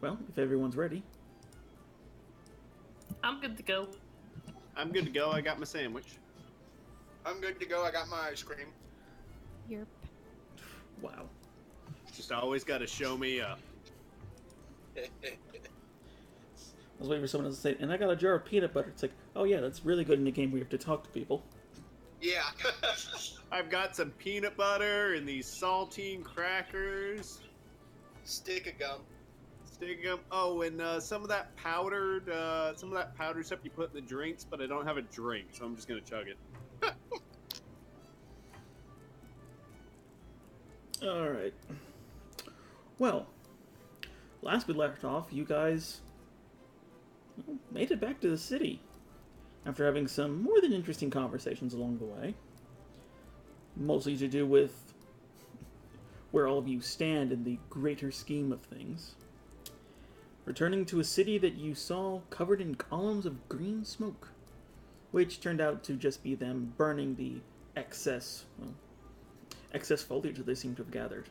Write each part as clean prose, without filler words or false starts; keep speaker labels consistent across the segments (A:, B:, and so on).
A: Well, if everyone's ready.
B: I'm good to go.
C: I'm good to go. I got my sandwich.
D: I'm good to go. I got my ice cream.
E: Yerp.
A: Wow.
C: Just always got to show me up.
A: I was waiting for someone else to say, and I got a jar of peanut butter. It's like, oh yeah, that's really good in a game where you have to talk to people.
D: Yeah.
C: I've got some peanut butter and these saltine crackers.
D: Stick of gum.
C: Stick of gum. Oh, and some of that powdered stuff you put in the drinks, but I don't have a drink, so I'm just gonna chug it.
A: Alright. Well, last we left off, you guys made it back to the city after having some more than interesting conversations along the way. Mostly to do with where all of you stand in the greater scheme of things. Returning to a city that you saw covered in columns of green smoke, which turned out to just be them burning the excess foliage that they seemed to have gathered.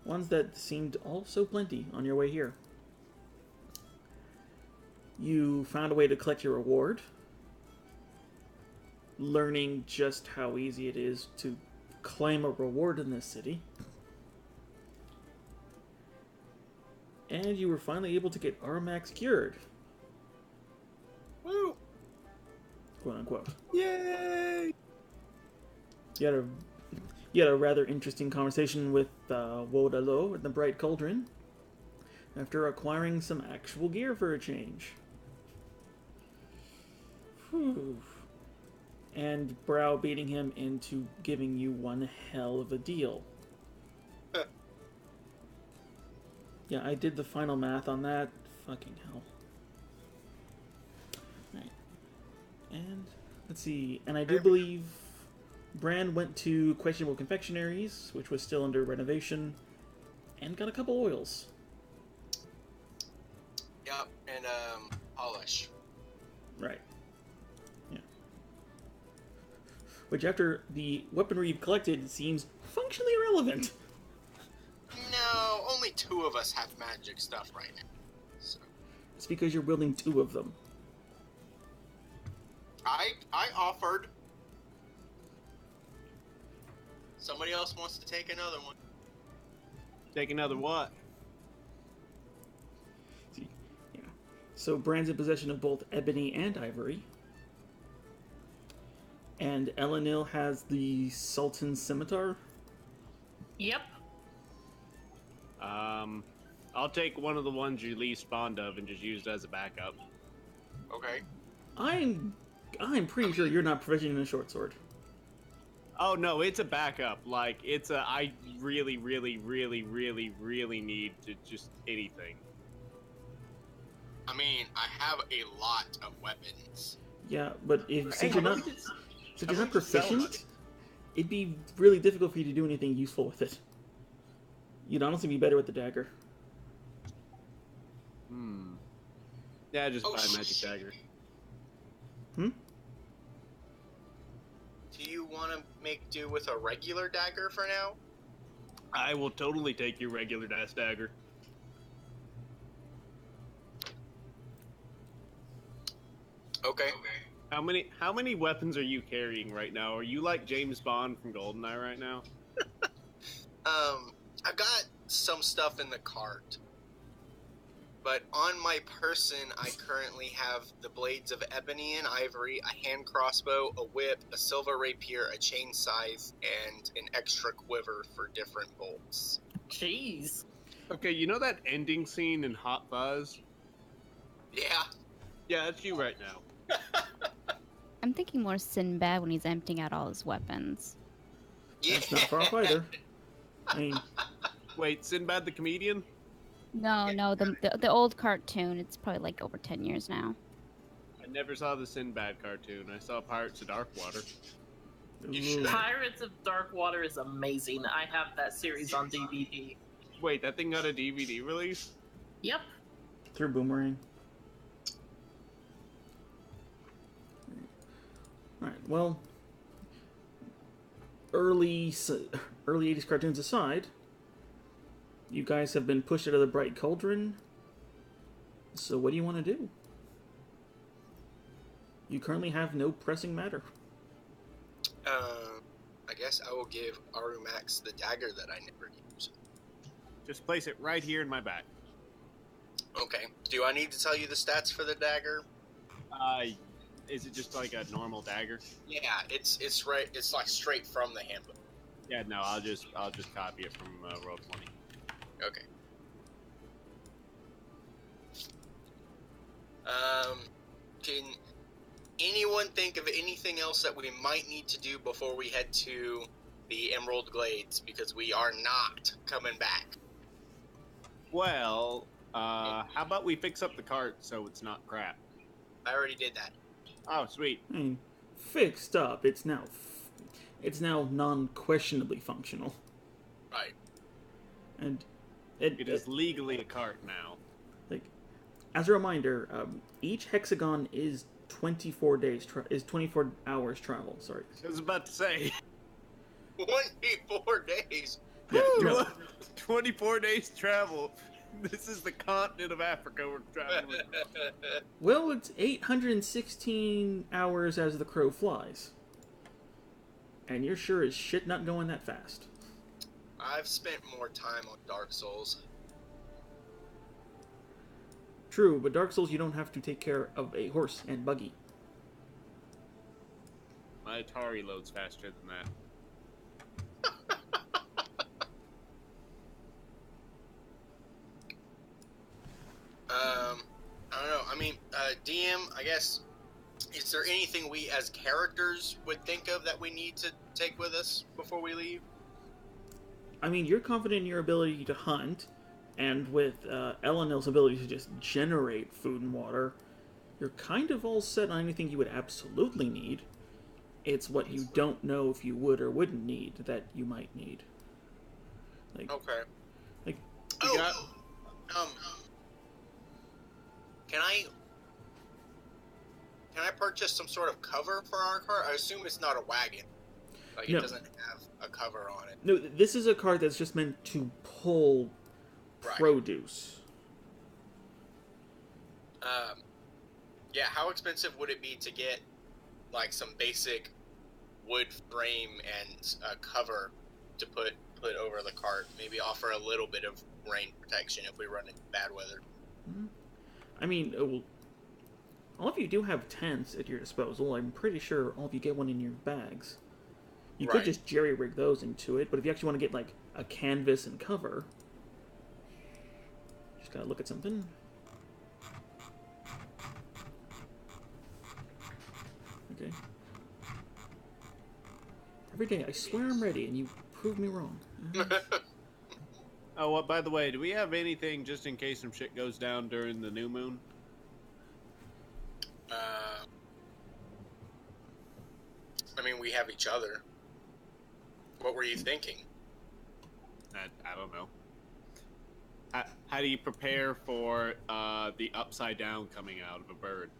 A: Ones that seemed also plenty on your way here. You found a way to collect your reward, learning just how easy it is to claim a reward in this city. And you were finally able to get Armax cured.
D: Woo!
A: Quote unquote.
C: Yay!
A: You had a rather interesting conversation with Wodalo at the Bright Cauldron after acquiring some actual gear for a change. Whew. And browbeating him into giving you one hell of a deal. Yeah, I did the final math on that. Fucking hell. Right. And, let's see. And I do believe Bran went to Questionable Confectionaries, which was still under renovation, and got a couple oils.
D: Yep, and polish.
A: Right. Yeah. Which, after the weaponry you've collected, seems functionally irrelevant.
D: No, only 2 of us have magic stuff right now. So
A: It's because you're wielding 2 of them.
D: I offered. Somebody else wants to take another one.
C: Take another what?
A: See, yeah. So Bran's in possession of both ebony and ivory. And Elenil has the Sultan's Scimitar.
B: Yep.
C: I'll take one of the ones you're least fond of and just use it as a backup.
D: Okay.
A: I'm pretty sure you're not proficient in a short sword.
C: Oh no, it's a backup. Like, I really, really, really, really, really need to just anything.
D: I mean, I have a lot of weapons.
A: Yeah, but since you're not
C: sell
A: proficient, it'd be really difficult for you to do anything useful with it. You'd honestly be better with the dagger.
C: Yeah, just buy a magic dagger.
A: Hmm?
D: Do you want to make do with a regular dagger for now?
C: I will totally take your regular dagger.
D: Okay.
C: How many weapons are you carrying right now? Are you like James Bond from GoldenEye right now?
D: I've got some stuff in the cart. But on my person, I currently have the blades of ebony and ivory, a hand crossbow, a whip, a silver rapier, a chain scythe, and an extra quiver for different bolts.
B: Jeez.
C: Okay, you know that ending scene in Hot Fuzz?
D: Yeah.
C: Yeah, that's you right now.
E: I'm thinking more Sinbad when he's emptying out all his weapons.
D: Yeah.
A: That's not far off either. I mean,
C: Wait, Sinbad the comedian?
E: No, the old cartoon. It's probably like over 10 years now.
C: I never saw the Sinbad cartoon. I saw Pirates of Darkwater.
D: You should.
B: Pirates of Dark Water is amazing. I have that series on DVD.
C: Wait, that thing got a DVD release?
B: Yep.
A: through Boomerang. Alright, well, early 80s cartoons aside, You guys have been pushed out of the Bright Cauldron. So what do you want to do? You currently have no pressing matter.
D: I guess I will give Arumax the dagger that I never use.
C: Just place it right here in my back.
D: Okay. Do I need to tell you the stats for the dagger?
C: Is it just like a normal dagger?
D: Yeah, it's right. It's like straight from the handbook.
C: Yeah, no, I'll just copy it from Roll20.
D: Okay. Can anyone think of anything else that we might need to do before we head to the Emerald Glades? Because we are not coming back.
C: Well, how about we fix up the cart so it's not crap?
D: I already did that.
C: Oh, sweet.
A: I mean, fixed up. It's now non-questionably functional.
D: Right.
A: And
C: It is legally a cart now.
A: like, as a reminder, each hexagon is 24 hours travel. Sorry.
C: I was about to say.
D: 24 days.
A: Yeah, no,
C: 24 days travel. This is the continent of Africa we're traveling.
A: well, it's 816 hours as the crow flies. And you're sure as shit not going that fast.
D: I've spent more time on Dark Souls.
A: True, but Dark Souls you don't have to take care of a horse and buggy.
C: My Atari loads faster than that.
D: I don't know. I mean, DM, I guess, is there anything we as characters would think of that we need to take with us before we leave?
A: I mean, you're confident in your ability to hunt, and with Elenil's ability to just generate food and water, you're kind of all set on anything you would absolutely need. It's what you don't know if you would or wouldn't need that you might need. Like,
D: Okay.
A: like,
D: Can I purchase some sort of cover for our car? I assume it's not a wagon. Like,
A: No.
D: it doesn't have a cover on it.
A: no, this is a cart that's just meant to pull
D: Right.
A: produce.
D: Yeah, how expensive would it be to get, like, some basic wood frame and a cover to put over the cart? Maybe offer a little bit of rain protection if we run into bad weather.
A: I mean, well, all of you do have tents at your disposal. I'm pretty sure all of you get one in your bags. You could
D: Right.
A: just jerry-rig those into it, but if you actually want to get, like, a canvas and cover, just gotta look at something. Okay. Every day, I swear I'm ready, and you prove me wrong.
C: Oh, by the way, do we have anything just in case some shit goes down during the new moon?
D: I mean, we have each other. What were you thinking?
C: I don't know. How do you prepare for the upside down coming out of a bird?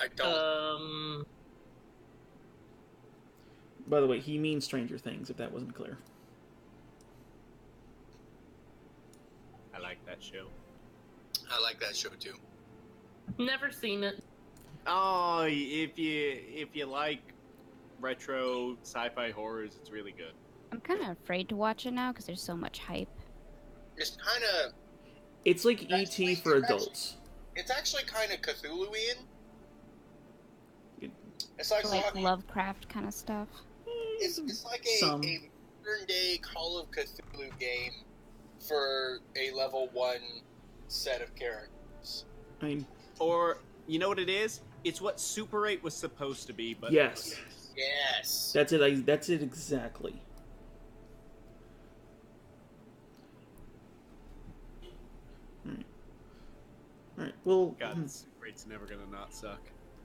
D: I don't.
A: By the way, he means Stranger Things, if that wasn't clear.
C: I like that show.
D: I like that show too.
B: Never seen it.
C: Oh, if you like retro sci-fi horrors, it's really good.
E: I'm kind of afraid to watch it now because there's so much hype.
D: It's kind of.
A: It's like E.T. for adults.
D: It's actually kind of Cthulhuian.
A: It-
D: It's like
E: Like Lovecraft kind of stuff.
D: it's like a
A: Some.
D: modern day Call of Cthulhu game for a level 1 set of characters.
A: I mean,
C: Or you know what it is? It's what Super 8 was supposed to be, but
A: yes.
D: Yes.
A: That's it. That's it exactly. All right. Well,
C: God, Super 8's never gonna not suck.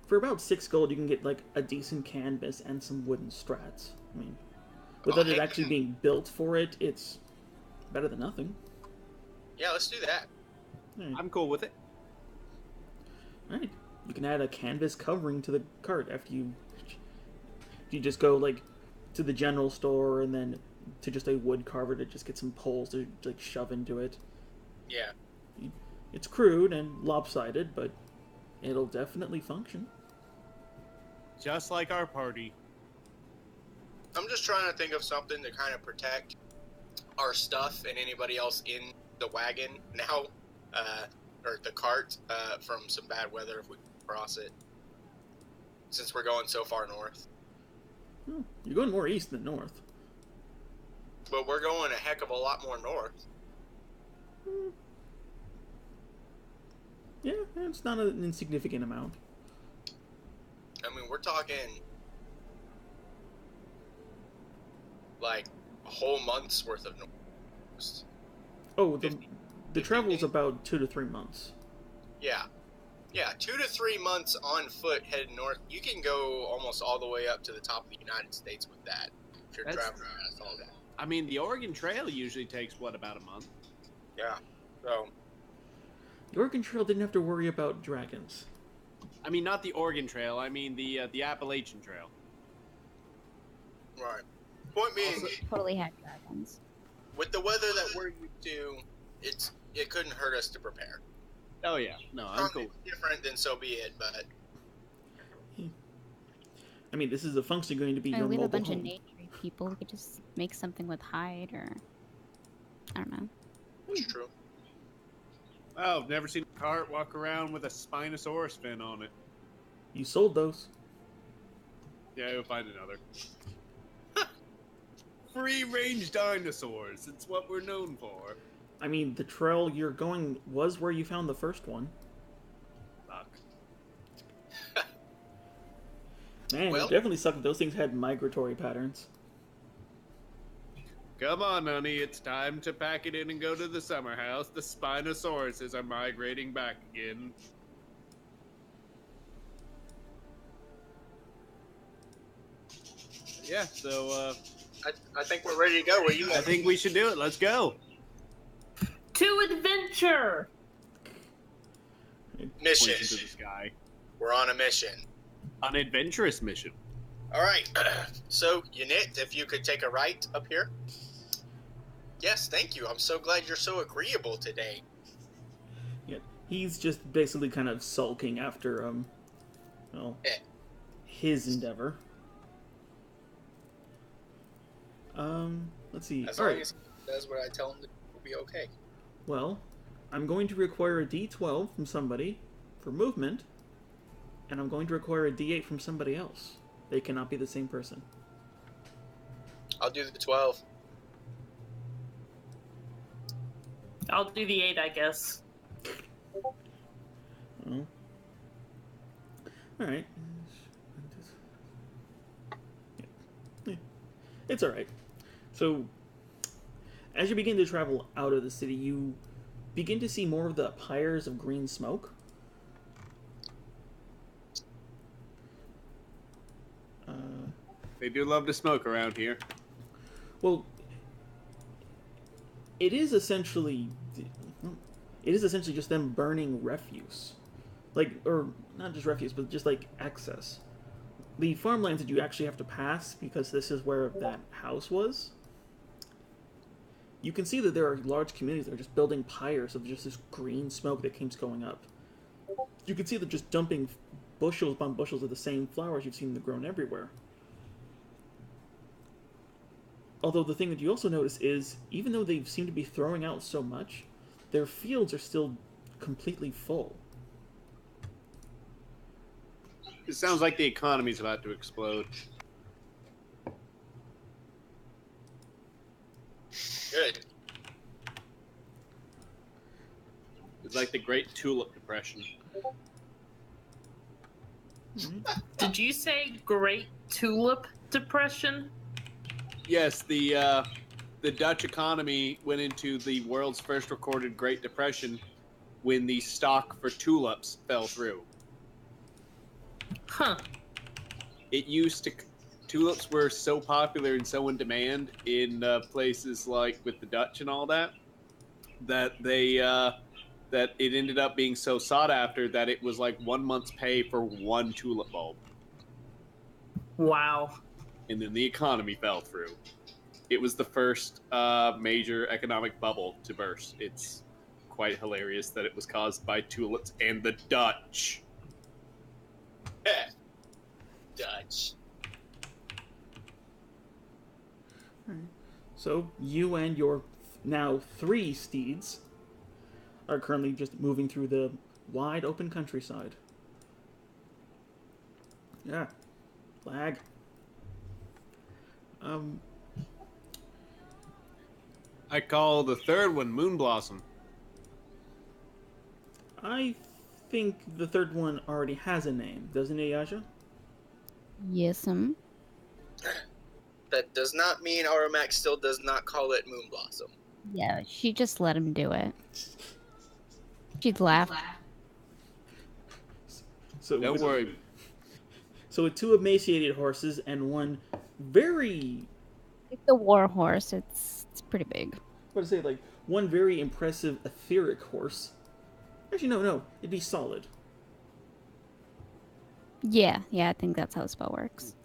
A: for about 6 gold, you can get like a decent canvas and some wooden strats. I mean, without it
D: heck
A: actually
D: yeah.
A: being built for it, it's better than nothing.
D: Yeah, let's do that.
C: I'm cool with it.
A: All right. You can add a canvas covering to the cart after you. You just go like to the general store and then to just a wood carver to just get some poles to like shove into it.
D: Yeah.
A: It's crude and lopsided, but it'll definitely function.
C: Just like our party.
D: I'm just trying to think of something to kind of protect our stuff and anybody else in the wagon now, or the cart, from some bad weather if we cross it. Since we're going so far north.
A: You're going more east than north.
D: But we're going a heck of a lot more north.
A: Yeah, it's not an insignificant amount.
D: I mean, we're talking like a whole month's worth of north.
A: Oh, the
D: 50
A: travel's
D: days.
A: about 2 to 3 months.
D: Yeah. Yeah, 2 to 3 months on foot heading north. You can go almost all the way up to the top of the United States with that. If you're
C: That's-
D: traveling past all that.
C: I mean, the Oregon Trail usually takes, about a month?
D: Yeah. So,
A: The Oregon Trail didn't have to worry about dragons.
C: I mean, not the Oregon Trail. I mean the Appalachian Trail.
D: right. Point being,
E: Totally had dragons.
D: with the weather that we're used to, it couldn't hurt us to prepare.
C: Oh yeah, no, I'm
D: Something
C: cool.
D: different, then so be it. But
A: I mean, this is a function going to be
E: I
A: your
E: mean, we have a
A: mobile
E: bunch of
A: home.
E: nature people. We could just make something with hide or I don't know.
D: it's true.
C: Oh, I've never seen a cart walk around with a Spinosaurus fin on it.
A: You sold those.
C: Yeah, you'll find another. Free-range dinosaurs. It's what we're known for.
A: I mean, the trail you're going was where you found the first one.
C: Fuck.
A: Man,
D: Well-
A: it definitely sucked that those things had migratory patterns.
C: Come on, honey, it's time to pack it in and go to the summer house. The Spinosauruses are migrating back again. Yeah, so
D: I think we're ready to go. Where you
C: I
D: at?
C: think we should do it. Let's go.
B: To adventure!
D: Mission.
C: Points into the sky.
D: We're on a mission.
C: An adventurous mission.
D: All right. So, Unit, if you could take a right up here. Yes, thank you. I'm so glad you're so agreeable today.
A: Yeah, he's just basically kind of sulking after well,
D: Eh.
A: his endeavor. Let's see.
D: As
A: All
D: long
A: right.
D: as he does what I tell him to do, we'll be okay.
A: Well, I'm going to require a D12 from somebody for movement, and I'm going to require a D8 from somebody else. They cannot be the same person.
D: I'll do the 12.
B: I'll do the 8, I guess.
A: Oh. All right. Yeah. It's all right. So, as you begin to travel out of the city, you begin to see more of the pyres of green smoke.
C: They do love to smoke around here.
A: Well, it is essentially just them burning refuse, like, or not just refuse, but just like excess. The farmlands that you actually have to pass because this is where that house was. You can see that there are large communities that are just building pyres of just this green smoke that keeps going up. You can see them just dumping bushels upon bushels of the same flowers you've seen grown everywhere. Although the thing that you also notice is, even though they seem to be throwing out so much, their fields are still completely full.
C: It sounds like the economy's about to explode.
D: Good.
C: It's like the Great Tulip Depression.
B: Did you say Great Tulip Depression?
C: Yes, the Dutch economy went into the world's first recorded Great Depression when the stock for tulips fell through.
B: Huh.
C: It used to tulips were so popular and so in demand in places like with the Dutch and all that they that it ended up being so sought after that it was like 1 month's pay for one tulip bulb,
B: Wow.
C: and then the economy fell through. It was the first major economic bubble to burst. It's quite hilarious that it was caused by tulips and the Dutch.
D: Dutch.
A: So you and your now 3 steeds are currently just moving through the wide open countryside. Yeah. Lag.
C: I call the third one Moonblossom.
A: I think the third one already has a name, doesn't it, Yasha?
E: Yes'm.
D: That does not mean Aramag still does not call it Moonblossom.
E: Yeah, she just let him do it. She'd laugh.
A: So
C: Don't worry.
A: So with 2 emaciated horses and 1 very,
E: It's the war horse. It's pretty big.
A: what to say, like 1 very impressive etheric horse. Actually, no, it'd be solid.
E: Yeah, I think that's how the spell works.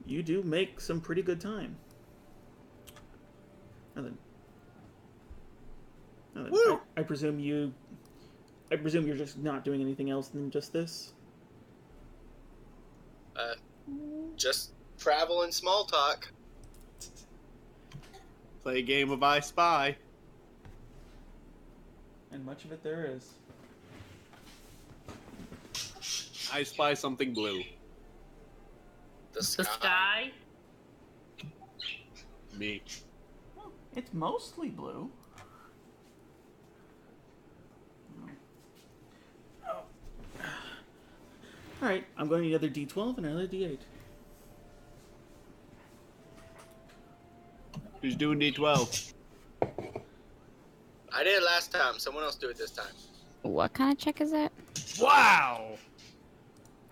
A: You do make some pretty good time.
D: Woo!
A: I presume you're just not doing anything else than just this.
D: Just travel and small talk.
C: Play a game of I Spy.
A: And much of it there is.
C: I spy something blue.
D: The
B: The
D: sky.
B: sky?
C: Me.
A: It's mostly blue. Oh. Alright, I'm going to need another D12 and another D8.
C: Who's doing D12?
D: I did it last time. Someone else do it this time.
E: What kind of check is that?
C: Wow!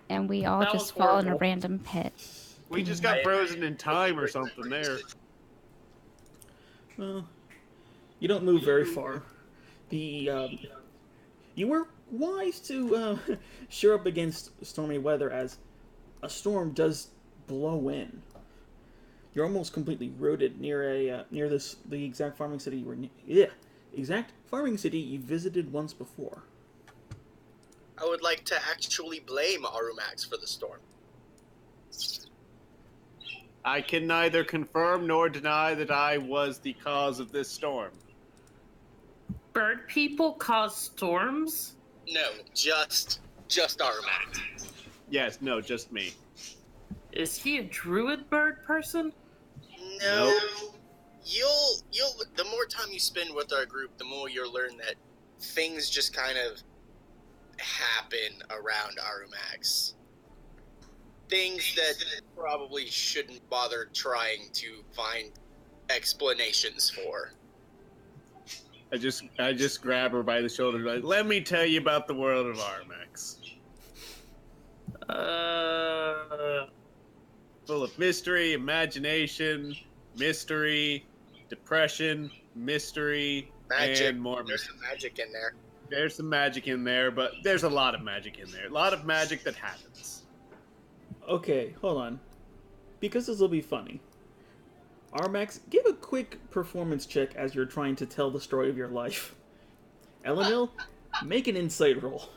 E: And we all
B: That
E: just
B: was
E: fall in a
B: horrible.
E: random pit.
C: We just got frozen in time or something there.
A: Well, you don't move very far. You were wise to shore up against stormy weather, as a storm does blow in. You're almost completely rooted near the exact farming city you visited once before.
D: I would like to actually blame Arumax for the storm.
C: I can neither confirm nor deny that I was the cause of this storm.
B: Bird people cause storms?
D: No, just Arumax.
C: Yes, no, just me.
B: Is he a druid bird person?
D: No.
C: Nope.
D: You'll the more time you spend with our group, the more you'll learn that things just kind of happen around Arumax. Things that probably shouldn't bother trying to find explanations for.
C: I just grab her by the shoulder, like, let me tell you about the world of Armax. Full of mystery, imagination, mystery, depression, mystery,
D: Magic.
C: and more
D: There's
C: mystery.
D: some magic in there.
C: There's some magic in there, but there's a lot of magic in there. A lot of magic that happens.
A: Okay, hold on. Because this will be funny. Armax, give a quick performance check as you're trying to tell the story of your life. Elenil, make an insight roll.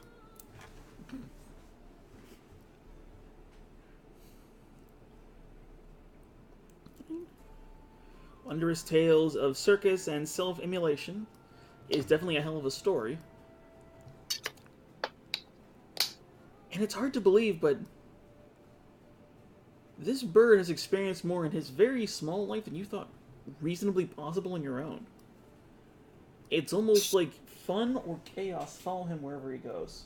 A: Wondrous tales of circus and self-immolation is definitely a hell of a story. And it's hard to believe, but this bird has experienced more in his very small life than you thought reasonably possible in your own. It's almost like fun or chaos follow him wherever he goes.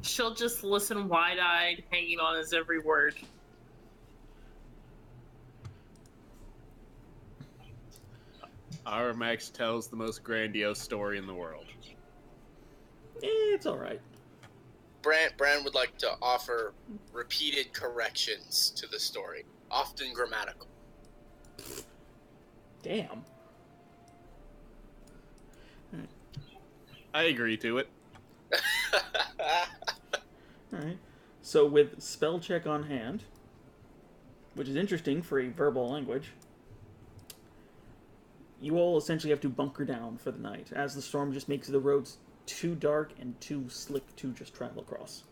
B: She'll just listen wide-eyed, hanging on his every word.
C: Armax tells the most grandiose story in the world.
A: It's alright.
D: Bran would like to offer repeated corrections to the story, often grammatical.
A: Damn.
C: I agree to it.
A: Alright. So with spell check on hand, which is interesting for a verbal language. You all essentially have to bunker down for the night, as the storm just makes the roads too dark and too slick to just travel across.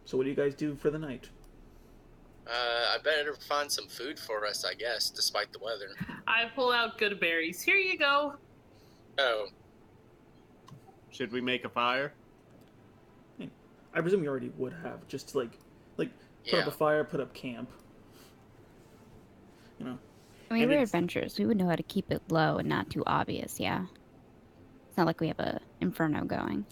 A: So what do you guys do for the night?
D: I better find some food for us, I guess, despite the weather.
B: I pull out good berries. Here you go.
D: Oh,
C: Should we make a fire?
A: I presume you already would have, just to, like put
D: yeah.
A: up a fire, put up camp. You know.
E: I mean,
A: And
E: we're
A: it's-
E: adventurers. We would know how to keep it low and not too obvious, yeah? It's not like we have a inferno going.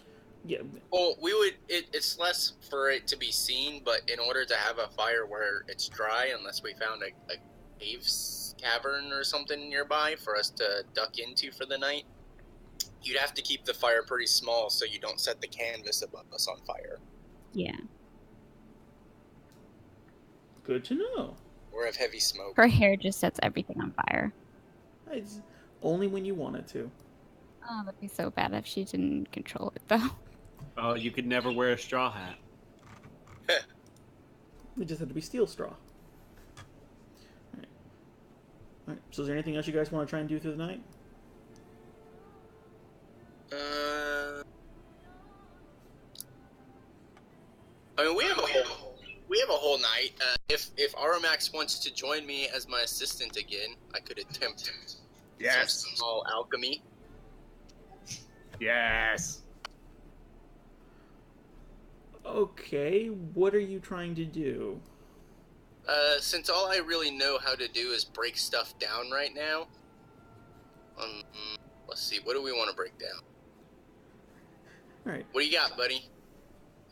A: Yeah,
D: Well, we would. It's less for it to be seen, but in order to have a fire where it's dry, unless we found a cave cavern or something nearby for us to duck into for the night, you'd have to keep the fire pretty small so you don't set the canvas above us on fire.
E: Yeah.
A: good to know.
D: Or have heavy smoke.
E: Her hair just sets everything on fire.
A: It's only when you want it to.
E: Oh, that'd be so bad if she didn't control it, though.
C: Oh, you could never wear a straw hat.
A: It just had to be steel straw. Alright, so is there anything else you guys want to try and do through the night?
D: I mean, we have a whole night. If Aromax wants to join me as my assistant again, I could attempt some small alchemy.
C: Yes.
A: Okay, what are you trying to do?
D: Since all I really know how to do is break stuff down right now, let's see, what do we want to break down?
A: Alright,
D: What do you got, buddy?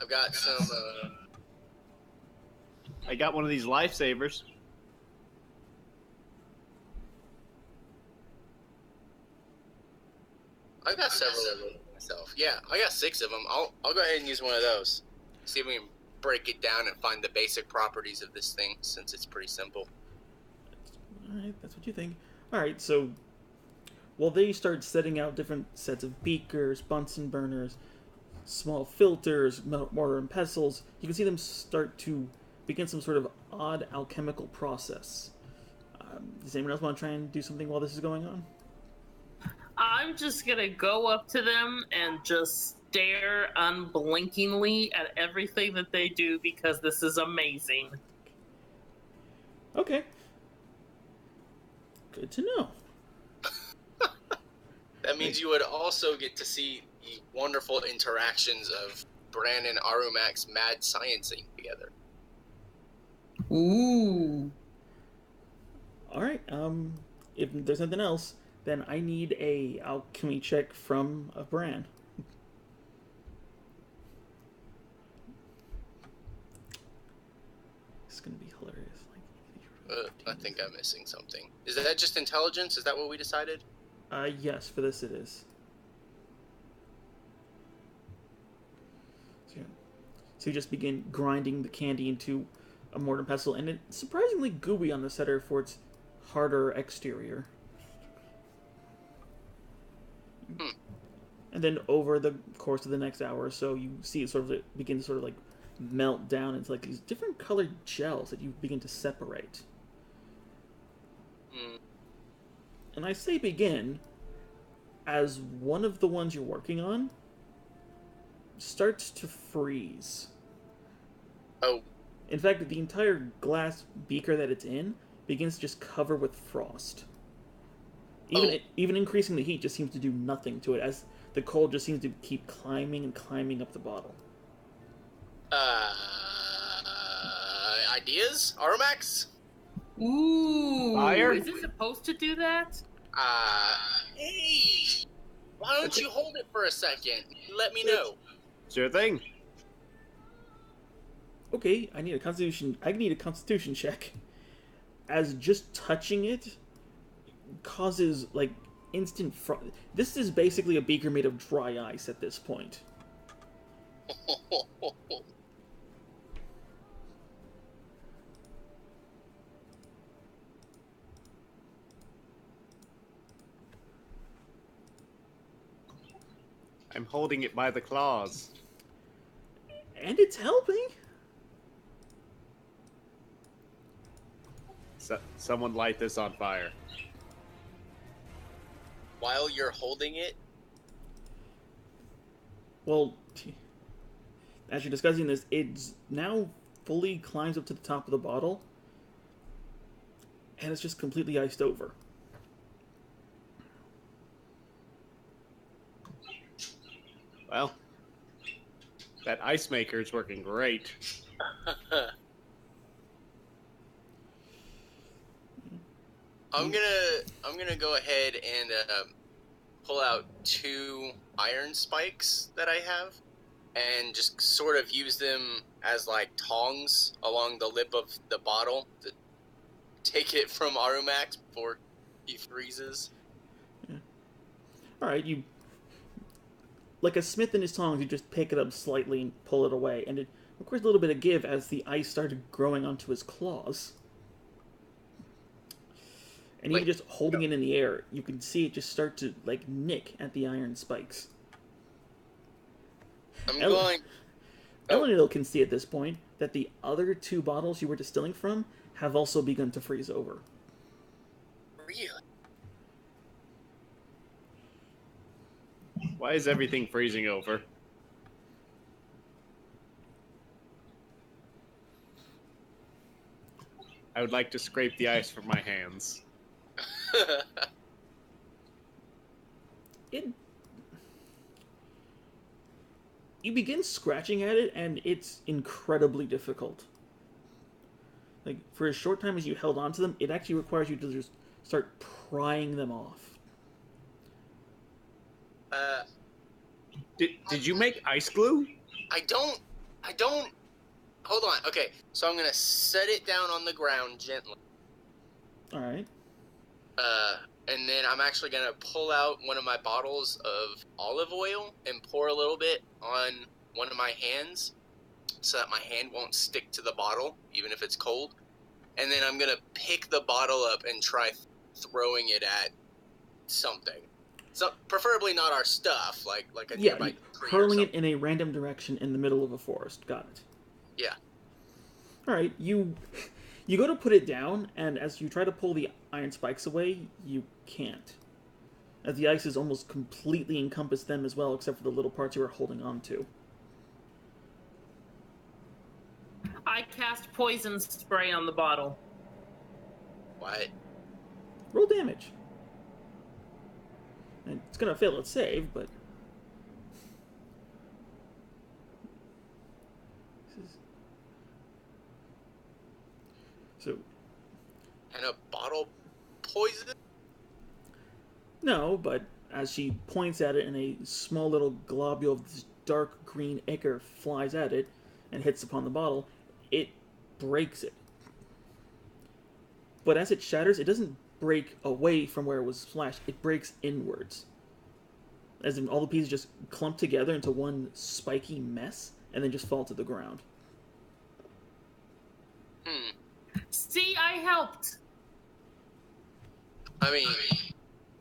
D: I've got some,
C: I got one of these lifesavers.
D: I've got several of them myself. Yeah, I got 6 of them. I'll go ahead and use one of those. See if we can break it down and find the basic properties of this thing, since it's pretty simple.
A: alright, that's what you think. Alright, so while they start setting out different sets of beakers, Bunsen burners, small filters, mortar and pestles, you can see them start to begin some sort of odd alchemical process. Does anyone else want to try and do something while this is going on?
B: I'm just gonna go up to them and just stare unblinkingly at everything that they do because this is amazing.
A: Okay. Good to know.
D: That means you would also get to see the wonderful interactions of Bran and Arumax mad sciencing together.
B: Ooh.
A: Alright, if there's nothing else, then I need a alchemy check from a Bran. It's gonna be hilarious.
D: I think I'm missing something. Is that just intelligence? Is that what we decided?
A: Yes, for this it is. So you just begin grinding the candy into a mortar and pestle, and it's surprisingly gooey on the center for its harder exterior. And then over the course of the next hour or so, you see it sort of begin to sort of like melt down into like these different colored gels that you begin to separate. And I say begin, as one of the ones you're working on starts to freeze.
D: Oh,
A: In fact, the entire glass beaker that it's in begins to just cover with frost. Even increasing the heat just seems to do nothing to it, as the cold just seems to keep climbing and climbing up the bottle.
D: Ideas? Arumax?
B: Ooh.
C: Fire?
B: Is it supposed to do that?
D: Hey! Why don't you hold it for a second? Let me know.
C: Sure thing.
A: Okay, I need a constitution check. As just touching it causes like instant frost. This is basically a beaker made of dry ice at this point.
C: I'm holding it by the claws.
A: And it's helping.
C: Someone light this on fire.
D: While you're holding it,
A: Well, as you're discussing this, it now fully climbs up to the top of the bottle, and it's just completely iced over.
C: Well, that ice maker is working great.
D: I'm gonna go ahead and pull out 2 iron spikes that I have, and just sort of use them as like tongs along the lip of the bottle to take it from Arumax before he freezes.
A: All right, you, like a smith in his tongs, you just pick it up slightly and pull it away, and it requires a little bit of give as the ice started growing onto his claws. And even just holding it in the air, you can see it just start to like nick at the iron spikes. Elenil can see at this point that the other 2 bottles you were distilling from have also begun to freeze over.
D: Really?
C: Why is everything freezing over? I would like to scrape the ice from my hands.
A: You begin scratching at it, and it's incredibly difficult. Like, for as short time as you held onto them, it actually requires you to just start prying them off.
C: Did you make ice glue?
D: I don't. Hold on. Okay, so I'm gonna set it down on the ground gently.
A: All right.
D: And then I'm actually gonna pull out one of my bottles of olive oil and pour a little bit on one of my hands, so that my hand won't stick to the bottle, even if it's cold. And then I'm gonna pick the bottle up and try throwing it at something. So preferably not our stuff, like a nearby tree
A: hurling
D: or
A: it in a random direction in the middle of a forest. Got it.
D: Yeah.
A: All right, you go to put it down, and as you try to pull the iron spikes away, you can't. As the ice has almost completely encompassed them as well, except for the little parts you were holding on to.
B: I cast poison spray on the bottle.
D: What?
A: Roll damage. And it's gonna fail its save, but so.
D: And a bottle poison?
A: No, but as she points at it, and a small little globule of this dark green ichor flies at it and hits upon the bottle, it breaks it. But as it shatters, it doesn't break away from where it was splashed, it breaks inwards. As in, all the pieces just clump together into one spiky mess, and then just fall to the ground.
B: See, I helped.
D: I mean,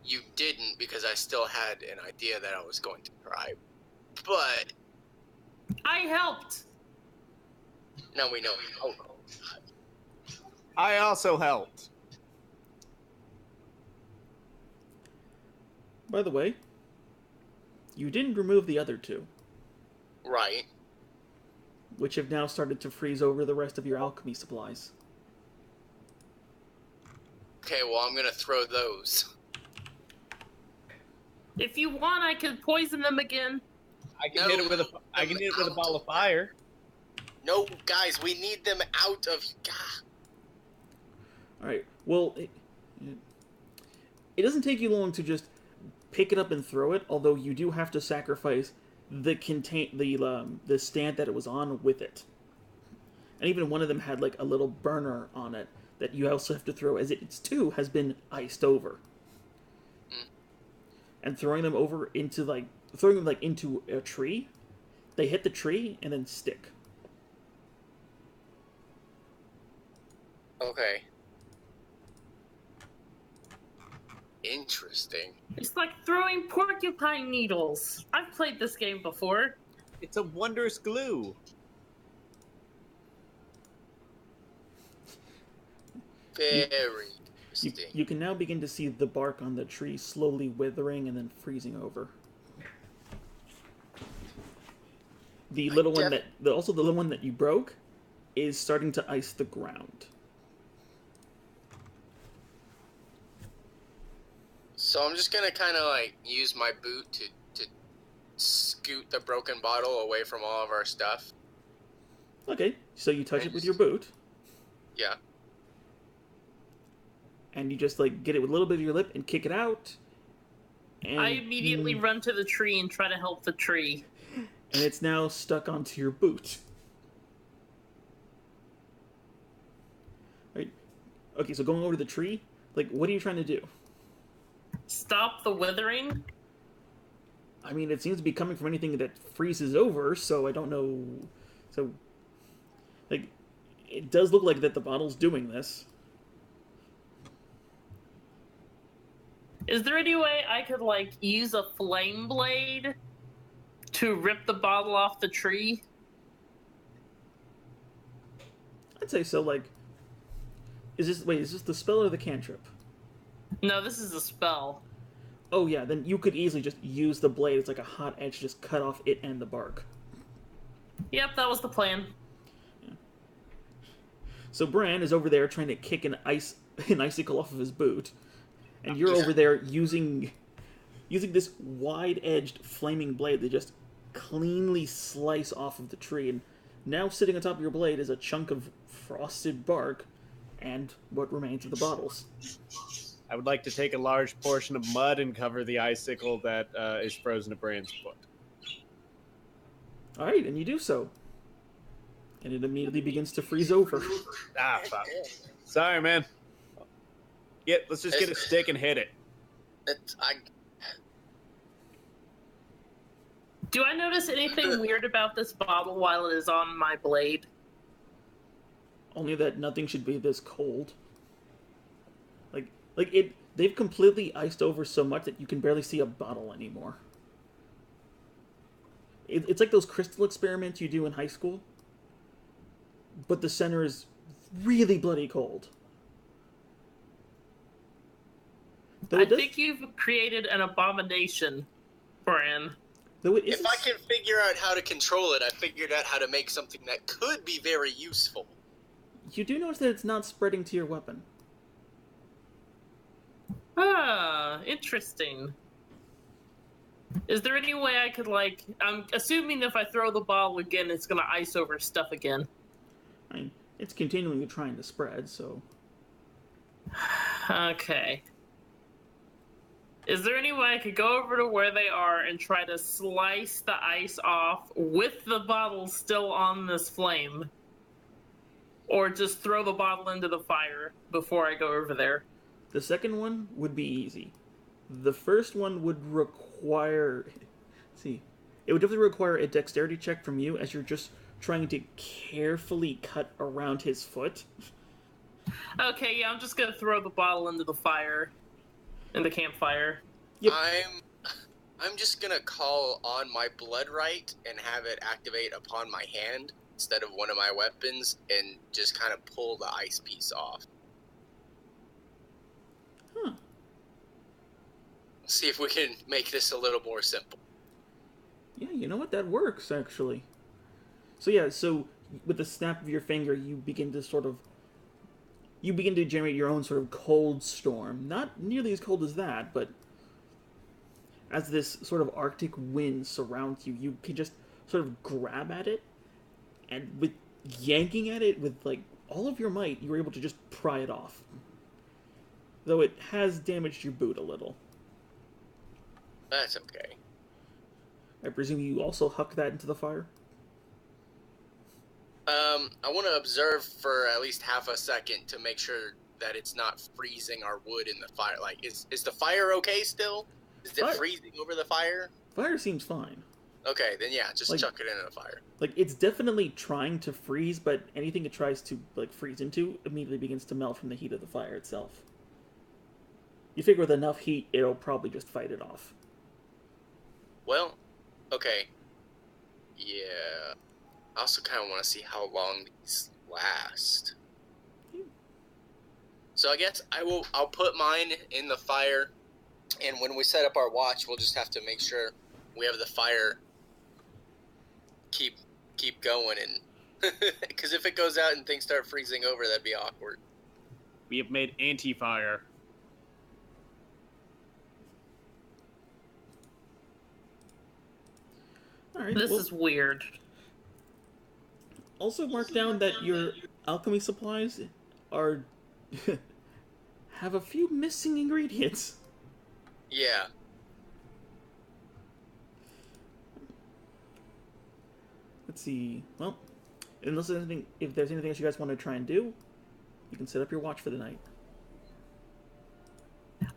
D: you didn't, because I still had an idea that I was going to try. But
B: I helped.
D: now we know. Oh,
C: I also helped.
A: By the way, you didn't remove the other 2,
D: right.
A: which have now started to freeze over the rest of your alchemy supplies.
D: Okay, well, I'm gonna throw those.
B: If you want, I can poison them again.
C: I can hit it with a ball of fire.
D: No, guys, we need them out of.
A: Alright, well, it doesn't take you long to just pick it up and throw it, although you do have to sacrifice the stand that it was on with it. And even one of them had like a little burner on it that you also have to throw, as its too has been iced over. And throwing them into into a tree, they hit the tree and then stick.
D: Okay. Interesting.
B: It's like throwing porcupine needles. I've played this game before.
C: It's a wondrous glue.
D: Very
A: You,
D: interesting.
A: you can now begin to see the bark on the tree slowly withering and then freezing over. The little one that also the little one that you broke is starting to ice the ground.
D: So I'm just gonna kind of like use my boot to scoot the broken bottle away from all of our stuff.
A: Okay, so you touch it with your boot,
D: Yeah.
A: and you just like get it with a little bit of your lip and kick it out. And,
B: I immediately run to the tree and try to help the tree.
A: And it's now stuck onto your boot. Right. Okay, so going over to the tree, like, what are you trying to do?
B: Stop the withering?
A: I mean, it seems to be coming from anything that freezes over, so I don't know. So, like, it does look like that the bottle's doing this.
B: Is there any way I could, like, use a flame blade to rip the bottle off the tree?
A: I'd say so. Like, is this the spell or the cantrip?
B: No, this is a spell.
A: Oh yeah, then you could easily just use the blade. It's like a hot edge, just cut off it and the bark.
B: Yep, that was the plan.
A: Yeah. So Bran is over there trying to kick an icicle off of his boot, and you're over there using this wide-edged flaming blade to just cleanly slice off of the tree. And now sitting on top of your blade is a chunk of frosted bark and what remains of the bottles.
C: I would like to take a large portion of mud and cover the icicle that is frozen to Bran's foot.
A: All right, and you do so, and it immediately begins to freeze over.
C: Ah, fuck. Sorry, man. Let's just get a stick and hit it.
B: Do I notice anything weird about this bottle while it is on my blade?
A: Only that nothing should be this cold. Like it, they've completely iced over so much that you can barely see a bottle anymore. It's like those crystal experiments you do in high school, but the center is really bloody cold.
B: I think you've created an abomination, Bran.
D: If I can figure out how to control it, I figured out how to make something that could be very useful.
A: You do notice that it's not spreading to your weapon.
B: Ah, interesting. Is there any way I could, like... I'm assuming if I throw the bottle again, it's gonna ice over stuff again.
A: I mean, it's continuing to trying to spread, so...
B: Okay. Is there any way I could go over to where they are and try to slice the ice off with the bottle still on this flame? Or just throw the bottle into the fire before I go over there?
A: The second one would be easy. The first one would require... See, it would definitely require a dexterity check from you as you're just trying to carefully cut around his foot.
B: Okay, yeah, I'm just gonna throw the bottle into the fire. In the campfire.
A: Yep.
D: I'm just gonna call on my blood right and have it activate upon my hand instead of one of my weapons and just kind of pull the ice piece off.
A: Huh.
D: See if we can make this a little more simple.
A: Yeah, you know what? That works, actually. So yeah, so with the snap of your finger, you begin to generate your own sort of cold storm. Not nearly as cold as that, but as this sort of Arctic wind surrounds you, you can just sort of grab at it, and with yanking at it with, like, all of your might, you were able to just pry it off. Though it has damaged your boot a little.
D: That's okay.
A: I presume you also huck that into the fire?
D: I want to observe for at least half a second to make sure that it's not freezing our wood in the fire. Like, is the fire okay still? Is it freezing over the fire?
A: Fire seems fine.
D: Okay, then yeah, just chuck it into the fire.
A: Like, it's definitely trying to freeze, but anything it tries to, like, freeze into immediately begins to melt from the heat of the fire itself. You figure with enough heat, it'll probably just fight it off.
D: Well, okay. Yeah. I also kind of want to see how long these last. So I guess I'll put mine in the fire, and when we set up our watch, we'll just have to make sure we have the fire keep going, and because if it goes out and things start freezing over, that'd be awkward.
C: We have made anti-fire.
A: All right.
B: This
A: well,
B: is weird.
A: Also mark down that your alchemy supplies are have a few missing ingredients.
D: Yeah.
A: Let's see. Well, unless if there's anything else you guys want to try and do, you can set up your watch for the night.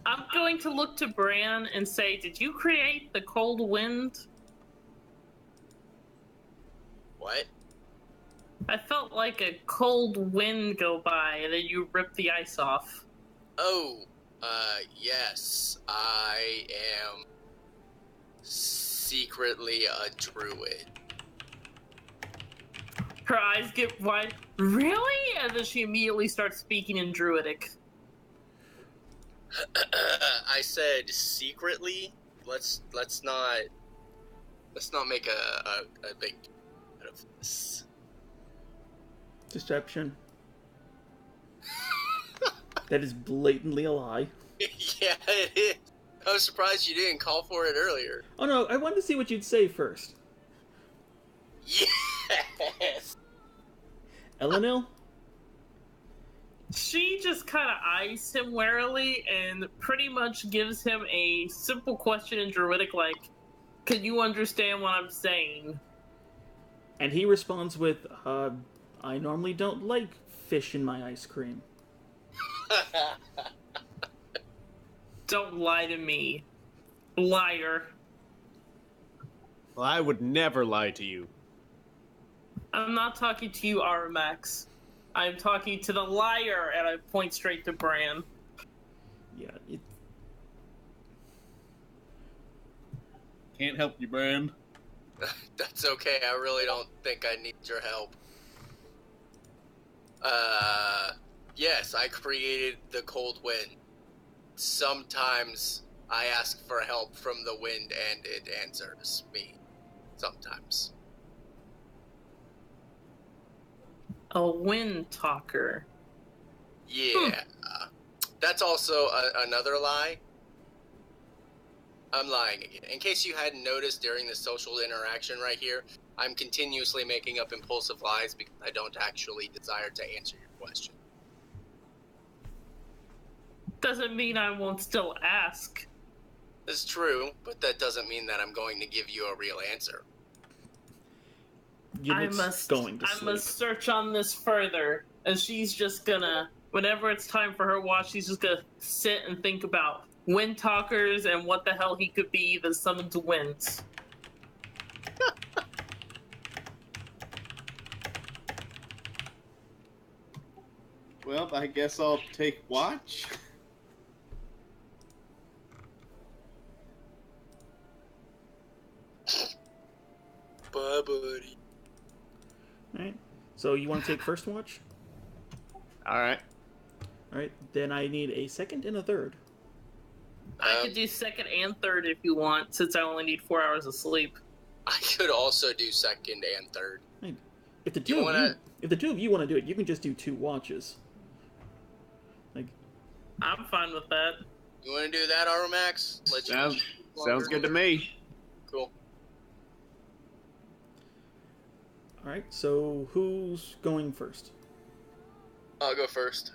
B: I'm going to look to Bran and say, did you create the cold wind?
D: What?
B: I felt like a cold wind go by and then you ripped the ice off.
D: Oh, yes. I am secretly a druid.
B: Her eyes get wide. Really? And then she immediately starts speaking in Druidic.
D: I said secretly. Let's not make a big out of this.
A: Deception. That is blatantly a lie.
D: Yeah, it is. I was surprised you didn't call for it earlier.
A: Oh no, I wanted to see what you'd say first.
D: Yes.
A: Elenil?
B: She just kind of eyes him warily and pretty much gives him a simple question in Druidic like, can you understand what I'm saying?
A: And he responds with, I normally don't like fish in my ice cream.
B: Don't lie to me. Liar.
C: Well, I would never lie to you.
B: I'm not talking to you, Aramax. I'm talking to the liar, and I point straight to Bran.
A: Yeah,
C: Can't help you, Bran.
D: That's okay. I really don't think I need your help. Yes, I created the cold wind. Sometimes I ask for help from the wind and it answers me. Sometimes.
B: A wind talker.
D: Yeah. That's also another lie. I'm lying again. In case you hadn't noticed during the social interaction right here, I'm continuously making up impulsive lies because I don't actually desire to answer your question.
B: Doesn't mean I won't still ask.
D: It's true, but that doesn't mean that I'm going to give you a real answer.
A: I must
B: search on this further, and she's just gonna, whenever it's time for her watch, she's just gonna sit and think about wind talkers and what the hell he could be that summons winds.
C: Well, I guess I'll take watch.
D: Bye, buddy.
A: Alright, so you want to take first watch?
C: Alright.
A: Alright, then I need a second and a third.
B: I could do second and third if you want, since I only need 4 hours of sleep.
D: I could also do second and third.
A: Right. If the two of you want to do it, you can just do 2 watches. Like,
B: I'm fine with that.
D: You want to do that, Aramax?
C: Sounds good to me.
D: Cool.
A: alright, so who's going first?
D: I'll go first.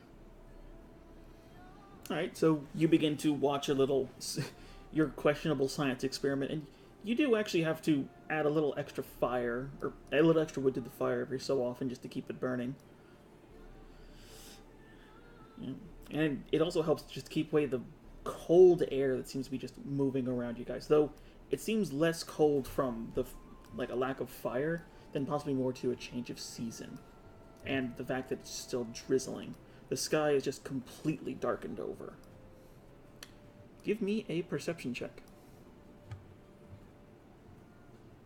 A: Alright, so you begin to watch your questionable science experiment, and you do actually have to add a little extra fire, or add a little extra wood to the fire every so often just to keep it burning. Yeah. And it also helps just keep away the cold air that seems to be just moving around you guys, though it seems less cold from a lack of fire than possibly more to a change of season, and the fact that it's still drizzling. The sky is just completely darkened over. Give me a perception check.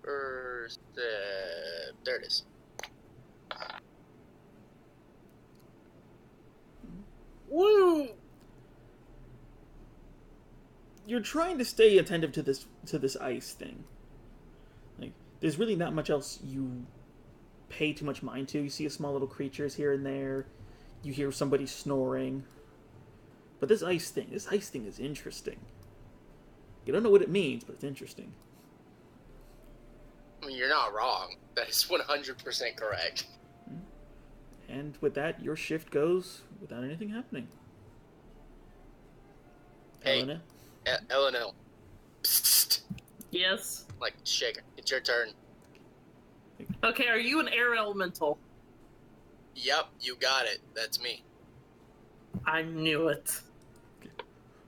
D: There it is. Woo!
A: you're trying to stay attentive to this ice thing. Like, there's really not much else you pay too much mind to. You see small little creatures here and there. You hear somebody snoring. But this ice thing is interesting. You don't know what it means, but it's interesting.
D: I mean, you're not wrong. That is 100% correct.
A: And with that, your shift goes without anything happening.
D: Hey,
A: Elena?
D: Eleanor. Psst.
B: Yes.
D: Like, shake it. It's your turn.
B: Okay, are you an air elemental?
D: Yep, you got it. That's me.
B: I knew it.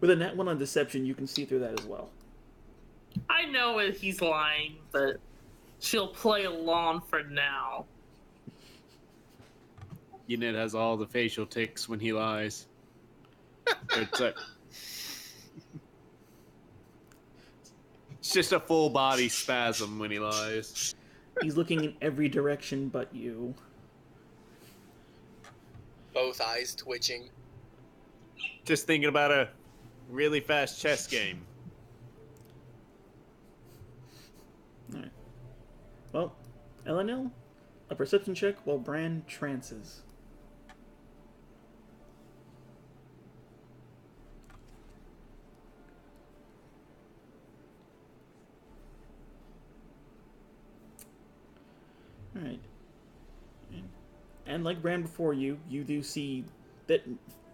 A: With a nat 1 on deception, you can see through that as well.
B: I know he's lying, but she'll play along for now.
C: Unit has all the facial tics when he lies. It's just a full body spasm when he lies.
A: He's looking in every direction but you.
D: Both eyes twitching.
C: Just thinking about a really fast chess game.
A: Alright. Well, Elenil, a perception check while Bran trances. Alright. And like Bran before you, you do see that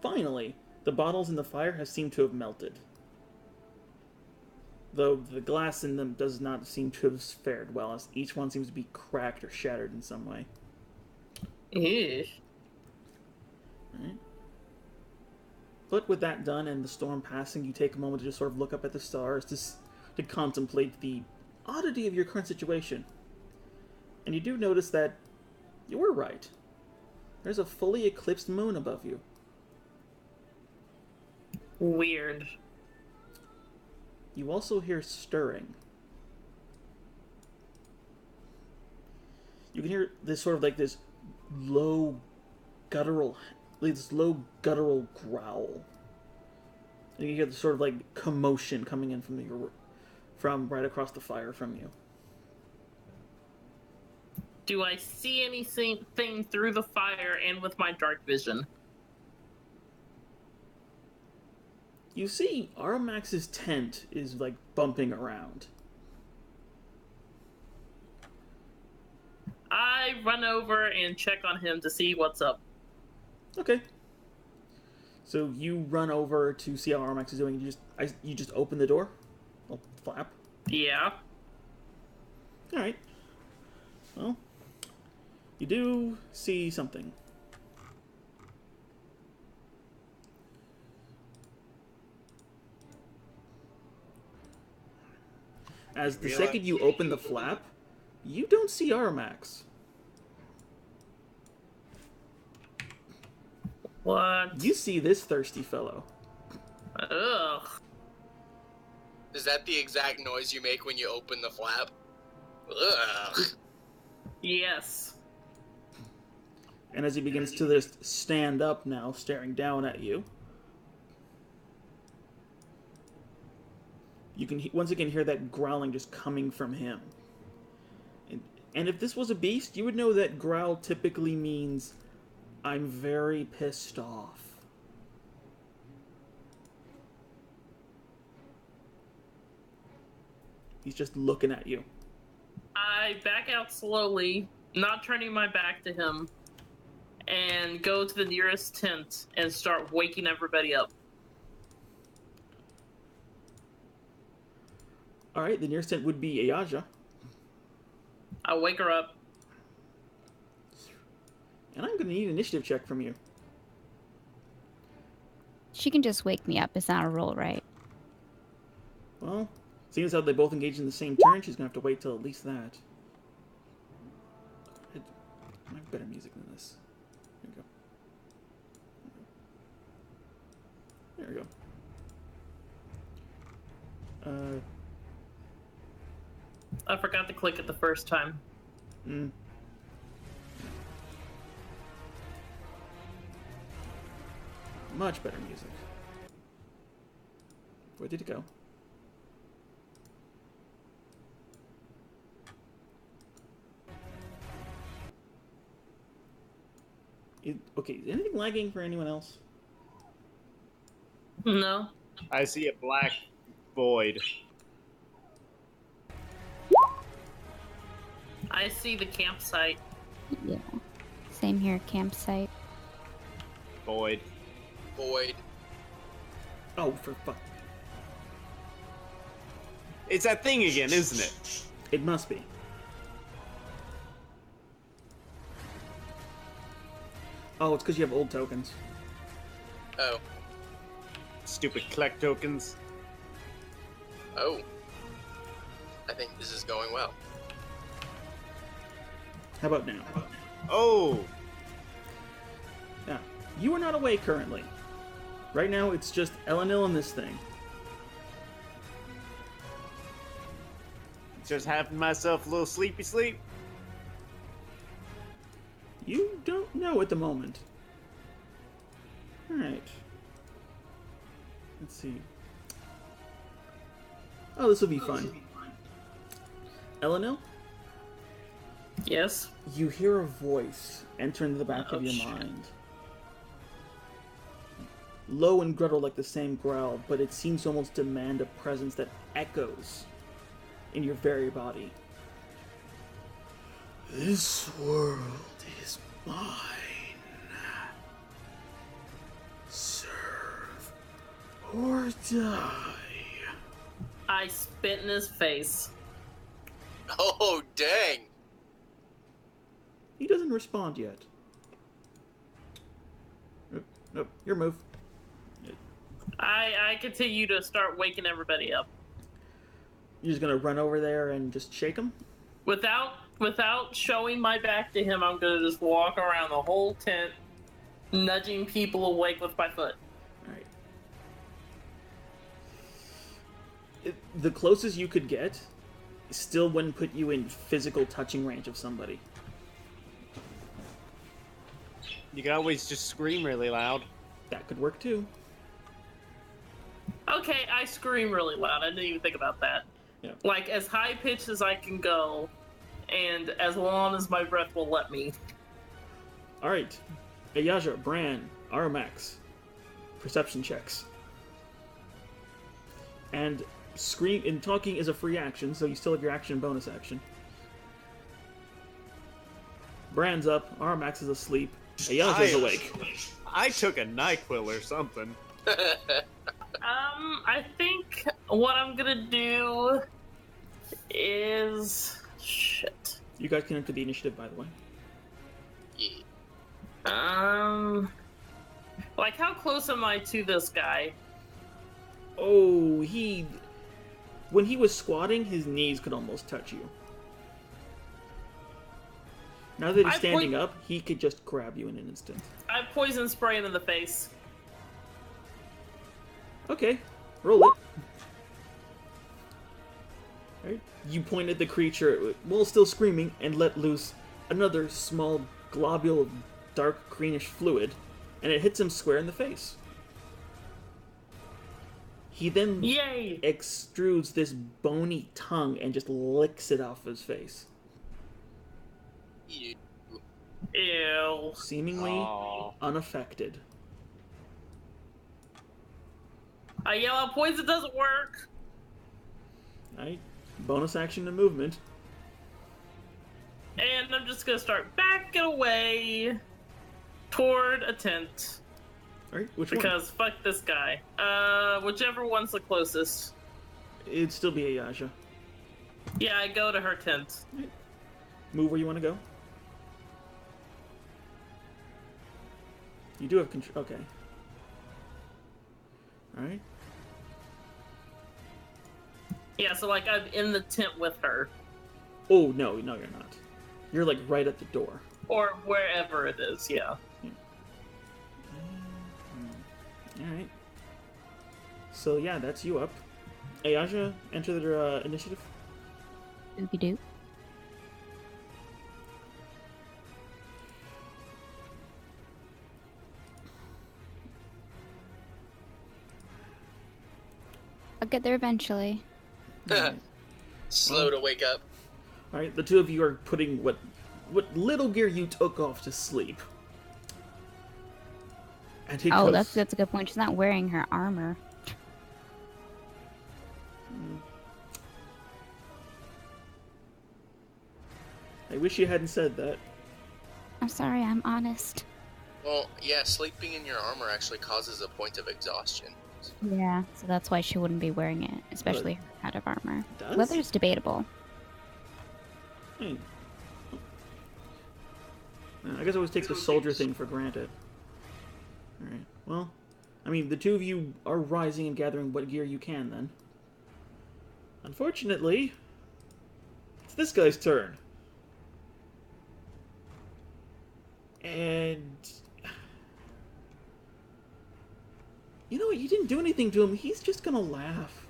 A: finally the bottles in the fire have seemed to have melted. Though the glass in them does not seem to have fared well, as each one seems to be cracked or shattered in some way.
B: Ew.
A: Right. But with that done and the storm passing, you take a moment to just sort of look up at the stars to contemplate the oddity of your current situation. And you do notice that you were right. There's a fully eclipsed moon above you.
B: Weird.
A: You also hear stirring. You can hear this sort of like this low guttural growl. And you hear this sort of like commotion coming in from right across the fire from you.
B: Do I see anything through the fire and with my dark vision?
A: You see Aramax's tent is like bumping around.
B: I run over and check on him to see what's up.
A: Okay. So you run over to see how Aramax is doing. You just open the door? Well, flap.
B: Yeah.
A: Alright. Well, you do see something. As the second you open the flap, you don't see Aramax.
B: What?
A: You see this thirsty fellow.
B: Ugh.
D: Is that the exact noise you make when you open the flap? Ugh.
B: Yes.
A: And as he begins to just stand up now, staring down at you, you can once again hear that growling just coming from him. And if this was a beast, you would know that growl typically means, I'm very pissed off. He's just looking at you.
B: I back out slowly, not turning my back to him, and go to the nearest tent and start waking everybody up.
A: Alright, the nearest tent would be Ayaja.
B: I wake her up.
A: And I'm going to need an initiative check from you.
E: She can just wake me up. It's not a roll, right?
A: Well, seeing as how they both engage in the same turn, she's going to have to wait till at least that. I have better music than this. There we go. There we go.
B: I forgot to click it the first time.
A: Much better music. Where did it go? Okay, is anything lagging for anyone else?
B: No.
C: I see a black void.
B: I see the campsite.
E: Yeah. Same here, campsite.
C: Void.
D: Void.
A: Oh, for fuck.
C: It's that thing again, isn't it?
A: It must be. Oh, it's because you have old tokens.
D: Oh.
C: Stupid collect tokens.
D: Oh. I think this is going well.
A: How about now?
C: Oh!
A: Now, you are not awake currently. Right now, it's just Elenil and this thing.
C: Just having myself a little sleepy sleep.
A: You don't know at the moment. Alright. Let's see. Oh, this will be fun. Elenil,
B: Yes.
A: you hear a voice enter into the back
B: Oh,
A: of your
B: shit.
A: mind. Low and guttural like the same growl, but it seems to almost demand a presence that echoes in your very body. This world is mine. Serve or die.
B: I spit in his face.
D: Oh, dang.
A: He doesn't respond yet. Nope, your move.
B: I continue to start waking everybody up.
A: You're just gonna run over there and just shake him?
B: Without showing my back to him, I'm gonna just walk around the whole tent, nudging people awake with my foot.
A: Alright. The closest you could get still wouldn't put you in physical touching range of somebody.
C: You can always just scream really loud.
A: That could work too.
B: Okay, I scream really loud. I didn't even think about that.
A: Yeah.
B: Like, as high pitched as I can go, and as long as my breath will let me.
A: Alright. Ayaja, Bran, Aramax. Perception checks. And scream and talking is a free action, so you still have your action and bonus action. Bran's up, Aramax is asleep, Ayaja's awake.
C: I took a NyQuil or something.
B: I think what I'm gonna do is... Shit.
A: You guys can enter the initiative, by the way.
D: Yeah.
B: Like, how close am I to this guy?
A: Oh, when he was squatting, his knees could almost touch you. Now that he's standing up, he could just grab you in an instant.
B: I poison spray him in the face.
A: Okay, roll it. Alright, you point at the creature while still screaming and let loose another small globule of dark greenish fluid, and it hits him square in the face. He then
B: Yay!
A: extrudes this bony tongue and just licks it off his face.
D: Ew.
B: Ew.
A: Seemingly
C: Aw.
A: unaffected.
B: I yell out, poison doesn't work!
A: Alright, bonus action and movement.
B: And I'm just gonna start backing away toward a tent.
A: Alright, which one?
B: Because fuck this guy. Whichever one's the closest.
A: It'd still be Ayaja.
B: Yeah, I go to her tent.
A: Move where you want to go. You do have control. Okay. Alright.
B: Yeah, so like I'm in the tent with her.
A: Oh, no, you're not. You're like right at the door.
B: Or wherever it is, yeah.
A: Alright. So yeah, that's you up. Ayaja, enter the initiative.
E: Oogie doo. I'll get there eventually.
D: Slow to wake up.
A: Alright, the two of you are putting what little gear you took off to sleep. And he
E: Oh,
A: goes,
E: that's a good point. She's not wearing her armor.
A: I wish you hadn't said that.
E: I'm sorry, I'm honest.
D: Well, yeah, sleeping in your armor actually causes a point of exhaustion.
E: Yeah, so that's why she wouldn't be wearing it, especially her kind of armor.
A: Does?
E: Leather's debatable.
A: I guess I always take the soldier thing for granted. Alright, well, I mean, the two of you are rising and gathering what gear you can, then. Unfortunately, it's this guy's turn. And... You know what, you didn't do anything to him, he's just gonna laugh.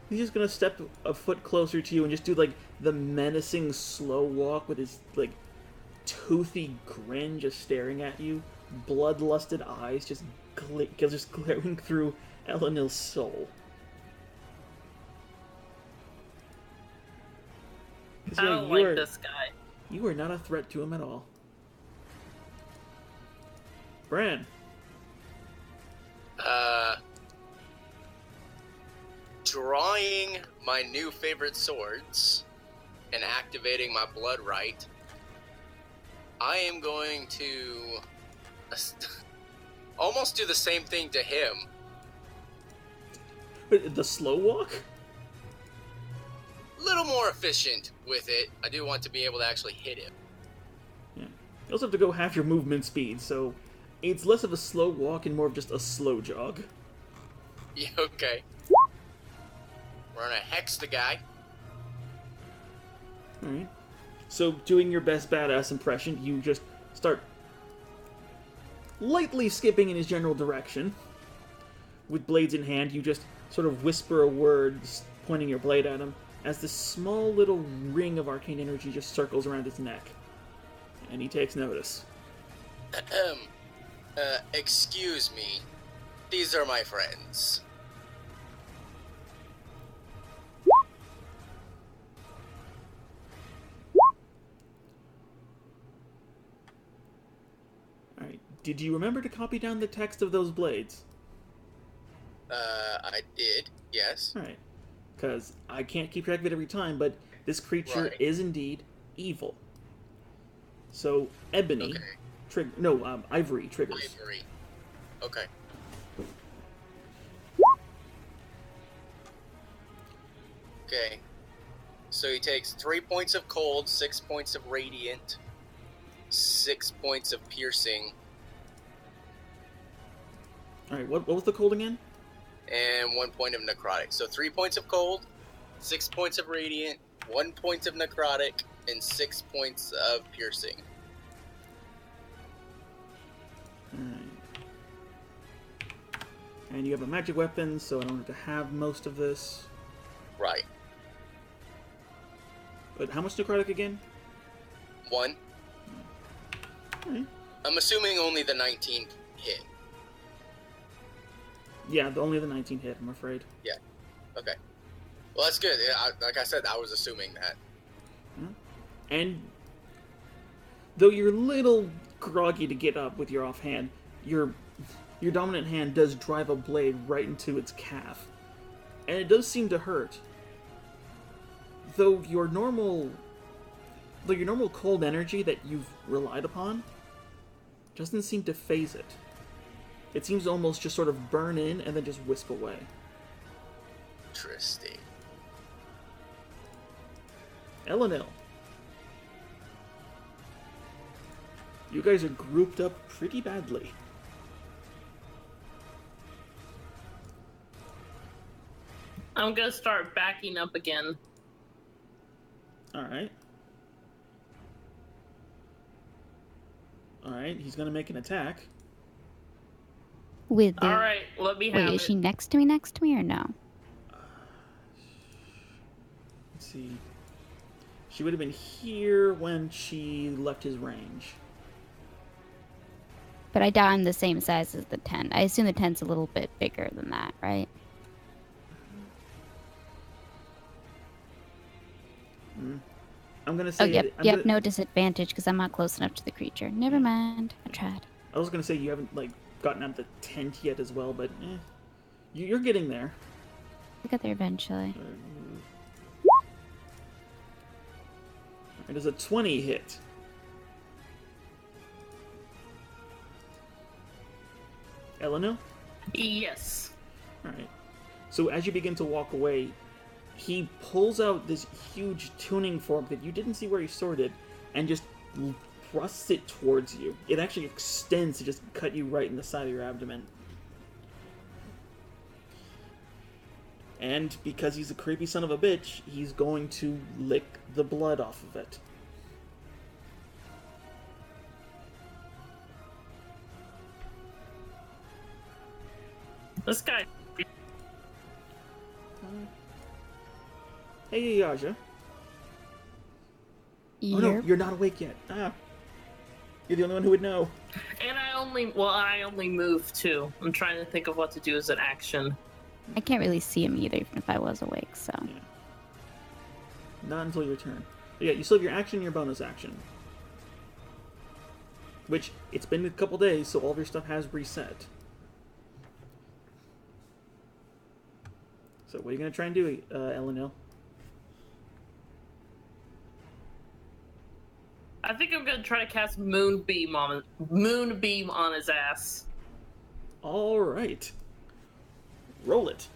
A: He's just gonna step a foot closer to you and just do, like, the menacing slow walk with his, like, toothy grin just staring at you. Bloodlusted eyes just glaring through Elenil's soul.
B: I don't like this guy.
A: You are not a threat to him at all. Bran.
D: Drawing my new favorite swords and activating my blood right, I am going to almost do the same thing to him.
A: The slow walk?
D: Little more efficient with it. I do want to be able to actually hit him.
A: Yeah. You also have to go half your movement speed, so it's less of a slow walk and more of just a slow jog.
D: Yeah, okay. We're gonna hex the guy.
A: Alright. So, doing your best badass impression, you just start lightly skipping in his general direction. With blades in hand, you just sort of whisper a word, pointing your blade at him, as this small little ring of arcane energy just circles around his neck. And he takes notice.
D: Excuse me. These are my friends.
A: Alright, did you remember to copy down the text of those blades?
D: I did, yes.
A: Alright. Because I can't keep track of it every time, but this creature
D: Right.
A: is indeed evil. So, Ebony...
D: Okay.
A: Ivory triggers.
D: Ivory. Okay. Okay. So he takes 3 points of cold, 6 points of radiant, 6 points of piercing,
A: Alright, what was the cold again?
D: and 1 point of necrotic. So 3 points of cold, 6 points of radiant, 1 point of necrotic, and 6 points of piercing.
A: Alright. And you have a magic weapon, so I don't have to have most of this.
D: Right.
A: But how much necrotic again?
D: 1.
A: Alright.
D: I'm assuming only the 19 hit.
A: Yeah, only the 19 hit, I'm afraid.
D: Okay. Well, that's good. Like I said, I was assuming that.
A: And though you're a little groggy to get up with your offhand, your dominant hand does drive a blade right into its calf. And it does seem to hurt. Though your normal cold energy that you've relied upon doesn't seem to phase it. It seems to almost just sort of burn in and then just wisp away.
D: Interesting.
A: Elenil. You guys are grouped up pretty badly.
B: I'm gonna start backing up again.
A: Alright. Alright, he's gonna make an attack.
E: With the...
B: All right, let me have
E: Wait,
B: it.
E: is she next to me, or no?
A: Let's see. She would have been here when she left his range.
E: But I doubt I'm the same size as the tent. I assume the tent's a little bit bigger than that, right?
A: I'm gonna
E: Oh,
A: say...
E: yep, no disadvantage because I'm not close enough to the creature. Never mind. I tried.
A: I was gonna say you haven't like gotten out the tent yet as well, but you're getting there.
E: We'll get there eventually.
A: It is a 20 hit. Eleanor?
B: Yes.
A: Alright. So as you begin to walk away, he pulls out this huge tuning fork that you didn't see where he stored it, and just thrusts it towards you. It actually extends to just cut you right in the side of your abdomen. And because he's a creepy son of a bitch, he's going to lick the blood off of it.
B: This guy.
A: Hey, Yaja. Oh no, you're not awake yet. You're the only one who would know.
B: And I only move too. I'm trying to think of what to do as an action.
E: I can't really see him either, even if I was awake, so...
A: Yeah. Not until your turn. But yeah, you still have your action and your bonus action. Which, it's been a couple days, so all of your stuff has reset. So what are you going to try and do, Eleanor?
B: I think I'm gonna try to cast Moonbeam on his ass.
A: Alright. Roll it.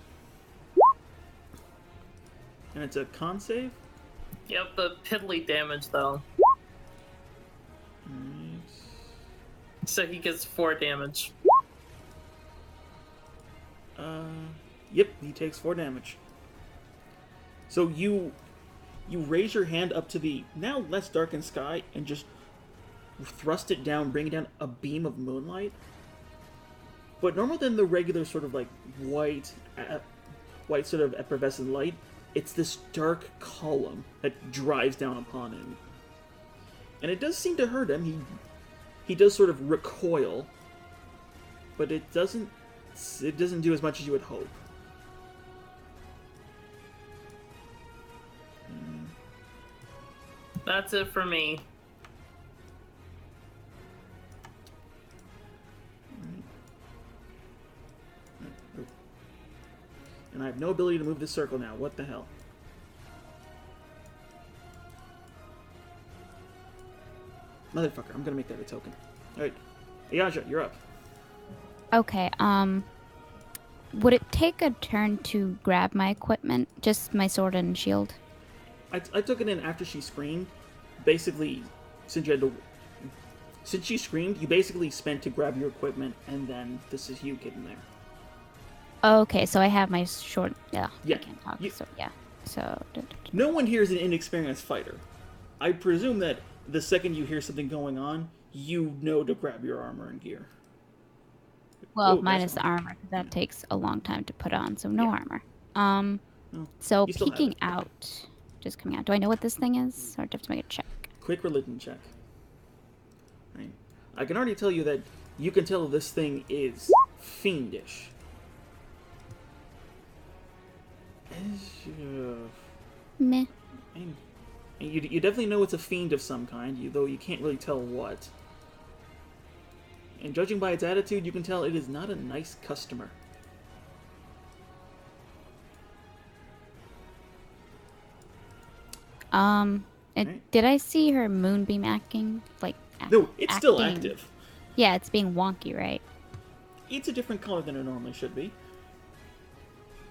A: And it's a con save?
B: Yep, the piddly damage though.
A: Nice.
B: So he gets 4 damage.
A: Yep, he takes 4 damage. So you raise your hand up to the now less darkened sky and just thrust it down, bringing down a beam of moonlight. But normal than the regular sort of like white sort of effervescent light, it's this dark column that drives down upon him. And it does seem to hurt him. He does sort of recoil, but it doesn't do as much as you would hope.
B: That's it for me.
A: And I have no ability to move this circle now. What the hell? Motherfucker, I'm gonna make that a token. Alright. Ayaja, you're up.
E: Okay, would it take a turn to grab my equipment? Just my sword and shield?
A: I took it in after she screamed. Basically, since she screamed, you basically spent to grab your equipment, and then this is you getting there.
E: Okay, so I have my short... Yeah,
A: Yeah.
E: I can't talk, so yeah. So...
A: No one here is an inexperienced fighter. I presume that the second you hear something going on, you know to grab your armor and gear.
E: Well,
A: Oh,
E: minus
A: that's
E: the armor, 'cause that takes a long time to put on, so no
A: Yeah.
E: armor.
A: Oh,
E: So
A: you still have
E: peeking
A: it.
E: out, just coming out. Do I know what this thing is, or do I have to make a check?
A: Quick religion check. Right. I can already tell you that you can tell this thing is fiendish.
E: Meh.
A: And you definitely know it's a fiend of some kind, though you can't really tell what. And judging by its attitude, you can tell it is not a nice customer. Right.
E: Did I see her moonbeam acting? Like,
A: No, it's still
E: acting?
A: active.
E: Yeah, it's being wonky, right?
A: It's a different color than it normally should be.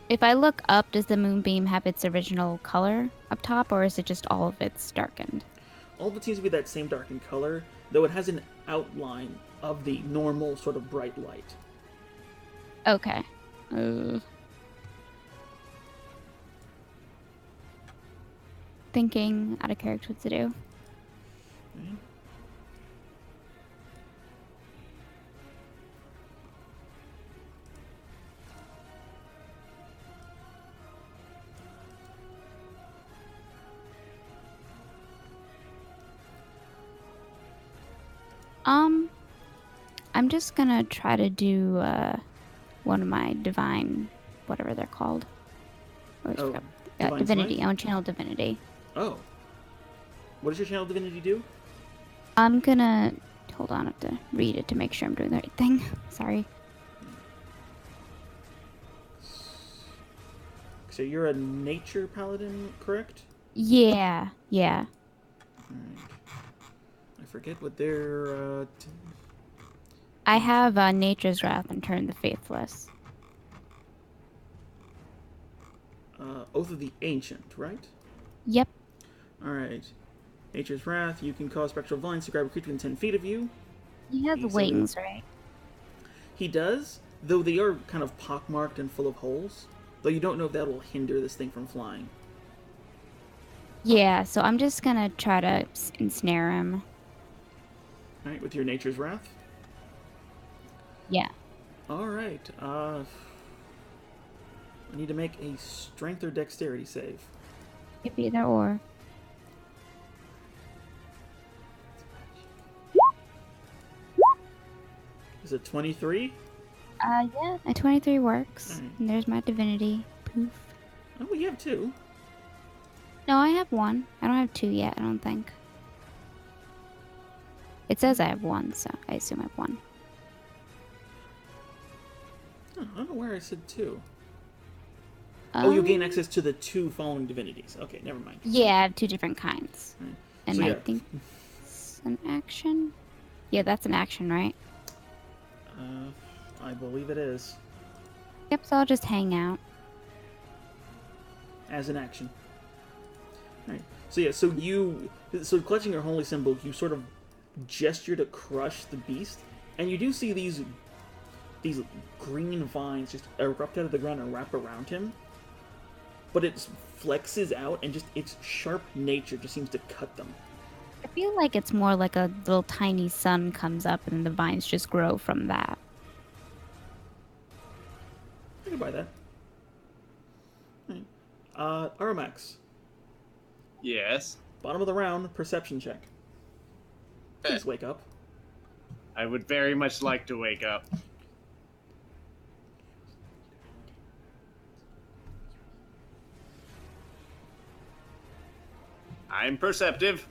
E: If I look up, does the moonbeam have its original color up top, or is it just all of it's darkened?
A: All of it seems to be that same darkened color, though it has an outline of the normal sort of bright light.
E: Okay. Thinking out of character what to do.
A: Right.
E: I'm just gonna try to do one of my divine, whatever they're called.
A: Oh, Divine
E: Divinity.
A: Smite?
E: I want channel divinity.
A: Oh. What does your channel divinity do?
E: I'm gonna Hold on, I have to read it to make sure I'm doing the right thing. Sorry.
A: So you're a nature paladin, correct?
E: Yeah.
A: Alright. I forget what their
E: I have Nature's Wrath and Turn the Faithless.
A: Oath of the Ancient, right?
E: Yep.
A: Alright. Nature's Wrath, you can cause spectral vines to grab a creature within 10 feet of you.
E: He has
A: He's
E: wings, right?
A: He does, though they are kind of pockmarked and full of holes. Though you don't know if that will hinder this thing from flying.
E: Yeah, so I'm just gonna try to ensnare him.
A: Alright, with your Nature's Wrath.
E: Yeah.
A: Alright, I need to make a strength or dexterity save.
E: Could be either or.
A: Is it 23?
E: Yeah, a 23 works.
A: Alright.
E: And there's my divinity. Poof.
A: Oh, we have 2.
E: No, I have 1. I don't have 2 yet, I don't think. It says I have 1, so I assume I have 1.
A: Oh, I don't know where I said 2. Oh, you'll gain
E: Um,
A: access to the 2 following divinities. Okay, never mind.
E: Yeah, I have 2 different kinds.
A: Right.
E: And
A: So,
E: I
A: yeah.
E: think it's an action. Yeah, that's an action, right?
A: I believe it is.
E: Yep, so I'll just hang out.
A: As an action. Alright. So yeah, so clutching your holy symbol, you sort of gesture to crush the beast, and you do see these green vines just erupt out of the ground and wrap around him. But it flexes out, and just its sharp nature just seems to cut them.
E: I feel like it's more like a little tiny sun comes up and the vines just grow from that.
A: I can buy that. Alright. Armax.
C: Yes.
A: Bottom of the round, perception check. Please wake up.
C: I would very much like to wake up. I'm perceptive.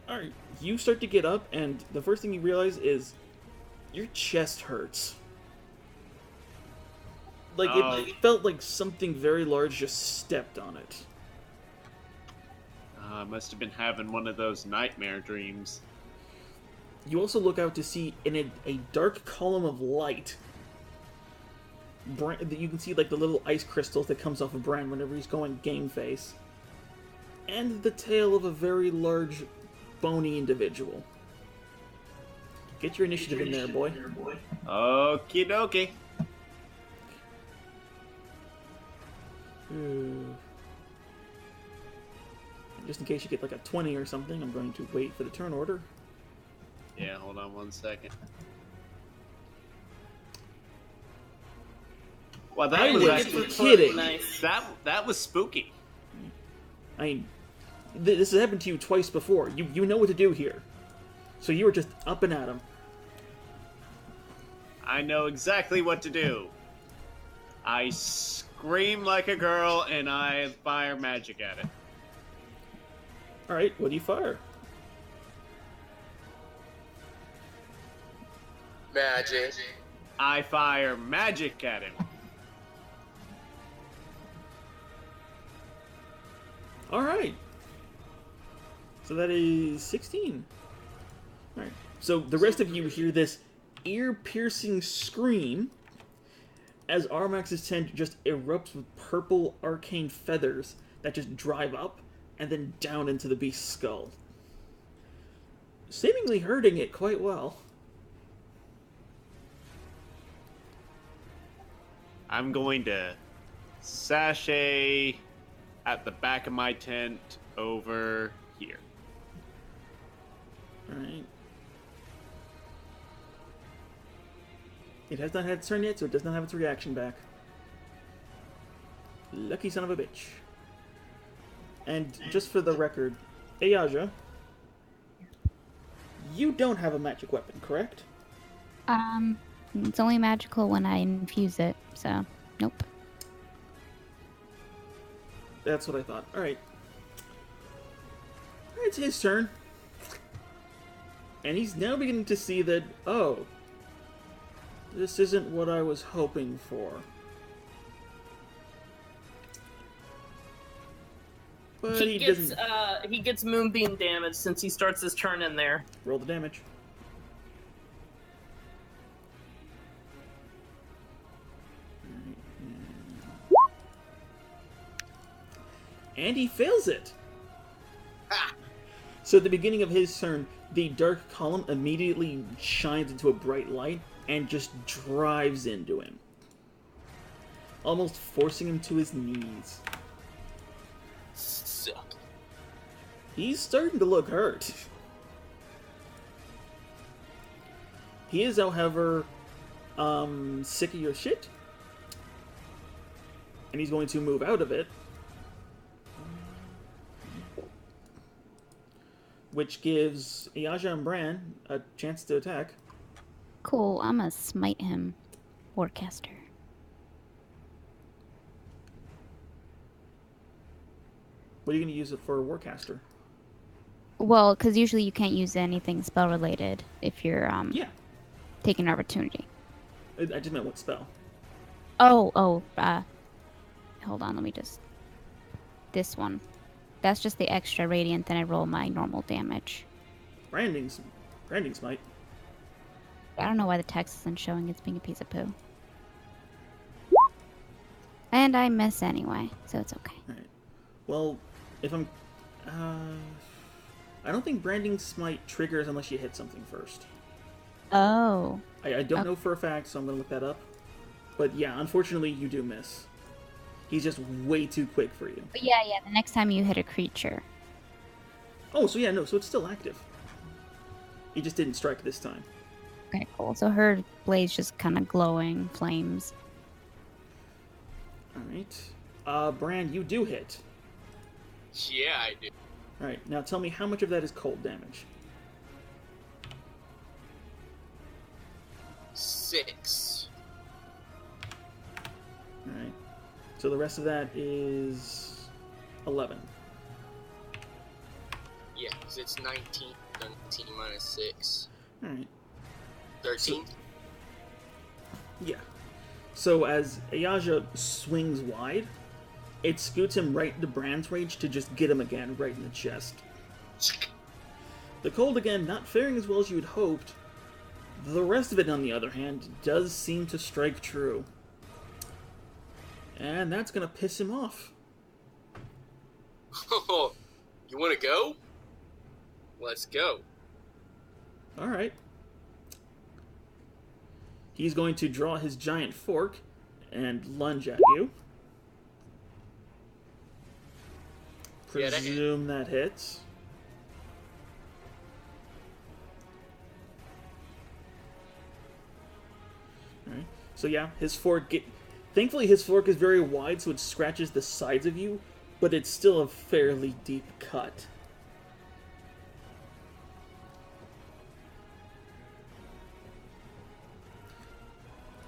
A: Alright, you start to get up, and the first thing you realize is your chest hurts. Like, it felt like something very large just stepped on it.
C: I must have been having one of those nightmare dreams.
A: You also look out to see, in a dark column of light, you can see like the little ice crystals that comes off of Bran whenever he's going game face. And the tail of a very large, bony individual. Get your initiative in there, boy.
C: Okie dokie.
A: Just in case you get like a 20 or something, I'm going to wait for the turn order.
C: Yeah, hold on 1 second. Well, that
A: I
C: was
A: was
C: actually
A: kidding.
B: Nice.
C: that was spooky.
A: I mean, this has happened to you twice before. You know what to do here. So you were just up and at him.
C: I know exactly what to do. I scream like a girl and I fire magic at it.
A: Alright, what do you fire?
D: Magic.
C: I fire magic at him.
A: Alright. So that is 16. Alright. So the rest of you hear this ear-piercing scream as Armax's tent just erupts with purple arcane feathers that just drive up and then down into the beast's skull. Seemingly hurting it quite well.
C: I'm going to sashay at the back of my tent over here.
A: Alright. It has not had its turn yet, so it does not have its reaction back. Lucky son of a bitch. And just for the record, Ayaja, you don't have a magic weapon, correct?
E: It's only magical when I infuse it, so nope.
A: That's what I thought. Alright. It's his turn. And he's now beginning to see that, oh, this isn't what I was hoping for. But he doesn't
B: he gets moonbeam damage since he starts his turn in there.
A: roll the damage. And he fails it.
D: Ha!
A: So at the beginning of his turn, the dark column immediately shines into a bright light and just drives into him, almost forcing him to his knees.
D: Suck.
A: He's starting to look hurt. He is, however, sick of your shit, and he's going to move out of it, which gives Iaja and Bran a chance to attack.
E: Cool, I'm gonna smite him. Warcaster.
A: What are you going to use it for, Warcaster?
E: Well, because usually you can't use anything spell related if you're
A: Yeah,
E: taking an opportunity.
A: I just meant what spell.
E: Oh, hold on, let me just... This one. That's just the extra radiant, then I roll my normal damage.
A: Branding smite.
E: I don't know why the text isn't showing it's being a piece of poo. And I miss anyway, so it's okay.
A: Alright. Well, if I'm... I don't think Branding Smite triggers unless you hit something first.
E: Oh.
A: I don't know for a fact, so I'm going to look that up. But yeah, unfortunately, you do miss. He's just way too quick for you.
E: But yeah, the next time you hit a creature.
A: Oh, so yeah, no, so it's still active. He just didn't strike this time.
E: Okay, cool. So her blade's just kind of glowing flames.
A: Alright. Brand, you do hit.
D: Yeah, I do.
A: Alright, now tell me how much of that is cold damage?
D: 6.
A: Alright. So the rest of that is 11.
D: Yeah, because it's 19. 19 minus 6.
A: Alright.
D: 13?
A: Yeah. So as Ayaja swings wide, it scoots him right into Brand's range to just get him again right in the chest. The cold again not faring as well as you had hoped. The rest of it, on the other hand, does seem to strike true. And that's gonna piss him off.
D: You want to go? Let's go.
A: Alright. He's going to draw his giant fork and lunge at you.
D: Yeah, that hit.
A: Presume that hits. Alright. So yeah, his fork... Thankfully his fork is very wide, so it scratches the sides of you, but it's still a fairly deep cut.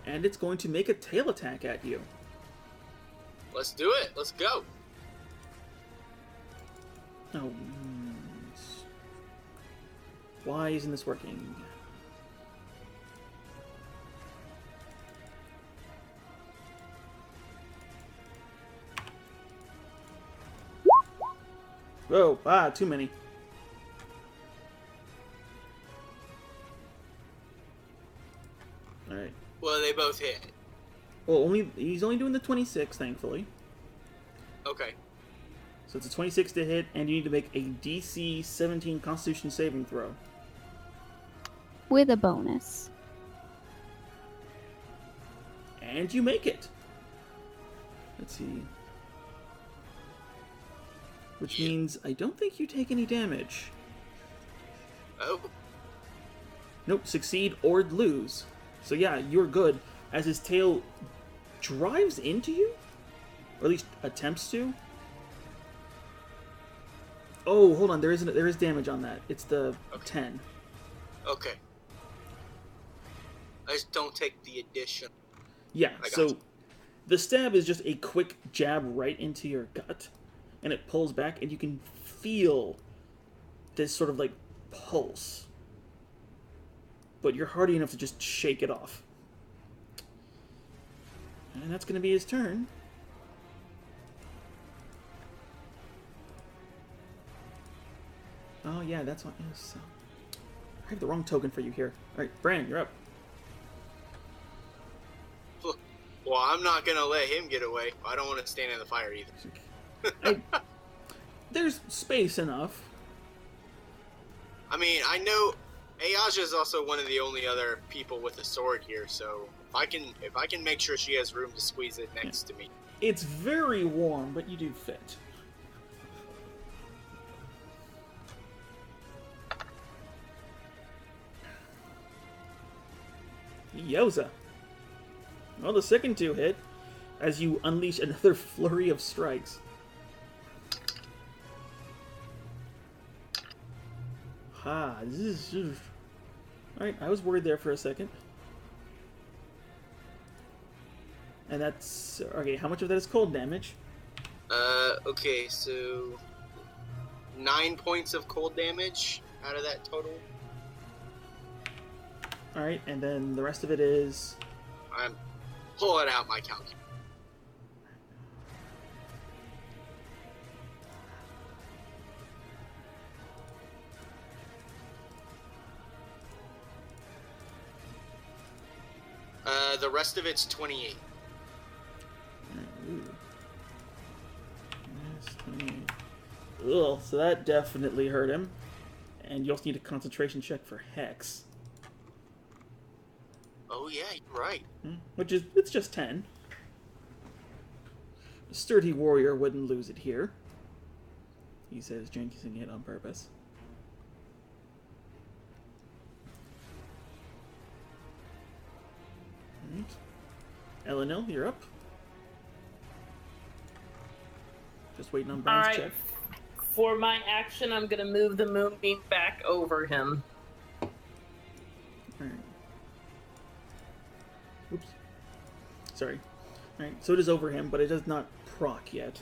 A: And it's going to make a tail attack at you.
D: Let's do it. Let's go.
A: Oh, why isn't this working? Oh, too many. Alright.
D: Well, they both hit.
A: Well, he's only doing the 26, thankfully.
D: Okay.
A: So it's a 26 to hit, and you need to make a DC 17 Constitution saving throw.
E: With a bonus.
A: And you make it. Let's see. Which means I don't think you take any damage.
D: Oh.
A: Nope, succeed or lose. So yeah, you're good. As his tail drives into you, or at least attempts to. Oh, hold on. There is damage on that. It's the 10.
D: Okay. I just don't take the addition.
A: Yeah.
D: I
A: So
D: gotcha.
A: the stab is just a quick jab right into your gut, and it pulls back, and you can feel this sort of like pulse but you're hardy enough to just shake it off. And that's going to be his turn. Oh yeah, that's what. So I have the wrong token for you here. All right, Bran, you're up.
D: Well, I'm not gonna let him get away. I don't want to stand in the fire either.
A: There's space enough.
D: I mean, I know Ayaja is also one of the only other people with a sword here, so if I can make sure she has room to squeeze it next to me.
A: It's very warm, but you do fit. Yoza. Well, the second two hit as you unleash another flurry of strikes. Ha! Alright, I was worried there for a second. And that's... Okay, how much of that is cold damage?
D: Okay, so 9 points of cold damage out of that total.
A: Alright, and then the rest of it is...
D: I'm pulling out my calculator. The rest of it's 28.
A: Ooh. Ugh, so that definitely hurt him. And you also need a concentration check for Hex.
D: Oh yeah, you're right.
A: Which is, it's just 10. A sturdy warrior wouldn't lose it here. He says, jinxing it on purpose. Alright. Elenil, you're up. Just waiting on Brian's check.
B: For my action, I'm gonna move the moonbeam back over him.
A: Alright. Oops. Sorry. Alright, so it is over him, but it does not proc yet.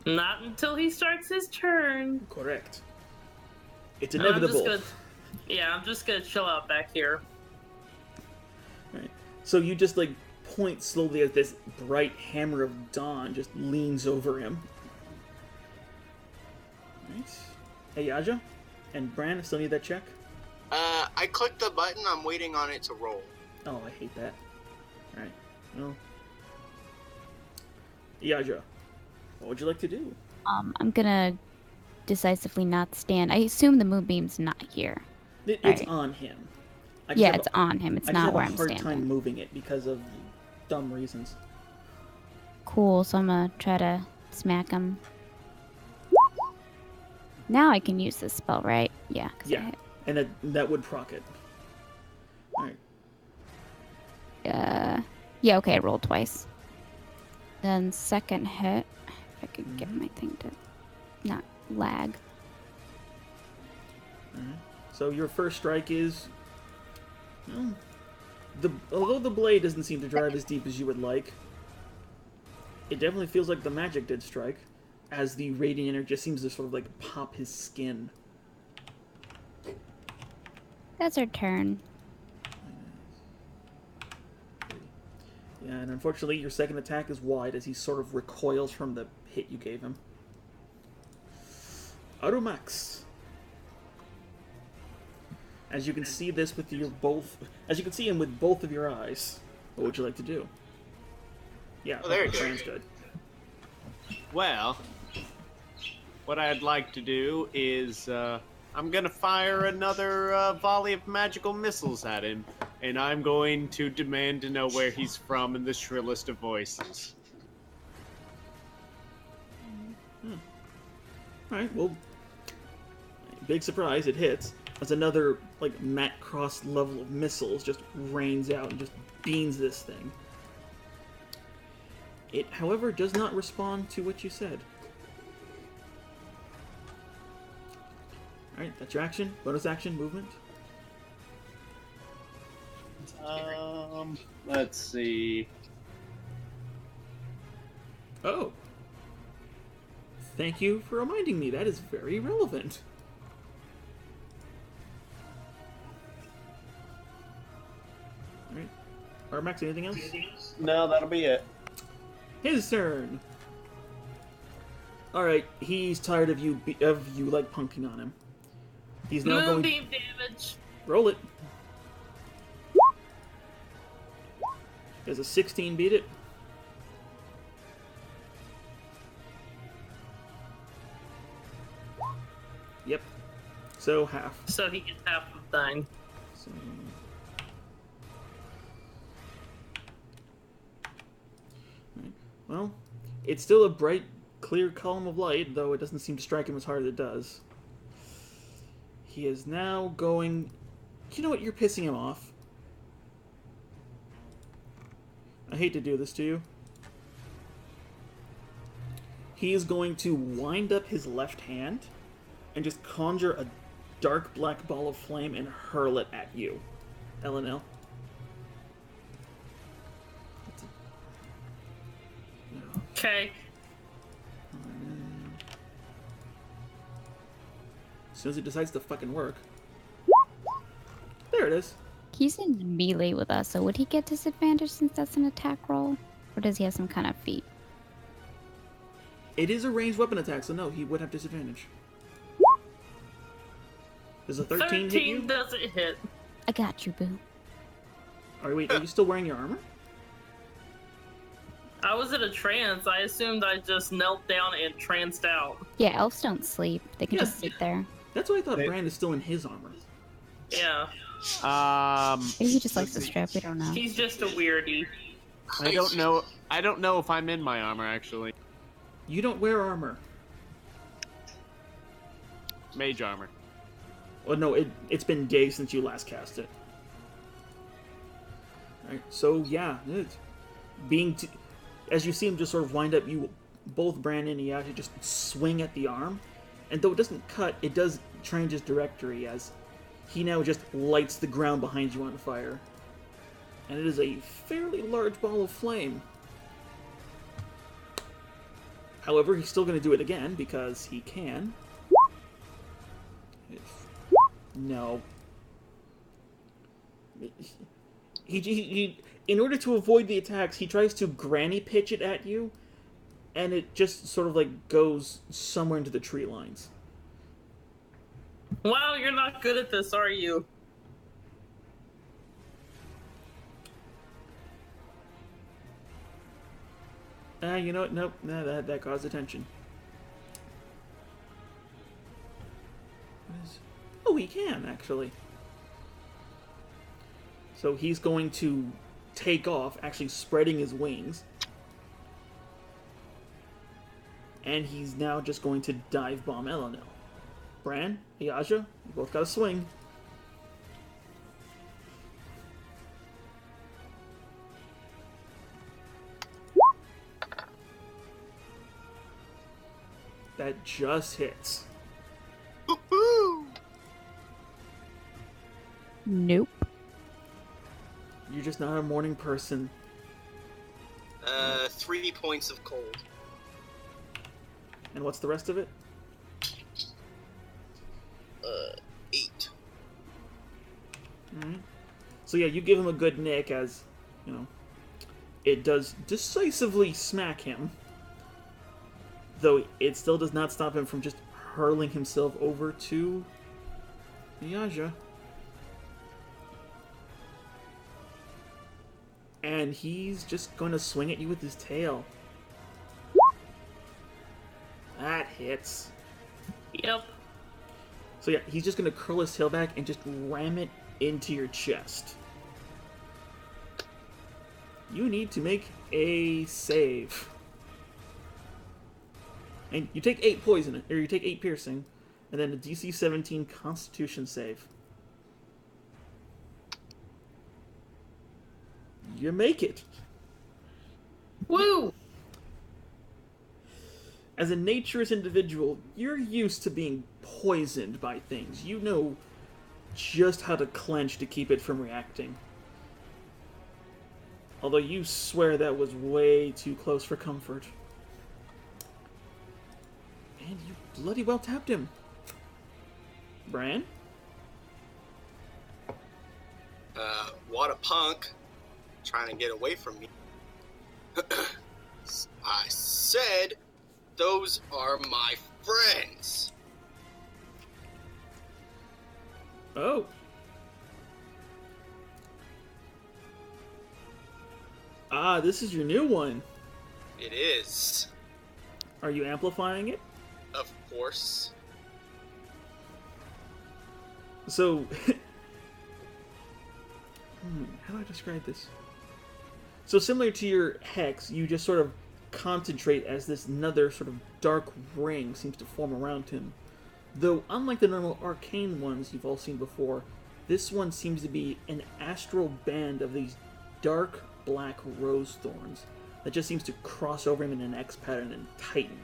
B: Not until he starts his turn.
A: Correct. It's inevitable.
B: I'm just gonna chill out back here.
A: Right. So you just like point slowly as this bright hammer of dawn just leans over him. Right. Ayaja and Bran, I still need that check.
D: I clicked the button. I'm waiting on it to roll.
A: Oh, I hate that. Alright. Well. Ayaja, what would you like to do?
E: I'm gonna decisively not stand. I assume the moonbeam's not here.
A: It's
E: Right.
A: on him.
E: Yeah, it's on him. It's not where I'm
A: I just have a hard
E: standing.
A: time moving it because of dumb reasons.
E: Cool, so I'm gonna try to smack him. Now I can use this spell, right? Yeah. 'Cause
A: Yeah, and that would proc it. Alright.
E: Yeah, okay, I rolled twice. Then second hit, if I could get my thing to not lag.
A: Alright. So your first strike is... Well, although the blade doesn't seem to drive as deep as you would like, it definitely feels like the magic did strike, as the radiant energy just seems to sort of like pop his skin.
E: That's our turn.
A: Yeah, and unfortunately your second attack is wide as he sort of recoils from the hit you gave him. Arumax. As you can see this with your as you can see him with both of your eyes, what would you like to do? Yeah,
D: Oh, there you go.
A: Fran's good.
C: Well, what I'd like to do is I'm gonna fire another volley of magical missiles at him, and I'm going to demand to know where he's from in the shrillest of voices.
A: Alright, well, big surprise, it hits. As another, like, Matt Cross level of missiles just rains out and just beans this thing. It, however, does not respond to what you said. Alright, that's your action. Bonus action, movement.
C: Let's see.
A: Oh. Thank you for reminding me. That is very relevant. Alright. Armax, anything else?
C: No, that'll be it.
A: His turn. Alright, he's tired of you like punking on him. He's now going...
B: Moonbeam damage.
A: Roll it. Does a 16 beat it? Yep. So half.
B: So he gets half of 9.
A: So... Right. Well, it's still a bright, clear column of light, though it doesn't seem to strike him as hard as it does. He is now going... You know what? You're pissing him off. I hate to do this to you. He is going to wind up his left hand and just conjure a dark black ball of flame and hurl it at you. LNL.
B: Okay.
A: As soon as it decides to fucking work. There it is.
E: He's in melee with us, so would he get disadvantage since that's an attack roll? Or does he have some kind of feat?
A: It is a ranged weapon attack, so no, he would have disadvantage. Does a 13 hit you?
B: Doesn't hit.
E: I got you, boo.
A: Are you still wearing your armor?
B: I was in a trance. I assumed I just knelt down and tranced out.
E: Yeah, elves don't sleep. They can
A: Yeah.
E: just sit there.
A: That's why I thought Brand is still in his armor.
B: Yeah.
E: Maybe he just likes to strip. We don't know.
B: He's just a weirdie.
C: I don't know. I don't know if I'm in my armor actually.
A: You don't wear armor.
C: Mage armor.
A: Well, no, it's been days since you last cast it. Alright, so yeah, as you see him just sort of wind up, you both Brandon and Yasha just swing at the arm, and though it doesn't cut, it does change his trajectory as he now just lights the ground behind you on fire. And it is a fairly large ball of flame. However, he's still going to do it again because he can. No. He in order to avoid the attacks, he tries to granny pitch it at you, and it just sort of like goes somewhere into the tree lines.
B: Wow, you're not good at this, are you?
A: You know what? Nope. Nah, that caused attention. Oh, he can, actually. So he's going to take off, actually spreading his wings. And he's now just going to dive bomb Elenil. Bran, Ayaja, you both got to swing. That just hits.
D: Woo-hoo!
E: Nope.
A: You're just not a morning person.
D: 3 points of cold.
A: And what's the rest of it?
D: 8.
A: Alright. So yeah, you give him a good nick as, you know, it does decisively smack him. Though it still does not stop him from just hurling himself over to Yaja. And he's just going to swing at you with his tail. That hits.
B: Yep.
A: So yeah, he's just going to curl his tail back and just ram it into your chest. You need to make a save. And you take 8 poison, or you take 8 piercing, and then a DC 17 Constitution save. You make it.
B: Woo!
A: As a naturist individual, you're used to being poisoned by things. You know just how to clench to keep it from reacting. Although you swear that was way too close for comfort. And you bloody well tapped him. Bran?
D: What a punk. trying to get away from me. I said, those are my friends.
A: Oh. Ah, this is your new one.
D: It is.
A: Are you amplifying it?
D: Of course.
A: So, how do I describe this? So similar to your hex, you just sort of concentrate as this another sort of dark ring seems to form around him. Though, unlike the normal arcane ones you've all seen before, this one seems to be an astral band of these dark black rose thorns that just seems to cross over him in an X pattern and tighten.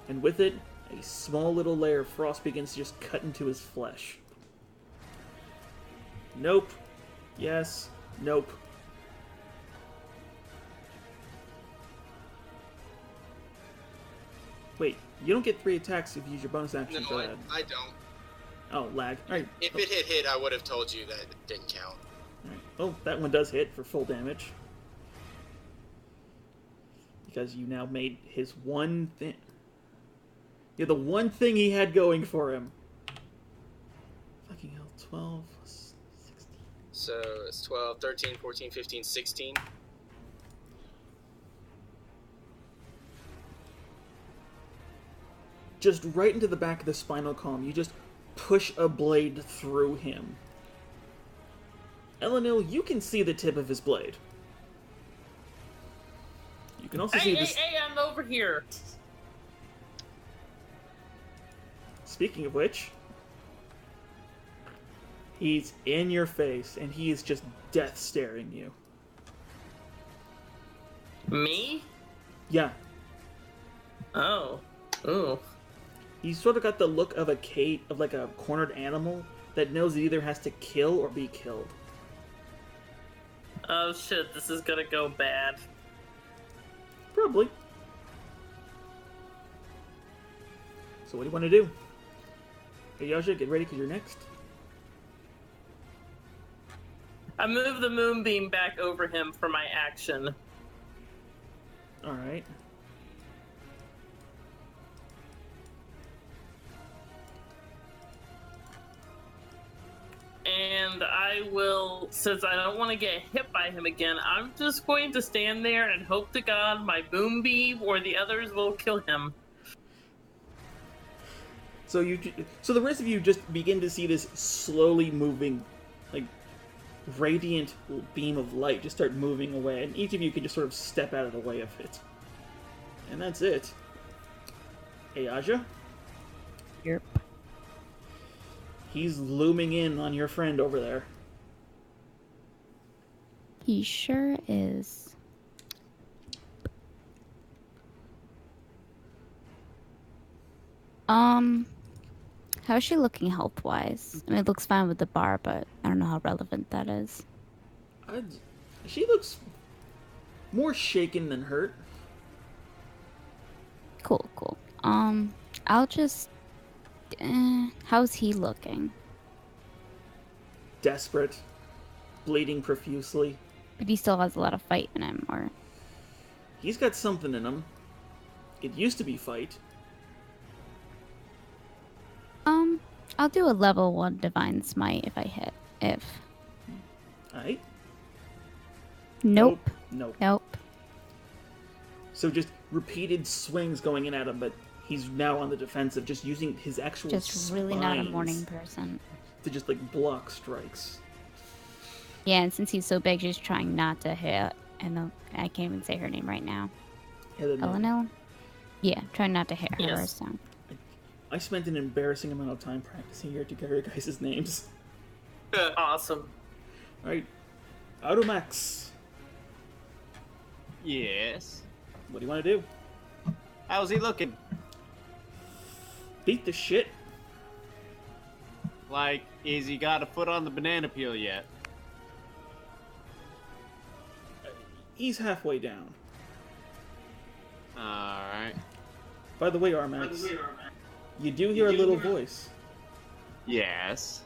A: And with it, a small little layer of frost begins to just cut into his flesh. Nope. Yes. Nope. Wait, you don't get 3 attacks if you use your bonus action.
D: No,
A: Go ahead.
D: I don't.
A: Oh, lag. Alright.
D: If it had hit, I would have told you that it didn't count.
A: Alright. Oh, that one does hit for full damage. Because you now made his one thing. You're the one thing he had going for him. Fucking hell, 12, 16.
D: So it's 12, 13, 14, 15, 16.
A: Just right into the back of the spinal column. You just push a blade through him. Elenil, you can see the tip of his blade. You can also see this.
B: Hey, I'm over here.
A: Speaking of which, he's in your face, and he is just death staring you.
B: Me?
A: Yeah,
B: Oh. Ooh.
A: he's sort of got the look of like a cornered animal that knows it either has to kill or be killed.
B: Oh shit, this is gonna go bad.
A: Probably. So what do you want to do? Hey, Yasha, get ready because you're next.
B: I move the moonbeam back over him for my action.
A: Alright.
B: And I will, since I don't want to get hit by him again, I'm just going to stand there and hope to God my moonbeam or the others will kill him.
A: So the rest of you just begin to see this slowly moving, like, radiant beam of light just start moving away, and each of you can just sort of step out of the way of it. And that's it. Hey, Aja?
E: Yep.
A: He's looming in on your friend over there.
E: He sure is. How's she looking health-wise? I mean, it looks fine with the bar, but I don't know how relevant that is.
A: She looks more shaken than hurt.
E: Cool, cool. I'll just... how's he looking?
A: Desperate. Bleeding profusely.
E: But he still has a lot of fight in him, or...
A: He's got something in him. It used to be fight.
E: I'll do a level 1 Divine Smite if I hit. If.
A: Alright.
E: Nope.
A: Nope.
E: Nope.
A: So just repeated swings going in at him, but he's now on the defensive, just using his actual
E: Just really not a
A: spines
E: morning person.
A: to just, like, block strikes.
E: Yeah, and since he's so big, she's trying not to hit. And I can't even say her name right now. Elenil? Yeah, trying not to hit her.
B: Yes.
E: So.
A: I spent an embarrassing amount of time practicing here to get your guys' names.
B: Awesome.
A: Alright. Automax.
C: Yes.
A: What do you want to do?
C: How's he looking?
A: Beat the shit.
C: Like, is he got a foot on the banana peel yet?
A: He's halfway down.
C: Alright.
A: By the way, Armax, you do hear a little voice.
C: Yes.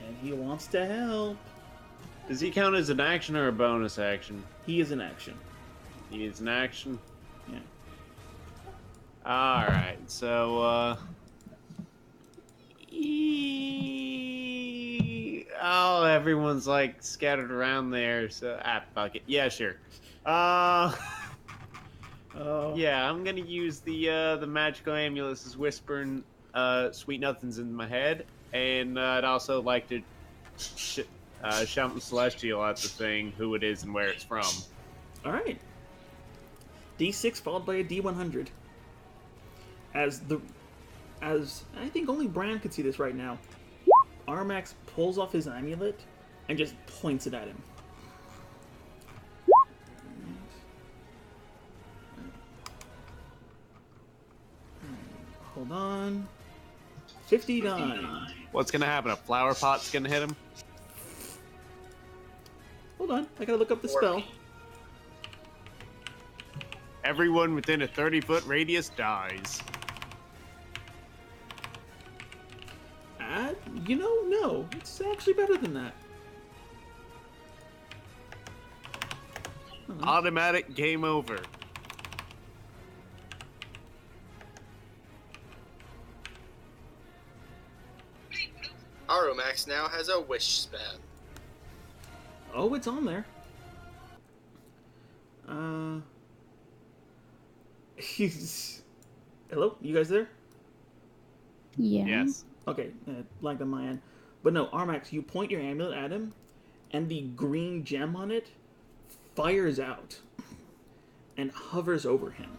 A: And he wants to help.
C: Does he count as an action or a bonus action?
A: He is in action.
C: He is an action.
A: Yeah.
C: All right. So, oh, everyone's like scattered around there. So, fuck it. Yeah, sure.
A: Oh.
C: Yeah, I'm gonna use the magical amulet as whispering sweet nothings in my head, and I'd also like to shout the celestial at the thing, who it is and where it's from.
A: All right. D6 followed by a D100. As I think only Bran could see this right now, Armax pulls off his amulet and just points it at him. Hold on. 59.
C: What's gonna happen? A flower pot's gonna hit him?
A: Hold on. I gotta look up the spell.
C: Everyone within a 30-foot radius dies.
A: No. It's actually better than that.
C: Automatic game over.
D: Aromax now has a wish spell.
A: Oh, it's on there. Hello? You guys there?
E: Yeah.
C: Yes.
A: Okay, blanked on my end. But no, Armax, you point your amulet at him, and the green gem on it fires out and hovers over him.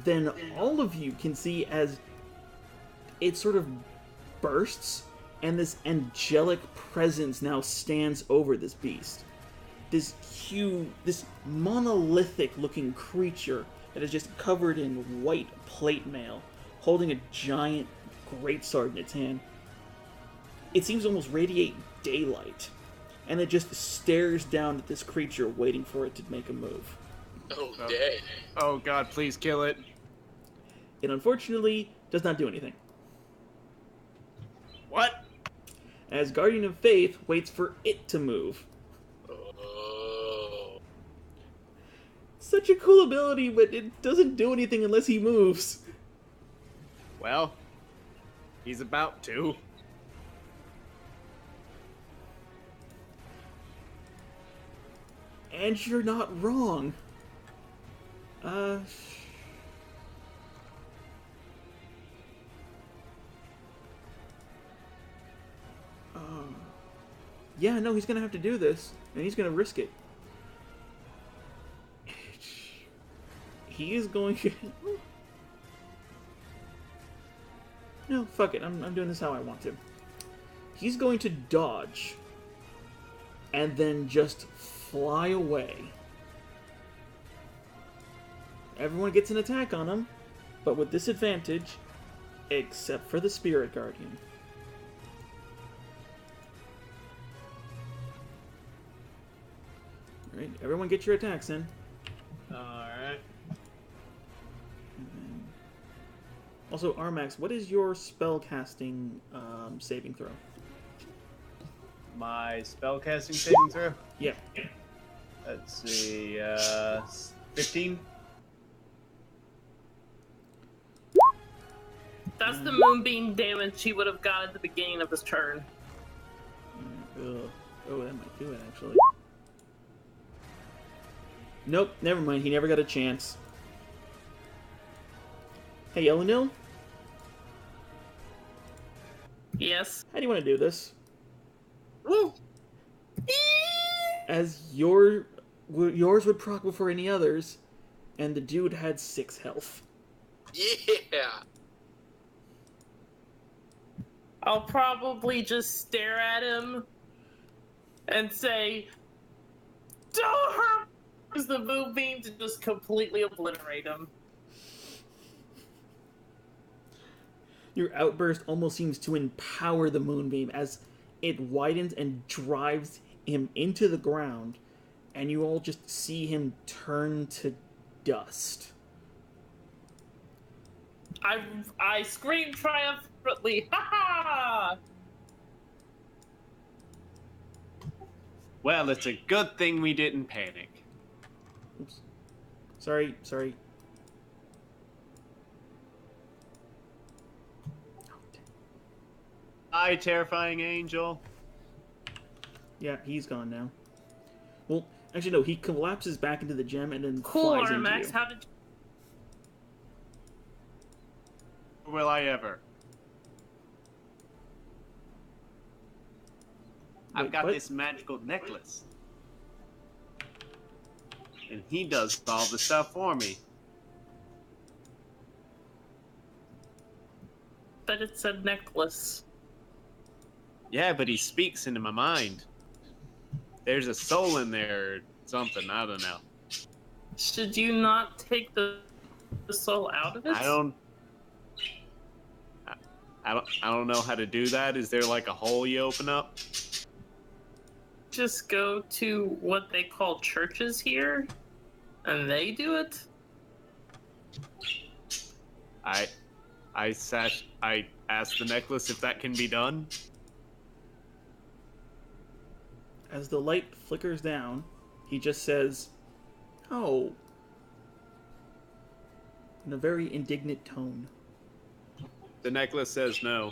A: Then all of you can see as it sort of bursts, and this angelic presence now stands over this beast. This monolithic-looking creature that is just covered in white plate mail, holding a giant greatsword in its hand. It seems to almost radiate daylight, and it just stares down at this creature, waiting for it to make a move.
D: Oh, dang.
C: Oh god, please kill it.
A: It unfortunately does not do anything.
C: What?
A: As Guardian of Faith waits for it to move.
D: Oh.
A: Such a cool ability, but it doesn't do anything unless he moves.
C: Well, he's about to.
A: And you're not wrong. Yeah, no, he's gonna have to do this, and he's gonna risk it. He is going to... No, fuck it, I'm doing this how I want to. He's going to dodge, and then just fly away. Everyone gets an attack on him, but with disadvantage, except for the Spirit Guardian. Alright, everyone get your attacks in.
C: Alright.
A: Also, Armax, what is your spellcasting saving throw?
C: My spellcasting saving throw?
A: Yeah.
C: Let's see, 15?
B: That's the moonbeam damage he would have got at the beginning of his turn.
A: Ugh. Oh, that might do it, actually. Nope, never mind. He never got a chance. Hey, Elenil,
B: Yes.
A: how do you want to do this?
B: Woo!
A: As yours would proc before any others, and the dude had 6 health.
D: Yeah.
B: I'll probably just stare at him and say, "Don't hurt!" Use the moonbeam to just completely obliterate him.
A: Your outburst almost seems to empower the moonbeam as it widens and drives him into the ground, and you all just see him turn to dust.
B: I scream triumphantly, "Ha ha!"
C: Well, it's a good thing we didn't panic.
A: Oops. Sorry.
C: Hi, terrifying angel.
A: Yeah, he's gone now. Well, actually, no. He collapses back into the gem and then
B: Cool,
A: flies into
B: Armax.
A: you.
B: How did
C: Will I ever? I've
A: Wait,
C: got
A: what?
C: this magical necklace. And he does all the stuff for me.
B: but it said necklace?
C: Yeah, but he speaks into my mind. There's a soul in there or something, I don't know.
B: Should you not take the soul out of it?
C: I don't know how to do that. Is there like a hole you open up?
B: Just go to what they call churches here, and they do it.
C: I asked the necklace if that can be done.
A: As the light flickers down, he just says, "Oh," in a very indignant tone.
C: The necklace says no.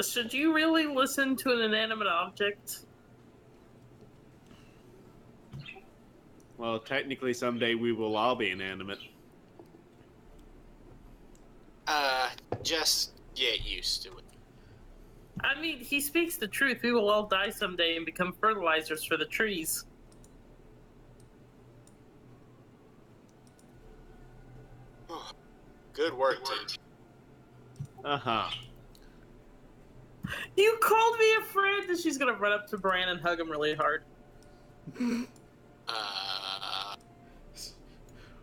B: Should you really listen to an inanimate object?
C: Well, technically someday we will all be inanimate.
D: Just get used to it.
B: I mean, he speaks the truth. We will all die someday and become fertilizers for the trees.
D: Good work, team.
C: Uh-huh.
B: You called me a friend, and she's gonna run up to Bran and hug him really hard.
A: Well,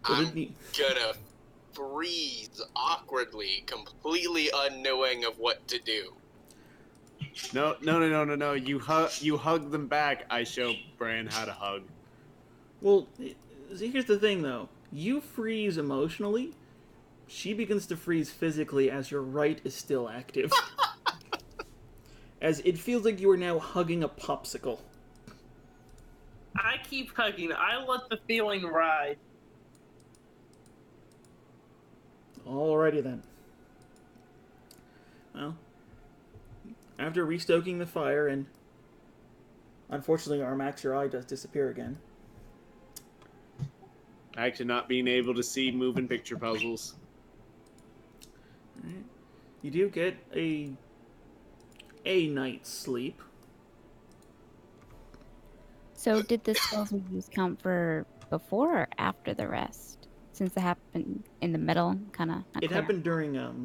D: I'm
A: didn't he-
D: gonna freeze awkwardly, completely unknowing of what to do.
C: No. You hug them back. I show Bran how to hug.
A: Well, see, here's the thing, though. You freeze emotionally. She begins to freeze physically as your right is still active. As it feels like you are now hugging a popsicle.
B: I keep hugging. I let the feeling ride.
A: Alrighty then. Well, after restoking the fire and unfortunately Armax, your eye does disappear again.
C: Back to not being able to see moving picture puzzles.
A: Alright. You do get a night's sleep.
E: So did the spells we used count for before or after the rest? Since it happened in the middle, kind of.
A: It happened during the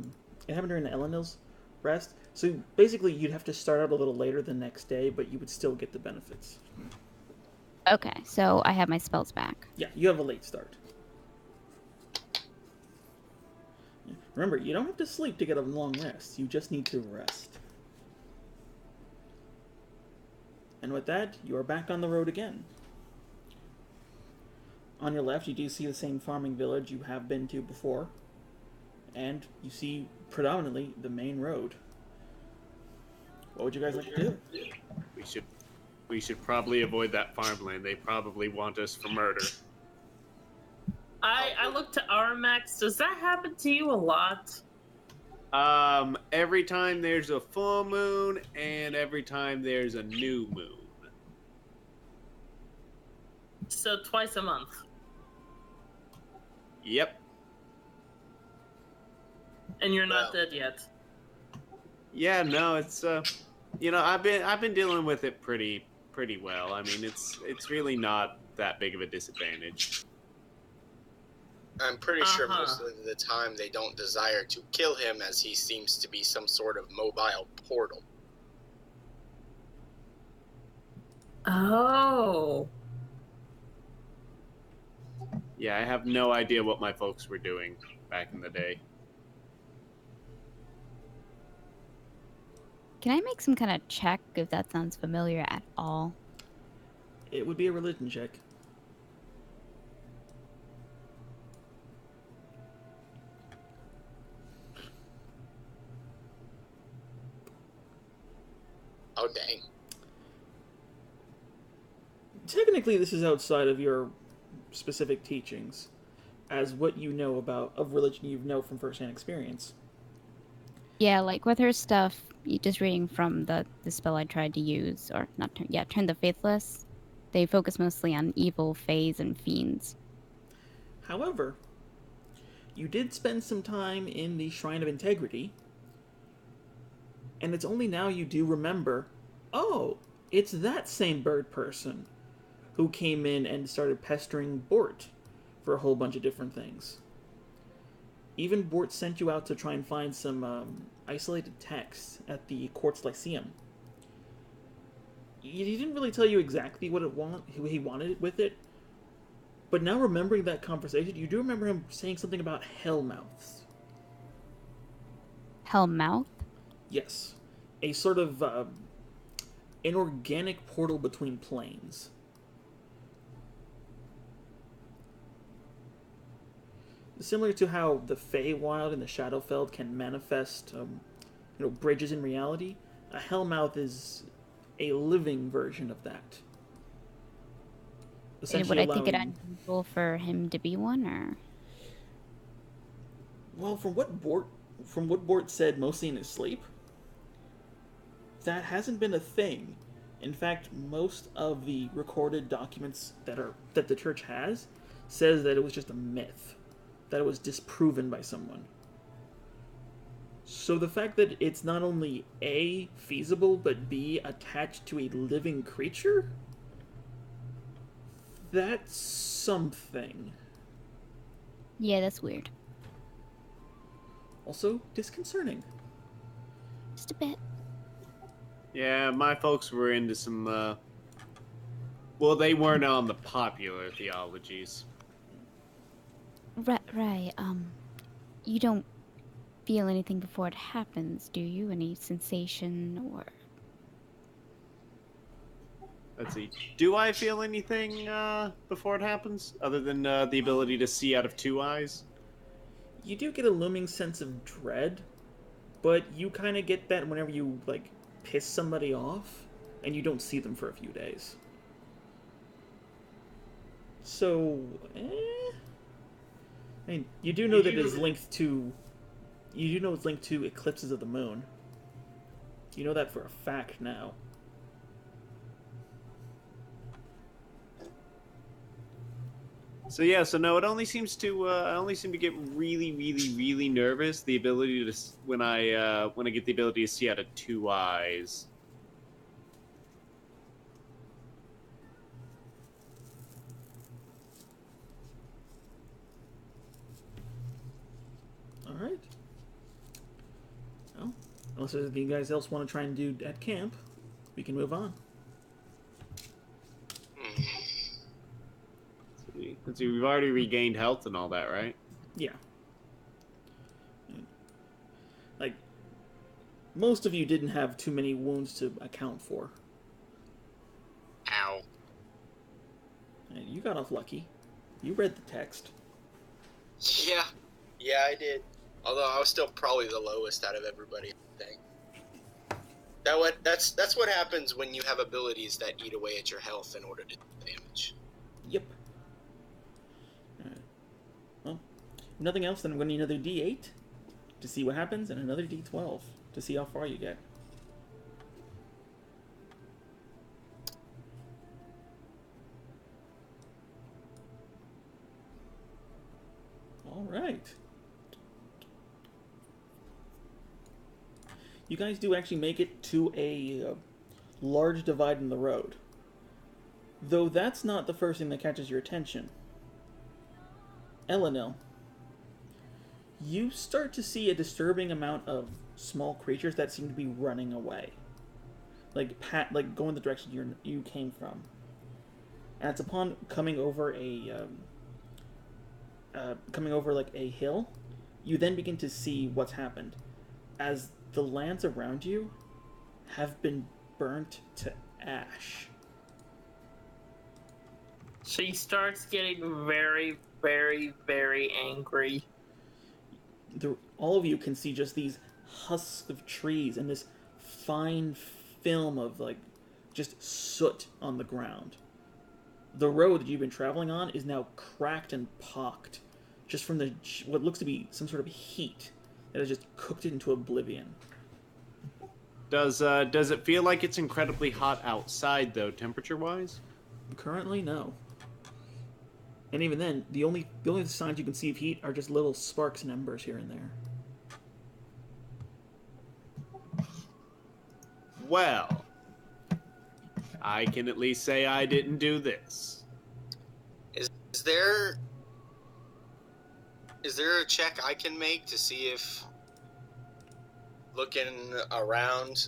A: Elenil's rest. So basically, you'd have to start out a little later the next day, but you would still get the benefits.
E: Okay, so I have my spells back.
A: Yeah, you have a late start. Remember, you don't have to sleep to get a long rest. You just need to rest. And with that, you are back on the road again. On your left, you do see the same farming village you have been to before. And you see, predominantly, the main road. What would you guys like to do?
C: We should probably avoid that farmland. They probably want us for murder.
B: I look to Armax. Does that happen to you a lot?
C: Every time there's a full moon and every time there's a new moon.
B: So twice a month.
C: Yep.
B: And you're not dead yet.
C: Yeah, no, it's I've been dealing with it pretty well. I mean, it's really not that big of a disadvantage.
D: I'm pretty sure most of the time they don't desire to kill him, as he seems to be some sort of mobile portal.
B: Oh.
C: Yeah, I have no idea what my folks were doing back in the day.
E: Can I make some kind of check if that sounds familiar at all?
A: It would be a religion check.
D: Oh, dang.
A: technically this is outside of your specific teachings, as what you know about of religion you know from firsthand experience.
E: Yeah, like with her stuff, just reading from the spell I tried to use, or not turn, yeah, turn the faithless. They focus mostly on evil, fays, and fiends.
A: However, you did spend some time in the Shrine of Integrity, and it's only now you do remember, oh, it's that same bird person who came in and started pestering Bort for a whole bunch of different things. Even Bort sent you out to try and find some isolated texts at the Quartz Lyceum. He didn't really tell you exactly who he wanted with it, but now remembering that conversation, you do remember him saying something about hellmouths.
E: Hellmouth?
A: Yes, a sort of inorganic portal between planes. Similar to how the Feywild and the Shadowfell can manifest, bridges in reality, a Hellmouth is a living version of that.
E: And would I take it unusual for him to be one, or?
A: Well, from what Bort said, mostly in his sleep, that hasn't been a thing. In fact, most of the recorded documents that the church has says that it was just a myth, that it was disproven by someone. So the fact that it's not only A, feasible, but B, attached to a living creature, that's something.
E: Yeah, that's weird.
A: Also, disconcerting.
E: Just a bit.
C: Yeah, my folks were into some, well, they weren't on the popular theologies.
E: Right, you don't feel anything before it happens, do you? Any sensation or...
C: Let's see. Do I feel anything before it happens, other than the ability to see out of two eyes?
A: You do get a looming sense of dread, but you kind of get that whenever you, piss somebody off, and you don't see them for a few days. So, I mean, you do know that it's linked to... You do know it's linked to eclipses of the moon. You know that for a fact now.
C: So no, it only seems to I only seem to get really, really, really nervous. The ability to when I get the ability to see out of two eyes.
A: All right. Well, unless there's anything you guys else want to try and do at camp, we can move on.
C: Let's see, we've already regained health and all that, right?
A: Yeah. Most of you didn't have too many wounds to account for.
D: Ow.
A: And you got off lucky. You read the text.
D: Yeah, I did. Although I was still probably the lowest out of everybody, I think. That's what happens when you have abilities that eat away at your health in order to do damage.
A: Yep. Alright. Well, nothing else, then I'm going to need another D8 to see what happens, and another D12 to see how far you get. Alright. You guys do actually make it to a large divide in the road. Though that's not the first thing that catches your attention. Elenil, you start to see a disturbing amount of small creatures that seem to be running away. Going the direction you came from. And it's upon coming over a hill, you then begin to see what's happened. As the lands around you have been burnt to ash.
B: She starts getting very, very, very angry.
A: All of you can see just these husks of trees and this fine film of just soot on the ground. the road that you've been traveling on is now cracked and pocked, just from what looks to be some sort of heat that has just cooked it into oblivion.
C: Does it feel like it's incredibly hot outside, though, temperature-wise?
A: Currently, no. And even then, the only signs you can see of heat are just little sparks and embers here and there.
C: Well, I can at least say I didn't do this.
D: Is there a check I can make to see if, looking around,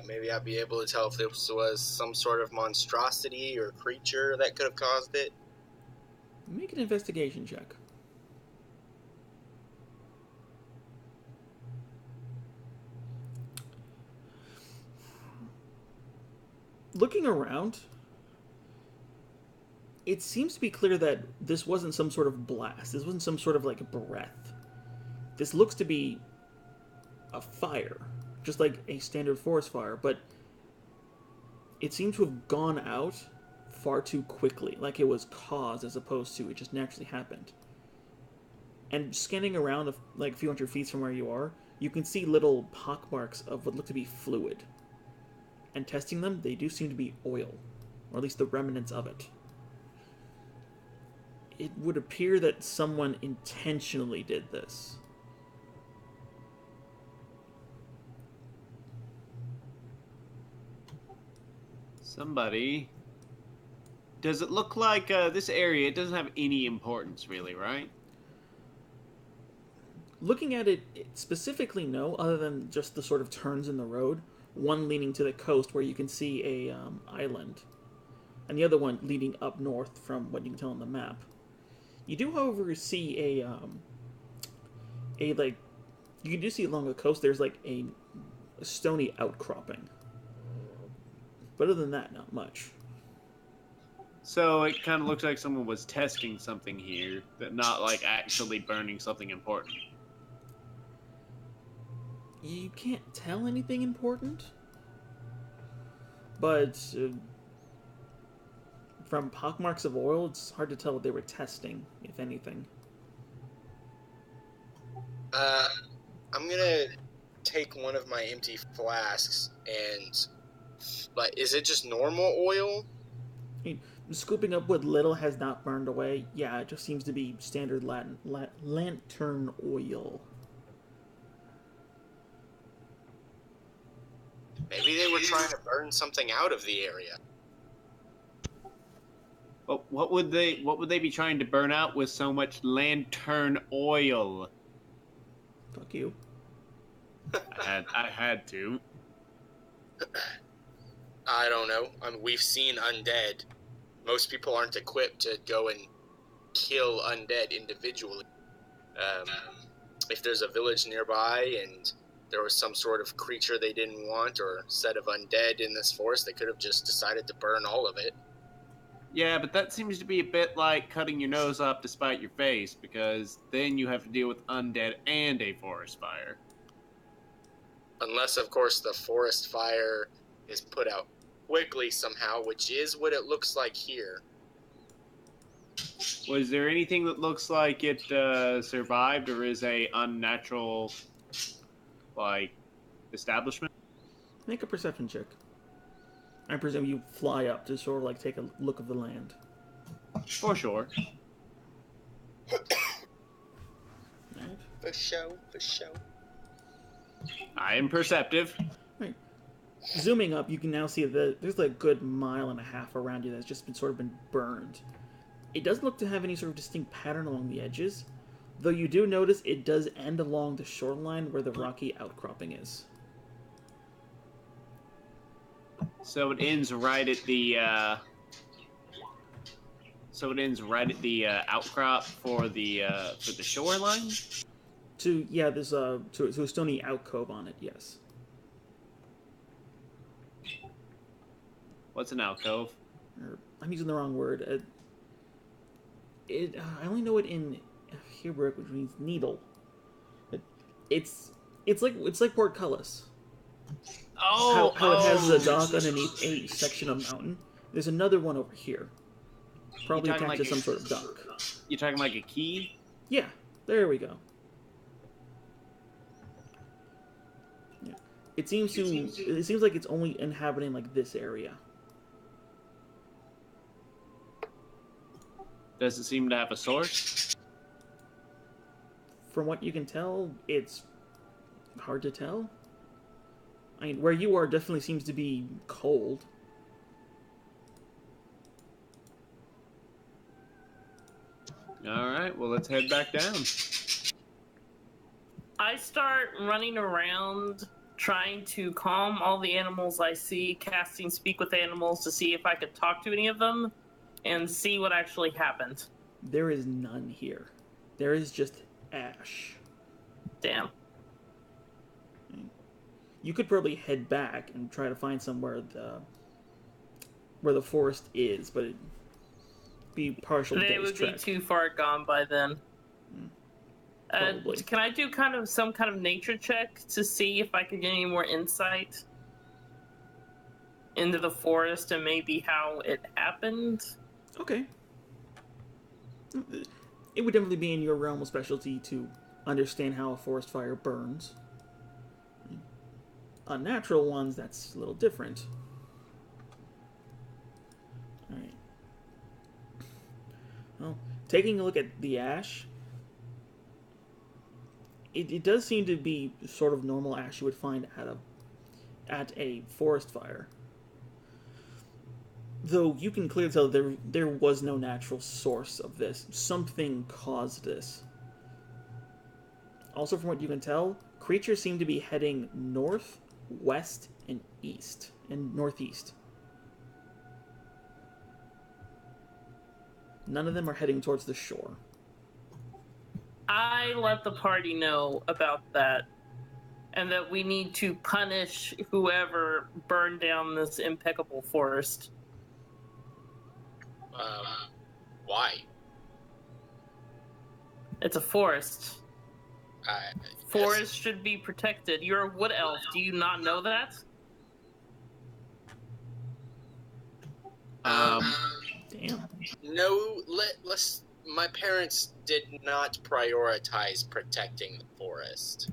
D: maybe I'd be able to tell if this was some sort of monstrosity or creature that could have caused it?
A: Make an investigation check. Looking around, it seems to be clear that this wasn't some sort of blast. This wasn't some sort of, like, breath. This looks to be a fire, just like a standard forest fire, but it seemed to have gone out far too quickly, like it was caused as opposed to it just naturally happened. And scanning around, like a few hundred feet from where you are, you can see little pockmarks of what look to be fluid. And testing them, they do seem to be oil, or at least the remnants of it. It would appear that someone intentionally did this.
C: Somebody. Does it look like this area? It doesn't have any importance, really, right?
A: Looking at it specifically, no, other than just the sort of turns in the road. One leaning to the coast where you can see a island, and the other one leading up north from what you can tell on the map. You do, however, see you do see along the coast there's like a stony outcropping. But other than that, not much.
C: So it kind of looks like someone was testing something here, but not like actually burning something important.
A: You can't tell anything important, but from pockmarks of oil, it's hard to tell what they were testing, if anything.
D: I'm gonna take one of my empty flasks and, but is it just normal oil?
A: I mean, scooping up what little has not burned away, yeah, it just seems to be standard lantern oil.
D: Maybe they were trying to burn something out of the area.
C: But what would they be trying to burn out with so much lantern oil?
A: Fuck you.
C: I had to.
D: I don't know. I mean, we've seen undead. Most people aren't equipped to go and kill undead individually. If there's a village nearby and there was some sort of creature they didn't want or set of undead in this forest, they could have just decided to burn all of it.
C: Yeah, but that seems to be a bit like cutting your nose off to spite your face, because then you have to deal with undead and a forest fire.
D: Unless, of course, the forest fire is put out quickly somehow, which is what it looks like here.
C: Was there anything that looks like it survived, or is a unnatural, like, establishment?
A: Make a perception check. I presume you fly up to sort of like take a look of the land.
C: For sure.
A: Right.
D: For show, for show.
C: I am perceptive.
A: Right. Zooming up, you can now see that there's like a good mile and a half around you that's just been burned. It doesn't look to have any sort of distinct pattern along the edges, though you do notice it does end along the shoreline where the rocky outcropping is.
C: So it ends right at the outcrop for the shoreline.
A: There's a stony alcove on it. Yes.
C: What's an alcove?
A: I'm using the wrong word. I only know it in Hebrew, which means needle. It's like portcullis.
B: Oh,
A: how it has the dock underneath a section of mountain. There's another one over here. Probably
C: talking
A: attached
C: like
A: to some sort of dock.
C: You talking like a key?
A: Yeah, there we go. Yeah. It seems like it's only inhabiting like this area.
C: Does it seem to have a source?
A: From what you can tell, it's hard to tell. I mean, where you are definitely seems to be cold.
C: All right, well, let's head back down.
B: I start running around trying to calm all the animals I see, casting Speak with Animals to see if I could talk to any of them and see what actually happened.
A: There is none here. There is just ash.
B: Damn.
A: You could probably head back and try to find somewhere where the forest is, but it'd be partial
B: They
A: day's
B: would
A: trek.
B: be too far gone by then.
A: Probably.
B: Can I do some kind of nature check to see if I could get any more insight into the forest and maybe how it happened?
A: Okay. It would definitely be in your realm of specialty to understand how a forest fire burns. Unnatural ones, that's a little different. Alright. Well, taking a look at the ash, it does seem to be sort of normal ash you would find at a forest fire. Though you can clearly tell there was no natural source of this. Something caused this. Also, from what you can tell, creatures seem to be heading north, west, and east, and northeast. None of them are heading towards the shore.
B: I let the party know about that, and that we need to punish whoever burned down this impeccable forest.
D: Why?
B: It's a forest.
D: Yes.
B: Forests should be protected. You're a wood elf. Do you not know that?
A: Damn.
D: No, let's. My parents did not prioritize protecting the forest.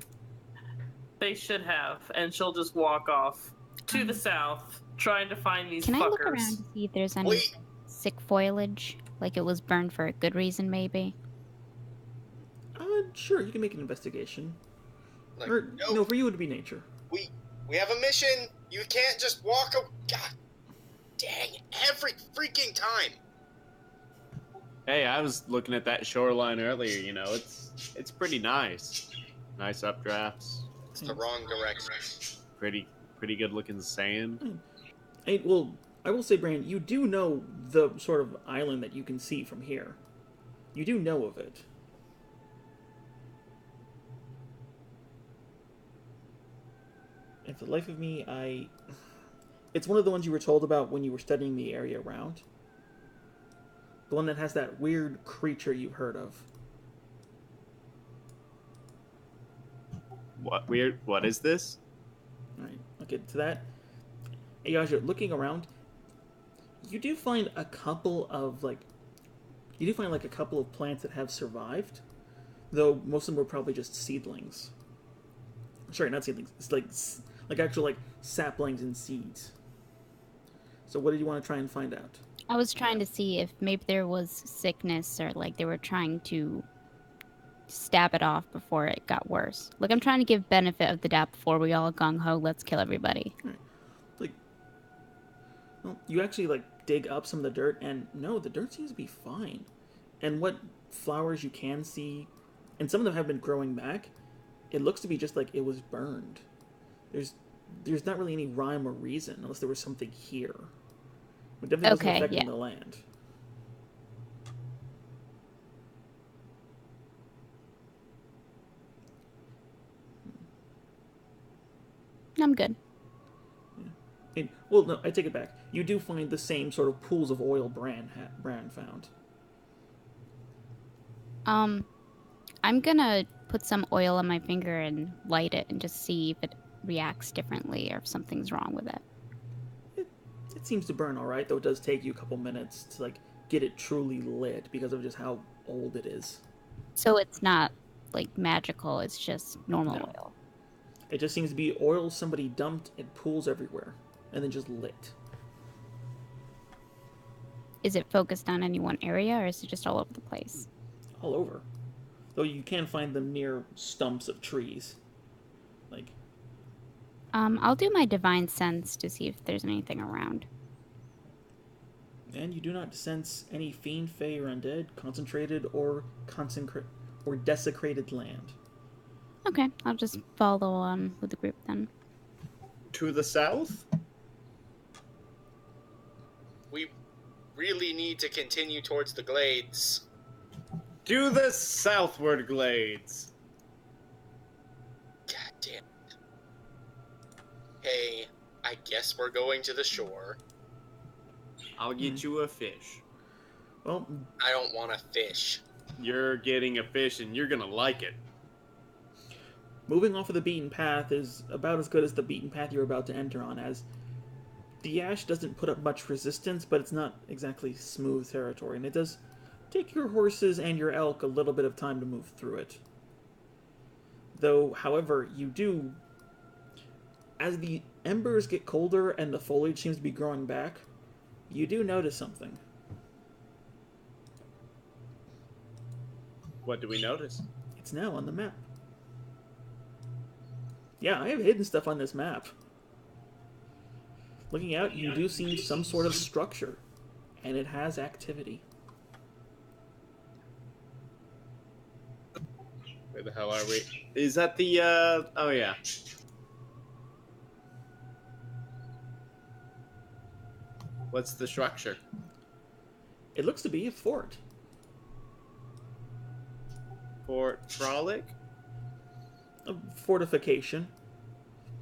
B: They should have, and she'll just walk off to the south, trying to find these
E: Can
B: fuckers.
E: I look around to see if there's any
D: Wait.
E: sick foliage? Like it was burned for a good reason, maybe?
A: Sure, you can make an investigation.
D: Like,
A: Or, no, for you it would be nature.
D: we have a mission. You can't just walk. God, dang! Every freaking time.
C: Hey, I was looking at that shoreline earlier. You know, it's pretty nice. Nice updrafts.
D: It's the wrong direction.
C: Pretty good looking sand.
A: I will say, Brand, you do know the sort of island that you can see from here. You do know of it. And for the life of me, it's one of the ones you were told about when you were studying the area around. The one that has that weird creature you've heard of.
C: What weird? What is this?
A: Alright, I'll get to that. Hey, guys, you're looking around. You do find a couple of, a couple of plants that have survived. Though most of them were probably just seedlings. Sorry, not seedlings. It's like actual, saplings and seeds. So what did you want to try and find out?
E: I was trying to see if maybe there was sickness or they were trying to stab it off before it got worse. Like, I'm trying to give benefit of the doubt before we all gung-ho, let's kill everybody.
A: Right. You actually, dig up some of the dirt, and no, the dirt seems to be fine. And what flowers you can see, and some of them have been growing back, it looks to be just like it was burned. There's not really any rhyme or reason, unless there was something here. But definitely wasn't affecting the land.
E: I'm good.
A: Well, no, I take it back. You do find the same sort of pools of oil Bran found.
E: I'm gonna put some oil on my finger and light it and just see if it reacts differently or if something's wrong with it.
A: It seems to burn all right, though it does take you a couple minutes to get it truly lit because of just how old it is.
E: So it's not like magical, it's just normal
A: No.
E: oil.
A: It just seems to be oil somebody dumped and pools everywhere, and then just lit.
E: Is it focused on any one area, or is it just all over the place?
A: All over. Though you can find them near stumps of trees. Like,
E: I'll do my divine sense to see if there's anything around.
A: and you do not sense any fiend, fey, or undead, concentrated or desecrated land.
E: Okay, I'll just follow on with the group then.
C: To the south?
D: We really need to continue towards the glades.
C: To the southward glades.
D: God damn it. Hey, I guess we're going to the shore.
C: I'll get you a fish.
A: Well,
D: I don't want to fish.
C: You're getting a fish and you're gonna like it.
A: moving off of the beaten path is about as good as the beaten path you're about to enter on, as the ash doesn't put up much resistance, but it's not exactly smooth territory, and it does take your horses and your elk a little bit of time to move through it. Though, however, you do, as the embers get colder and the foliage seems to be growing back, you do notice something.
C: What do we notice?
A: It's now on the map. Yeah, I have hidden stuff on this map. Looking out, you do see some sort of structure, and it has activity.
C: Where the hell are we? Is that the, oh yeah. What's the structure?
A: It looks to be a fort.
C: Fort Frolic?
A: A fortification.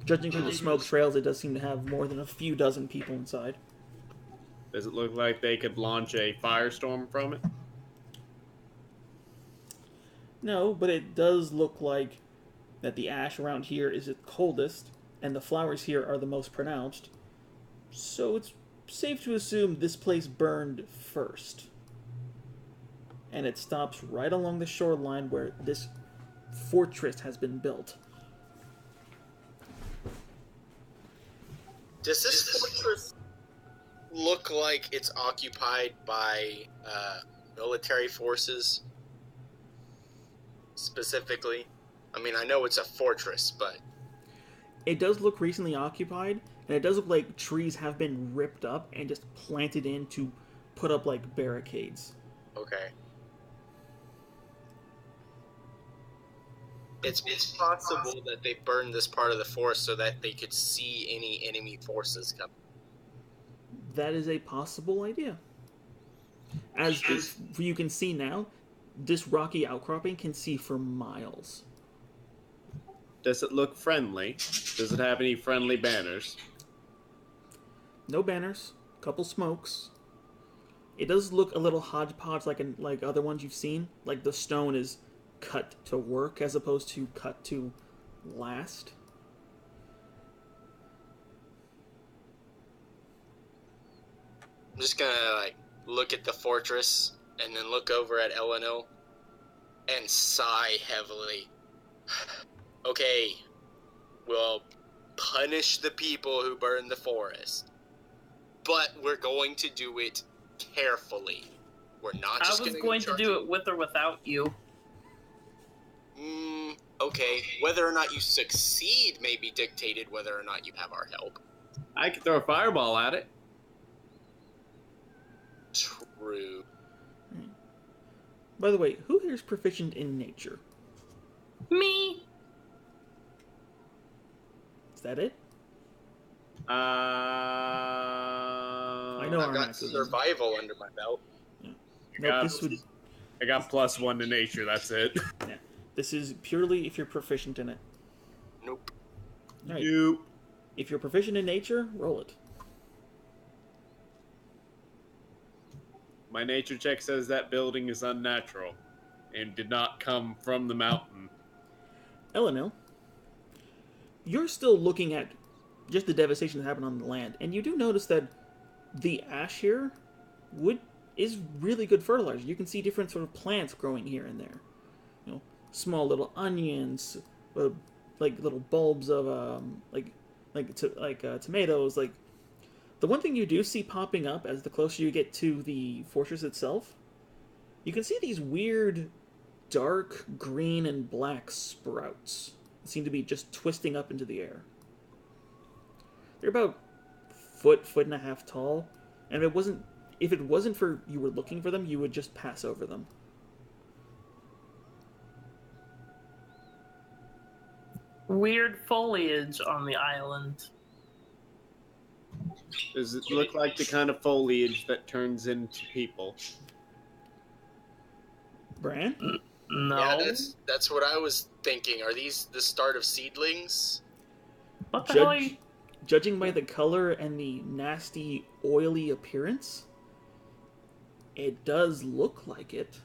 A: Judging from the smoke trails, it does seem to have more than a few dozen people inside.
C: Does it look like they could launch a firestorm from it?
A: No, but it does look like that the ash around here is the coldest, and the flowers here are the most pronounced. So it's safe to assume this place burned first. And it stops right along the shoreline where this fortress has been built.
D: Does this fortress look like it's occupied by military forces? Specifically? I mean, I know it's a fortress, but...
A: It does look recently occupied, and it does look like trees have been ripped up and just planted in to put up, like, barricades.
D: Okay. It's possible that they burned this part of the forest so that they could see any enemy forces coming.
A: That is a possible idea. As you can see now, this rocky outcropping can see for miles.
C: Does it look friendly? Does it have any friendly banners?
A: No banners, couple smokes. It does look a little hodgepodge like other ones you've seen. Like the stone is cut to work as opposed to cut to last.
D: I'm just gonna, like, look at the fortress and then look over at Eleanor and sigh heavily. Okay, we'll punish the people who burned the forest, but we're going to do it carefully. We're not just
B: I was
D: gonna
B: going to
D: charge
B: do it with or without you.
D: Okay, whether or not you succeed may be dictated whether or not you have our help.
C: I could throw a fireball at it.
D: True.
A: By the way, who here is proficient in nature?
B: Me?
A: Is that it?
C: I
A: know
D: I've
A: our
D: got
A: maxes.
D: survival under my belt.
A: Nope, this would.
C: I got +1 to nature, that's it.
A: Yeah, this is purely if you're proficient in it.
D: Nope.
A: Right.
C: Nope.
A: If you're proficient in nature, roll it.
C: My nature check says that building is unnatural and did not come from the mountain.
A: Eleanor, you're still looking at just the devastation that happened on the land, and you do notice that the ash here would is really good fertilizer. You can see different sort of plants growing here and there. You know, small little onions, like little bulbs of tomatoes. Like the one thing you do see popping up as the closer you get to the fortress itself, you can see these weird dark green and black sprouts that seem to be just twisting up into the air. They're about foot and a half tall, and if it wasn't for you were looking for them, you would just pass over them.
B: Weird foliage on the island.
C: Does it look like the kind of foliage that turns into people?
A: Bran?
B: No.
D: Yeah, that's what I was thinking. Are these the start of seedlings?
B: What the hell are you...
A: Judging by the color and the nasty, oily appearance, it does look like it.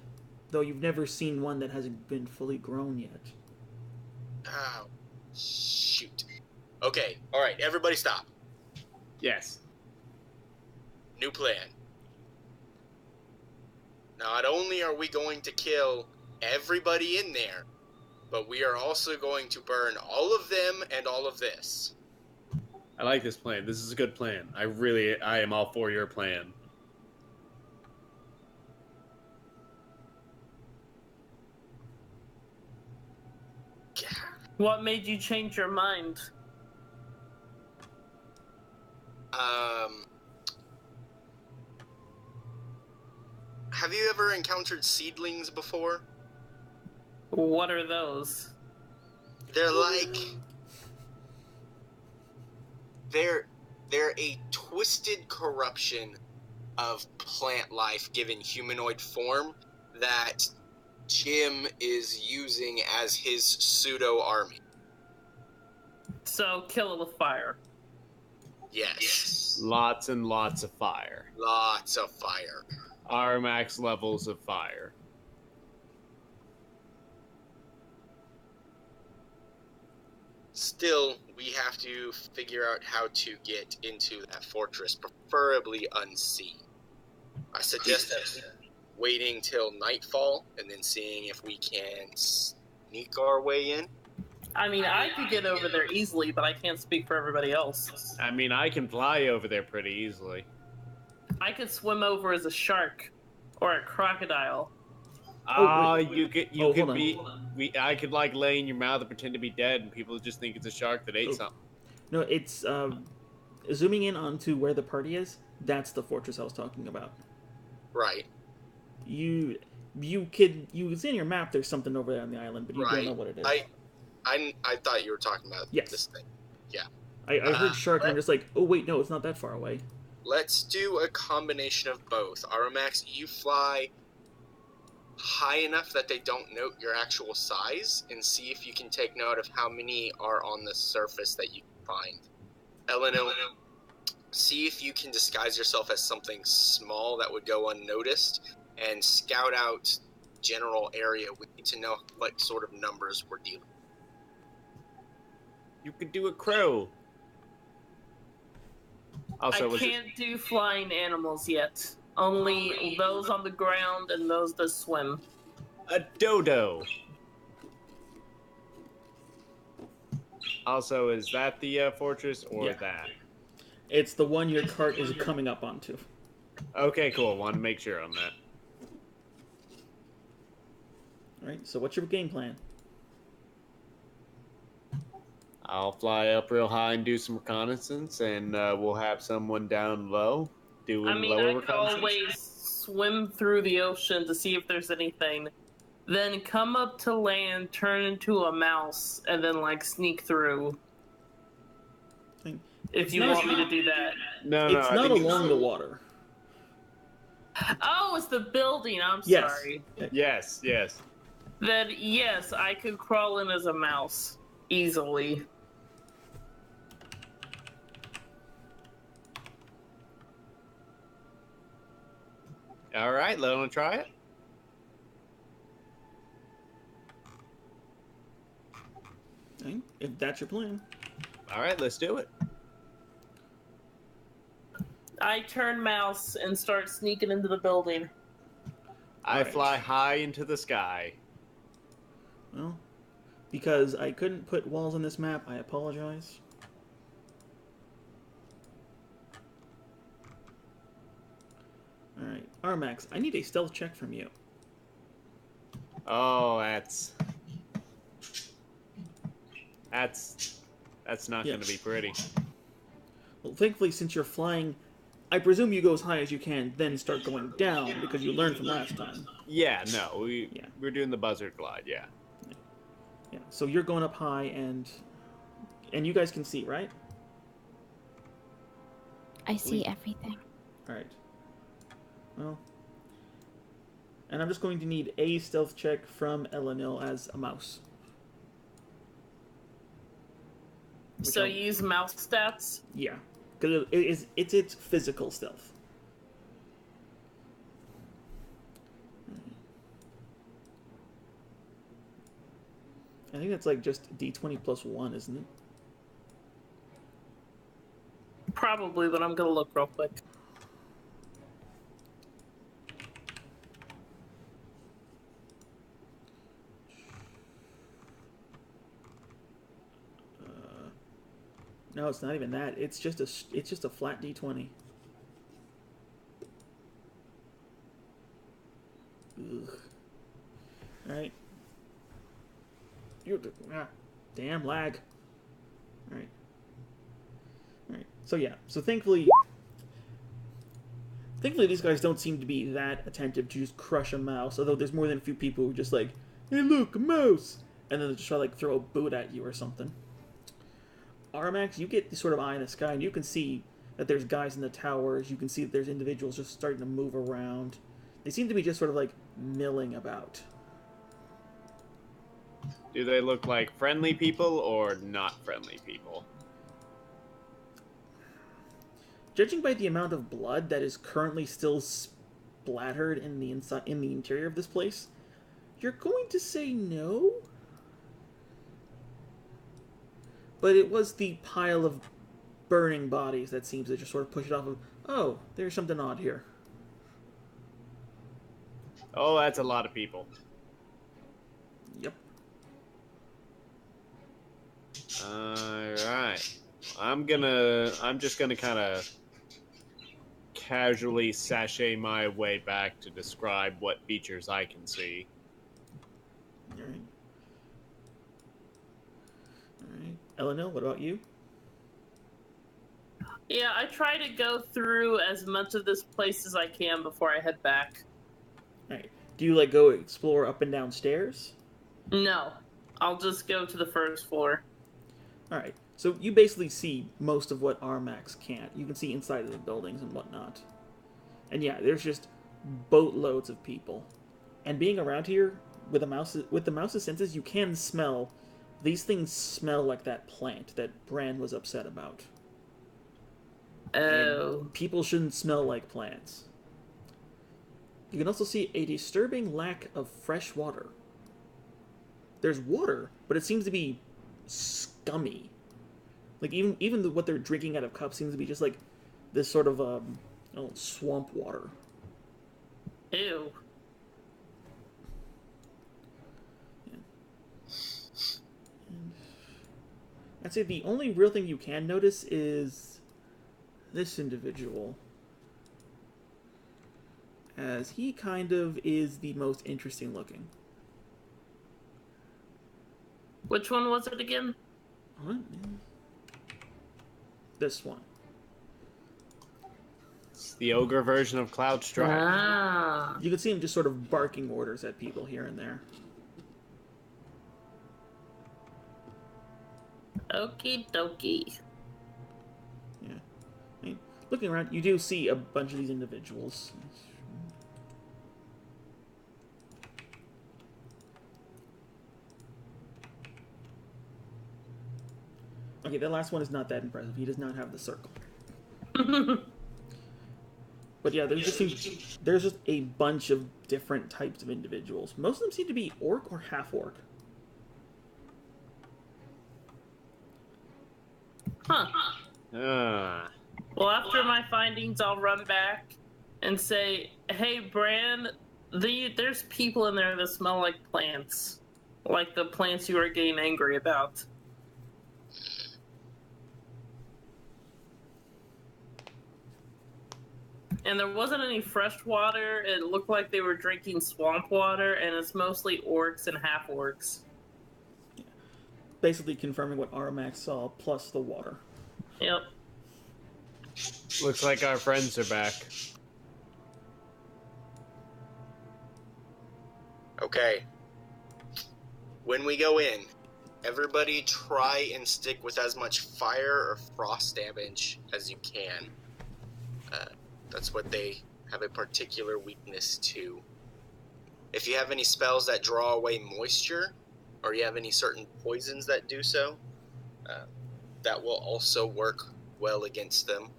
A: Though you've never seen one that hasn't been fully grown yet.
D: Oh, shoot. Okay, alright, everybody stop.
C: Yes.
D: New plan. Not only are we going to kill everybody in there, but we are also going to burn all of them and all of this.
C: I like this plan. This is a good plan. I am all for your plan.
B: What made you change your mind?
D: Have you ever encountered seedlings before?
B: What are those?
D: They're like... They're a twisted corruption of plant life given humanoid form that Jim is using as his pseudo-army.
B: So, kill it with fire.
D: Yes.
C: Lots and lots of fire.
D: Lots of fire.
C: Our max levels of fire.
D: Still, we have to figure out how to get into that fortress, preferably unseen. I suggest that waiting till nightfall and then seeing if we can sneak our way in.
B: I mean, I could get over there easily, but I can't speak for everybody else.
C: I mean, I can fly over there pretty easily.
B: I could swim over as a shark or a crocodile.
C: You could
A: hold on.
C: be. I could like lay in your mouth and pretend to be dead, and people would just think it's a shark that ate something.
A: No, it's zooming in onto where the party is. That's the fortress I was talking about.
D: Right.
A: You see in your map there's something over there on the island, but you don't know what it is.
D: I thought you were talking about this thing. Yeah.
A: I heard shark and I'm just like, oh wait, no, it's not that far away.
D: Let's do a combination of both. Aramax, you fly high enough that they don't note your actual size, and see if you can take note of how many are on the surface that you can find. Eleno, see if you can disguise yourself as something small that would go unnoticed, and scout out general area. We need to know what sort of numbers we're dealing with.
C: You could do a crow. Also,
B: I can't do flying animals yet. Only those on the ground and those that swim.
C: a dodo. Also, is that the fortress or that?
A: It's the one your cart is coming up onto.
C: Okay, cool. Want to make sure on that.
A: Alright, so what's your game plan?
C: I'll fly up real high and do some reconnaissance, and we'll have someone down low doing lower
B: I could
C: reconnaissance.
B: always swim through the ocean to see if there's anything, then come up to land, turn into a mouse, and then sneak through. If you want me to do that.
C: No,
A: It's
C: I
A: not
C: think
A: along the water.
B: Oh, it's the building. I'm
A: Yes.
B: sorry.
C: Yes.
B: Then yes, I could crawl in as a mouse easily.
C: All right, let me try it.
A: Okay, if that's your plan.
C: All right, let's do it.
B: I turn mouse and start sneaking into the building.
C: I
A: Alright.
C: fly high into the sky.
A: Well, because I couldn't put walls on this map, I apologize. Alright, Armax, I need a stealth check from you.
C: Oh, that's not
A: Yeah.
C: going to be pretty.
A: Well, thankfully, since you're flying, I presume you go as high as you can, then start going down, because you learned from last time.
C: Yeah, no,
A: Yeah.
C: we're doing the buzzard glide. Yeah.
A: Yeah, so you're going up high, and you guys can see, right?
E: I see everything.
A: Alright. Well, and I'm just going to need a stealth check from Elenil as a mouse.
B: So you use mouse stats?
A: Yeah, because it's its physical stealth. I think that's like just D20 plus 1, isn't it?
B: Probably, but I'm gonna look real quick.
A: No, it's not even that. It's just a flat D20. Ugh. All right. Damn lag. All right. All right. So yeah. So thankfully these guys don't seem to be that attentive to just crush a mouse. Although there's more than a few people who just like, hey, look, a mouse, and then they just try to like throw a boot at you or something. Armax, you get this sort of eye in the sky, and you can see that there's guys in the towers. You can see that there's individuals just starting to move around. They seem to be just sort of like milling about.
C: Do they look like friendly people or not friendly people?
A: Judging by the amount of blood that is currently still splattered in the interior of this place, you're going to say no. But it was the pile of burning bodies that seems to just sort of push it off of, oh, there's something odd here.
C: Oh, that's a lot of people.
A: Yep.
C: Alright. I'm just gonna kind of casually sashay my way back to describe what features I can see.
A: Alright. Alright. Elenil, what about you?
B: Yeah, I try to go through as much of this place as I can before I head back.
A: Alright. Do you, like, go explore up and down stairs?
B: No, I'll just go to the first floor.
A: Alright. So you basically see most of what Armax can't. You can see inside of the buildings and whatnot. And yeah, there's just boatloads of people. And being around here, with the mouse's senses, you can smell. These things smell like that plant that Bran was upset about.
B: Oh.
A: And people shouldn't smell like plants. You can also see a disturbing lack of fresh water. There's water, but it seems to be scummy. Like, even what they're drinking out of cups seems to be just like this sort of swamp water.
B: Ew.
A: Yeah. And I'd say the only real thing you can notice is this individual, as he kind of is the most interesting looking.
B: Which one was it again?
A: What? This one.
C: It's the ogre version of Cloudstrike.
B: Ah.
A: You can see him just sort of barking orders at people here and there.
B: Okie dokie.
A: Yeah. I mean, looking around, you do see a bunch of these individuals. Okay, that last one is not that impressive. He does not have the circle. But yeah, there's just a bunch of different types of individuals. Most of them seem to be orc or half-orc.
B: Huh.
C: Ah.
B: Well, Well, after my findings, I'll run back and say, "Hey, Bran, there's people in there that smell like plants, like the plants you were getting angry about." And there wasn't any fresh water. It looked like they were drinking swamp water, and it's mostly orcs and half orcs.
A: Basically confirming what Armax saw, plus the water.
B: Yep.
C: Looks like our friends are back.
D: Okay. When we go in, everybody try and stick with as much fire or frost damage as you can. That's what they have a particular weakness to. If you have any spells that draw away moisture, or you have any certain poisons that do so, that will also work well against them.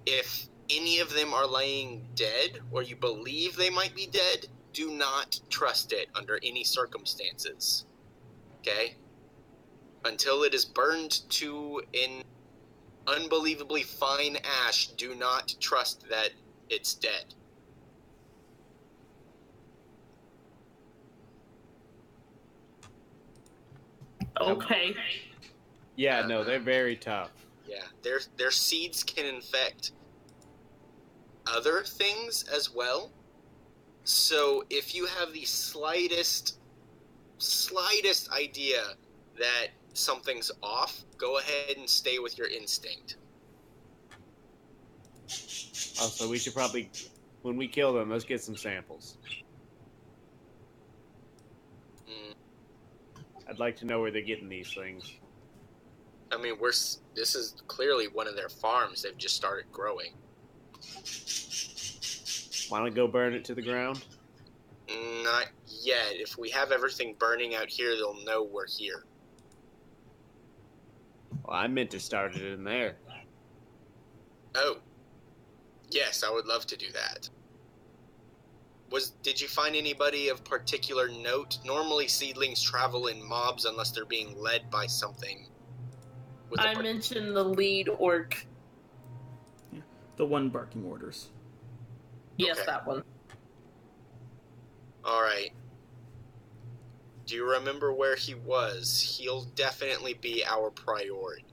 D: If any of them are laying dead, or you believe they might be dead, do not trust it under any circumstances. Okay? Until it is burned to an unbelievably fine ash, do not trust that it's dead.
B: Okay.
C: Yeah, no, they're very tough.
D: Yeah, their seeds can infect other things as well. So if you have the slightest idea that something's off, go ahead and stay with your instinct.
C: Also, we should probably, when we kill them, let's get some samples. I'd like to know where they're getting these things.
D: I mean, this is clearly one of their farms. They've just started growing.
C: Why don't go burn it to the ground?
D: Not yet. If we have everything burning out here, they'll know we're here.
C: Well, I meant to start it in there.
D: Oh. Yes, I would love to do that. Did you find anybody of particular note? Normally seedlings travel in mobs unless they're being led by something.
B: I mentioned the lead orc.
A: Yeah, the one barking orders.
B: Yes,
D: Okay.
B: that one.
D: Alright. Do you remember where he was? He'll definitely be our priority.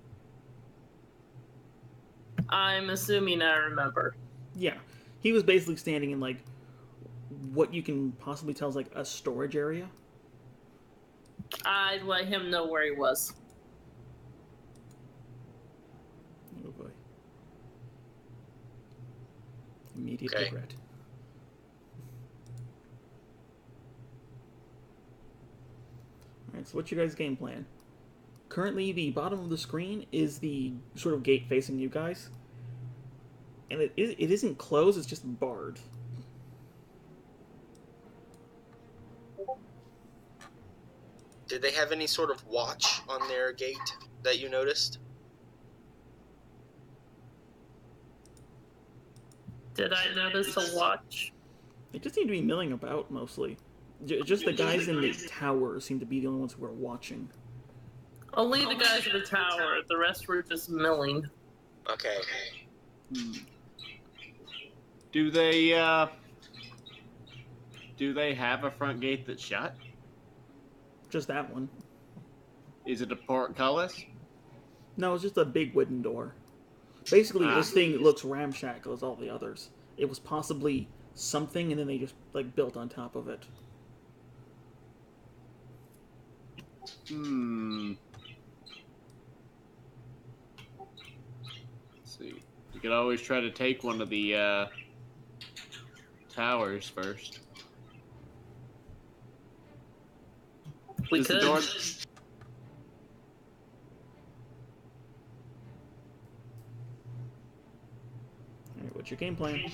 B: I'm assuming I remember.
A: Yeah, he was basically standing in, like, what you can possibly tell is, like, a storage area.
B: I'd let him know where he was.
A: Oh boy. Immediate
D: Okay.
A: regret. Alright, so what's your guys' game plan? Currently, the bottom of the screen is the sort of gate facing you guys. And it isn't closed, it's just barred.
D: Did they have any sort of watch on their gate that you noticed?
B: Did I notice a watch?
A: They just seem to be milling about, mostly. Just the guys in the tower seem to be the only ones who are watching.
B: Only the guys at the tower. The rest were just milling.
D: Okay.
C: Do they have a front gate that's shut?
A: Just that one.
C: Is it a portcullis?
A: No, it's just a big wooden door. Basically, this thing looks ramshackle as all the others. It was possibly something, and then they just, like, built on top of it.
C: Let's see. We could always try to take one of the towers first.
B: We
C: Is the
B: could.
C: door...
A: Alright, what's your game plan?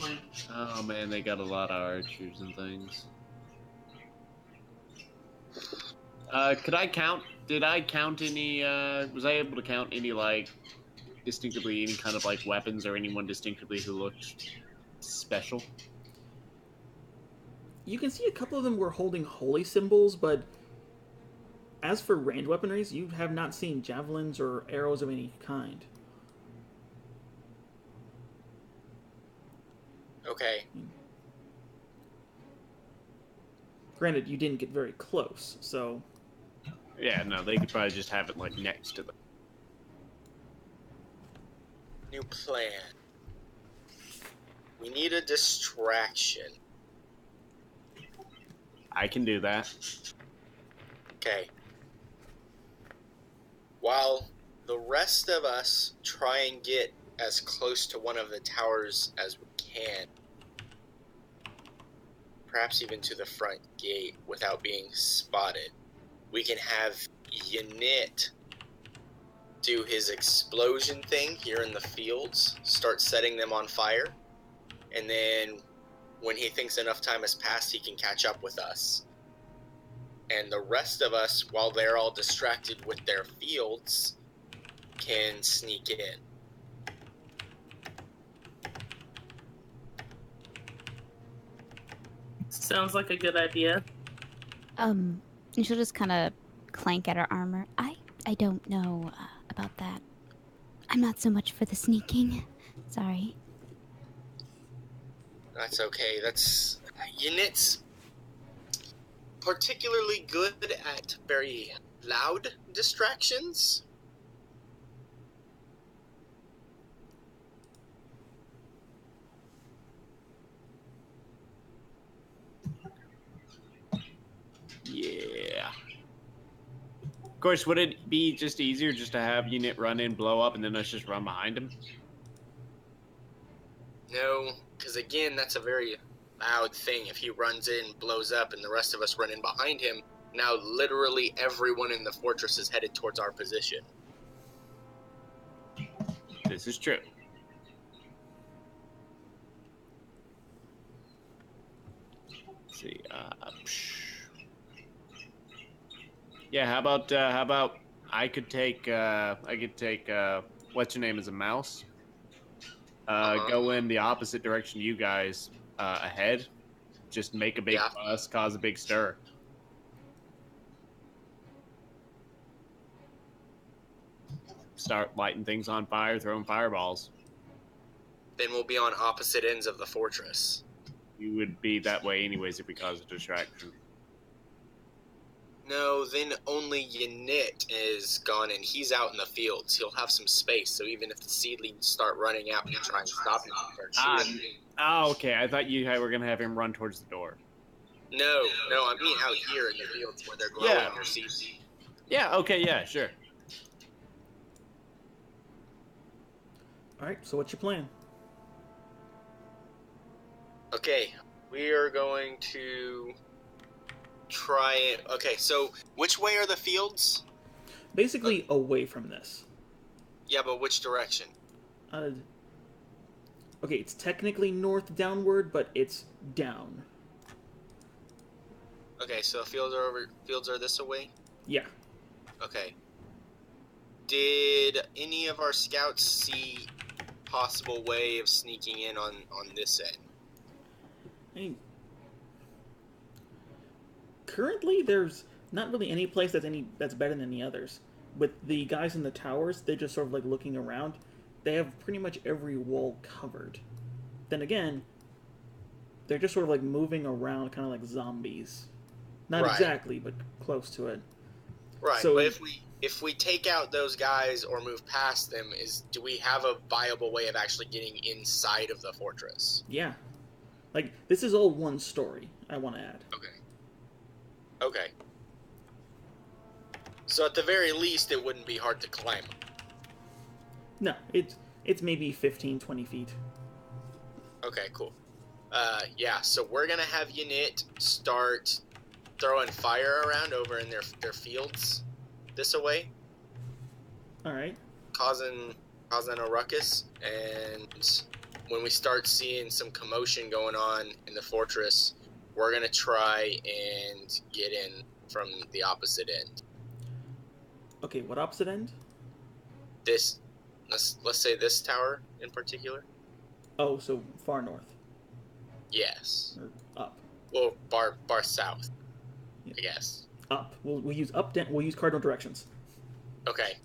C: Oh man, they got a lot of archers and things. Could I count? Did I count any? Was I able to count any, like, distinctively any kind of, like, weapons or anyone distinctively who looked special?
A: You can see a couple of them were holding holy symbols, but as for ranged weaponries, you have not seen javelins or arrows of any kind.
D: Okay.
A: Granted, you didn't get very close, so
C: Yeah, no, they could probably just have it like next to them.
D: New plan. We need a distraction.
C: I can do that.
D: Okay. While the rest of us try and get as close to one of the towers as we can, perhaps even to the front gate without being spotted, we can have Yanit do his explosion thing here in the fields, start setting them on fire, and then when he thinks enough time has passed, he can catch up with us. And the rest of us, while they're all distracted with their fields, can sneak in.
B: Sounds like a good idea.
E: And she'll just kind of clank at her armor. I don't know about that. I'm not so much for the sneaking. Sorry.
D: That's okay. That's Yanit's particularly good at very loud distractions.
C: Yeah. Of course, would it be just easier just to have Unit run in, blow up, and then us just run behind him?
D: No, because again, that's a very loud thing. If he runs in, blows up, and the rest of us run in behind him, now literally everyone in the fortress is headed towards our position.
C: This is true. Let's see. Yeah, how about I could take what's your name as a mouse? Go in the opposite direction you guys ahead. Just make a big fuss, cause a big stir. Start lighting things on fire, throwing fireballs.
D: Then we'll be on opposite ends of the fortress.
C: You would be that way anyways if we cause a distraction.
D: No, then only Yanit is gone and he's out in the fields. He'll have some space, so even if the seedlings start running out and try and stop him from shooting.
C: Oh, okay. I thought you were going to have him run towards the door.
D: No, I mean out here in the fields where they're growing their seeds.
C: Yeah, okay, yeah, sure.
A: alright, so what's your plan?
D: Okay, we are going to try it. Okay, so which way are the fields?
A: Basically away from this.
D: Yeah, but which direction?
A: Okay, it's technically north downward, but it's down.
D: Okay, so fields are this away?
A: Yeah.
D: Okay. Did any of our scouts see possible way of sneaking in on this end?
A: I mean, currently, there's not really any place that's better than the others. With the guys in the towers, they're just sort of like looking around. They have pretty much every wall covered. Then again, they're just sort of like moving around, kind of like zombies. Not exactly, but close to it.
D: Right.
A: So,
D: but if we take out those guys or move past them, do we have a viable way of actually getting inside of the fortress?
A: Yeah. Like, this is all one story, I want to add.
D: Okay. So at the very least, it wouldn't be hard to climb.
A: No, it's maybe 15, 20 feet.
D: Okay, cool. Yeah, so we're gonna have Yanit start throwing fire around over in their fields this away.
A: Alright.
D: Causing a ruckus, and when we start seeing some commotion going on in the fortress, we're gonna try and get in from the opposite end.
A: Okay, what opposite end?
D: Let's say this tower in particular.
A: Oh, so far north.
D: Yes.
A: Or up.
D: Well, bar south, I guess.
A: Up. We'll use up. We'll use cardinal directions.
D: Okay.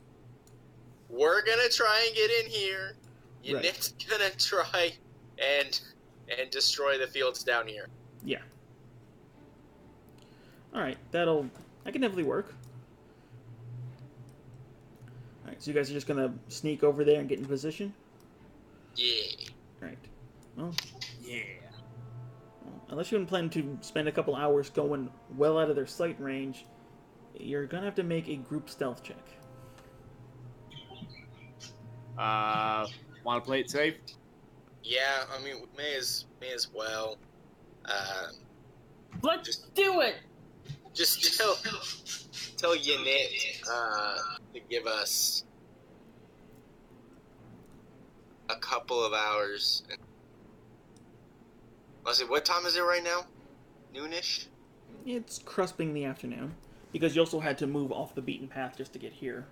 D: We're gonna try and get in here. Yanit's gonna try and and destroy the fields down here.
A: Yeah. Alright, that can definitely work. Alright, so you guys are just gonna sneak over there and get in position?
D: Yeah.
A: Right. Well,
C: Yeah.
A: unless you plan to spend a couple hours going well out of their sight range, you're gonna have to make a group stealth check.
C: Want to play it safe?
D: Yeah, I mean, we may as well.
B: Let's do it.
D: Just tell Yanit to give us a couple of hours. Let's see, what time is it right now? Noonish?
A: It's crusping the afternoon, because you also had to move off the beaten path just to get here.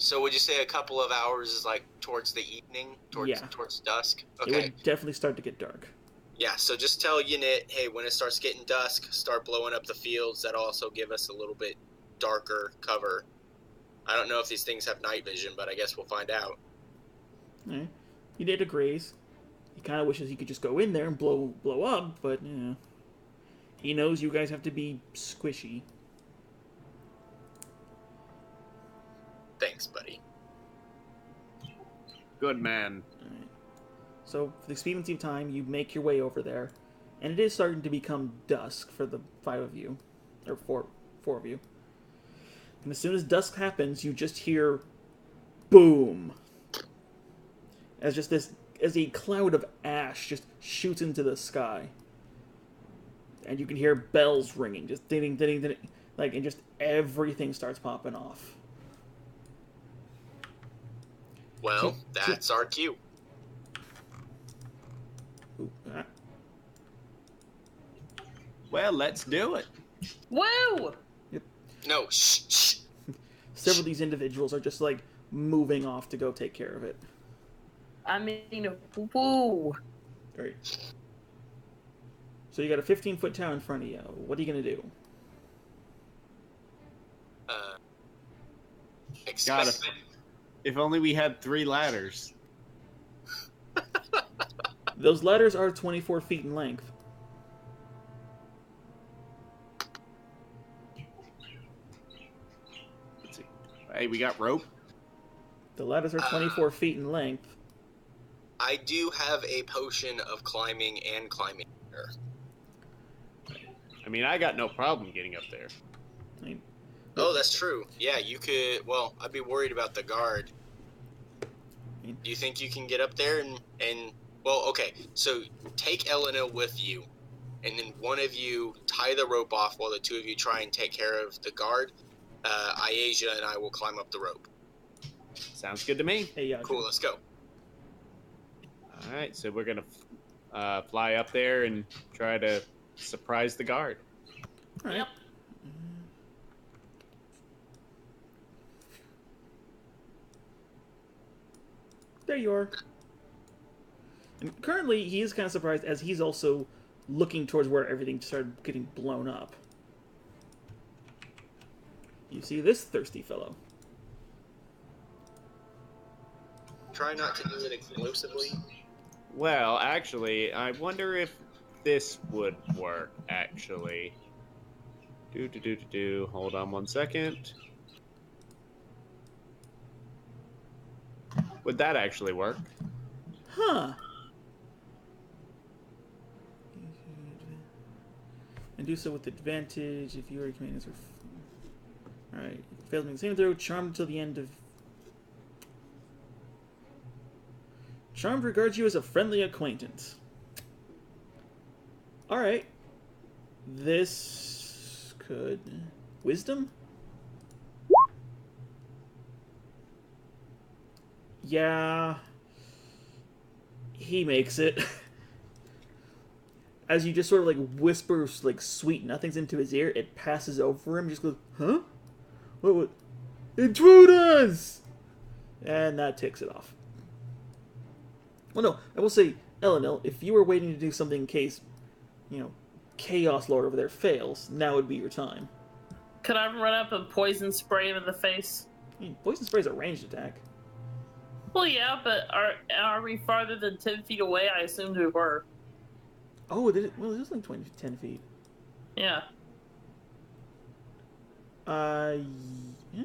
D: So would you say a couple of hours is like towards the evening? Towards dusk?
A: It
D: Okay.
A: would definitely start to get dark.
D: Yeah, so just tell Yanit, hey, when it starts getting dusk, start blowing up the fields. That'll also give us a little bit darker cover. I don't know if these things have night vision, but I guess we'll find out.
A: Alright. He did agrees. He kind of wishes he could just go in there and blow up, but, yeah. He knows you guys have to be squishy.
D: Thanks, buddy.
C: Good man.
A: Alright. So, for the expediency of time, you make your way over there, and it is starting to become dusk for the 5 of you. Or 4 of you. And as soon as dusk happens, you just hear boom. As a cloud of ash just shoots into the sky. And you can hear bells ringing, just ding, ding, ding, ding, like, and just everything starts popping off.
D: Well, that's our cue.
A: Ooh,
C: Well, let's do it.
B: Woo!
D: No, shh.
A: Several of these individuals are just, like, moving off to go take care of it.
B: I mean, woo!
A: Great. So you got a 15-foot tower in front of you. What are you going to do?
C: Got
D: Expect
C: it. If only we had 3 ladders.
A: Those ladders are 24 feet in length.
C: Let's see. Hey, we got rope.
A: The ladders are 24 feet in length.
D: I do have a potion of climbing and climbing here.
C: I mean, I got no problem getting up there.
A: I mean,
D: Oh, that's true. Yeah, you could. Well, I'd be worried about the guard. Do you think you can get up there and well, okay. So take Elena with you, and then one of you tie the rope off while the 2 of you try and take care of the guard. Iasia and I will climb up the rope.
C: Sounds good to me.
A: hey, yeah.
D: Cool. Let's go.
C: All right, so we're gonna fly up there and try to surprise the guard.
A: All right.
B: Yep.
A: There you are. And currently, he is kind of surprised as he's also looking towards where everything started getting blown up. You see this thirsty fellow.
D: Try not to do it explosively.
C: Well, actually, I wonder if this would work, actually. Hold on 1 second. Would that actually work?
A: Huh. And do so with advantage if you or your commanders are... Alright. Fails me the same throw. Charmed till the end of... Charmed regards you as a friendly acquaintance. Alright. This could... Wisdom? Yeah. He makes it. As you just sort of like whisper like sweet nothings into his ear, it passes over him. Just goes, huh? What? Intruders! And that takes it off. Well, no, I will say, Elenil, if you were waiting to do something in case, Chaos Lord over there fails, now would be your time.
B: Could I run up and poison spray him in the face?
A: I mean, poison spray is a ranged attack.
B: Well, yeah, but are we farther than 10 feet away? I assumed we were.
A: Oh, did it? Well, it was like 10 feet.
B: Yeah.
A: Uh, yeah,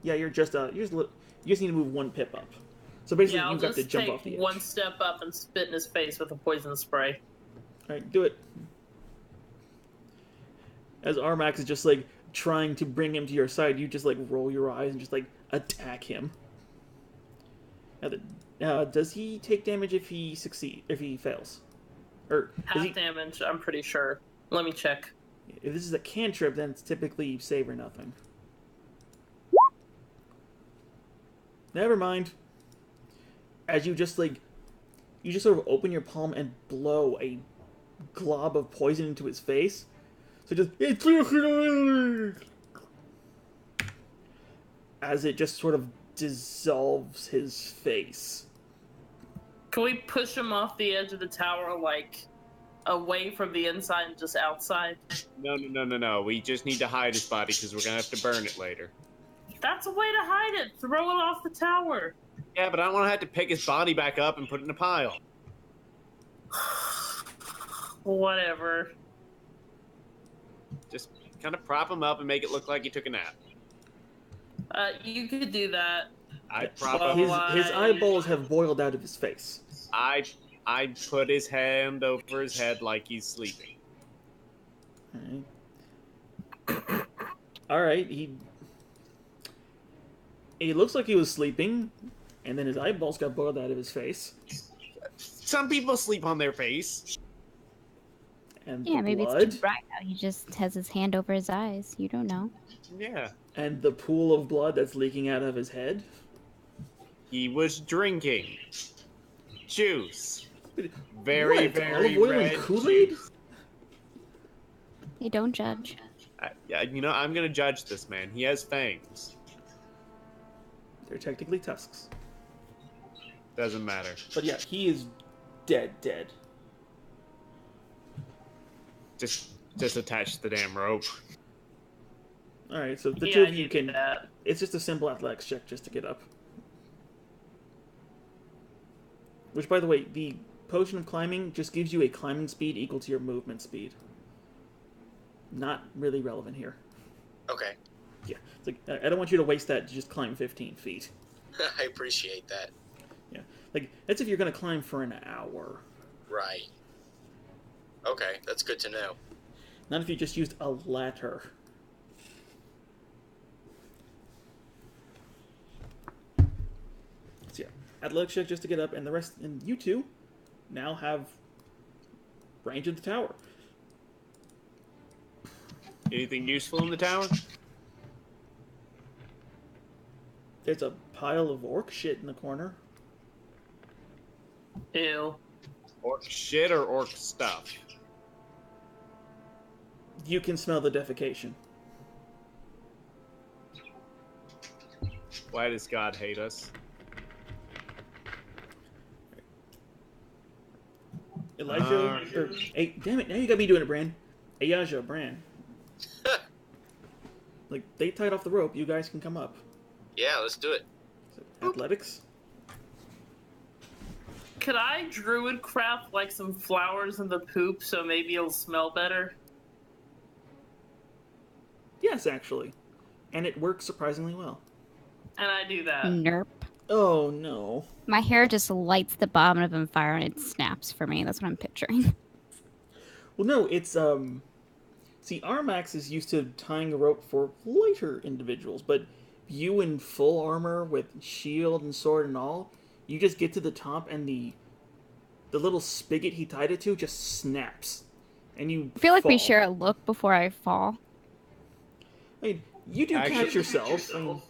A: yeah. You're just you just need to move 1 pip up. So basically,
B: Yeah, I'll
A: you got to
B: just
A: jump
B: take
A: off the edge.
B: one step up and spit in his face with a poison spray.
A: All right, do it. As Armax is just like trying to bring him to your side, you just like roll your eyes and just like attack him. Does he take damage if he fails? Or
B: Half damage, I'm pretty sure. Let me check.
A: if this is a cantrip, then it's typically save or nothing. Never mind. As you just sort of open your palm and blow a glob of poison into his face. So just as it just sort of dissolves his face.
B: Can we push him off the edge of the tower, like, away from the inside and just outside?
C: No. We just need to hide his body because we're gonna have to burn it later.
B: That's a way to hide it. Throw it off the tower.
C: Yeah, but I don't want to have to pick his body back up and put it in a pile.
B: Whatever.
C: Just kind of prop him up and make it look like he took a nap.
B: You could do that.
C: I prop
B: Well,
C: up.
A: His eyeballs have boiled out of his face.
C: I put his hand over his head like he's sleeping.
A: All right. He looks like he was sleeping, and then his eyeballs got boiled out of his face.
C: Some people sleep on their face.
A: And
E: Yeah,
A: the
E: maybe
A: blood,
E: it's too bright out. He just has his hand over his eyes. You don't know.
C: Yeah.
A: and the pool of blood that's leaking out of his head.
C: He was drinking juice.
A: What?
C: Very
A: Olive oil
C: red
A: and Kool-Aid?
C: juice.
E: They don't judge.
C: I'm gonna judge this man. He has fangs.
A: They're technically tusks.
C: Doesn't matter.
A: But yeah, he is dead.
C: Just attach the damn rope.
A: Alright, so the
B: Yeah,
A: two
B: I
A: of you
B: did
A: can...
B: that.
A: It's just a simple athletics check just to get up. Which, by the way, the potion of climbing just gives you a climbing speed equal to your movement speed. Not really relevant here.
D: Okay.
A: Yeah, it's like, I don't want you to waste that to just climb 15 feet.
D: I appreciate that.
A: Yeah, like, that's if you're going to climb for an hour.
D: Right. Okay, that's good to know.
A: Not if you just used a ladder. So yeah, athletics check just to get up, and the rest, and you two now have range of the tower.
C: Anything useful in the tower?
A: There's a pile of orc shit in the corner.
B: Ew.
C: Orc shit or orc stuff?
A: You can smell the defecation.
C: Why does God hate us?
A: Elijah, hey, damn it! Now you got me doing it, Bran. Elijah, Bran. Like, they tied off the rope. You guys can come up.
D: Yeah, let's do it.
A: So, athletics.
B: Could I druid craft like some flowers in the poop so maybe it'll smell better?
A: Yes, actually, and it works surprisingly well.
B: And I do that.
E: Nerp.
A: Oh no.
E: My hair just lights the bottom of him fire and it snaps for me. That's what I'm picturing.
A: Well, no, it's See, Armax is used to tying a rope for lighter individuals, but you in full armor with shield and sword and all, you just get to the top and the little spigot he tied it to just snaps, and you.
E: I feel like we
A: fall.
E: share a look before I fall.
A: I mean, you do
C: Actually-
A: catch yourself. I mean,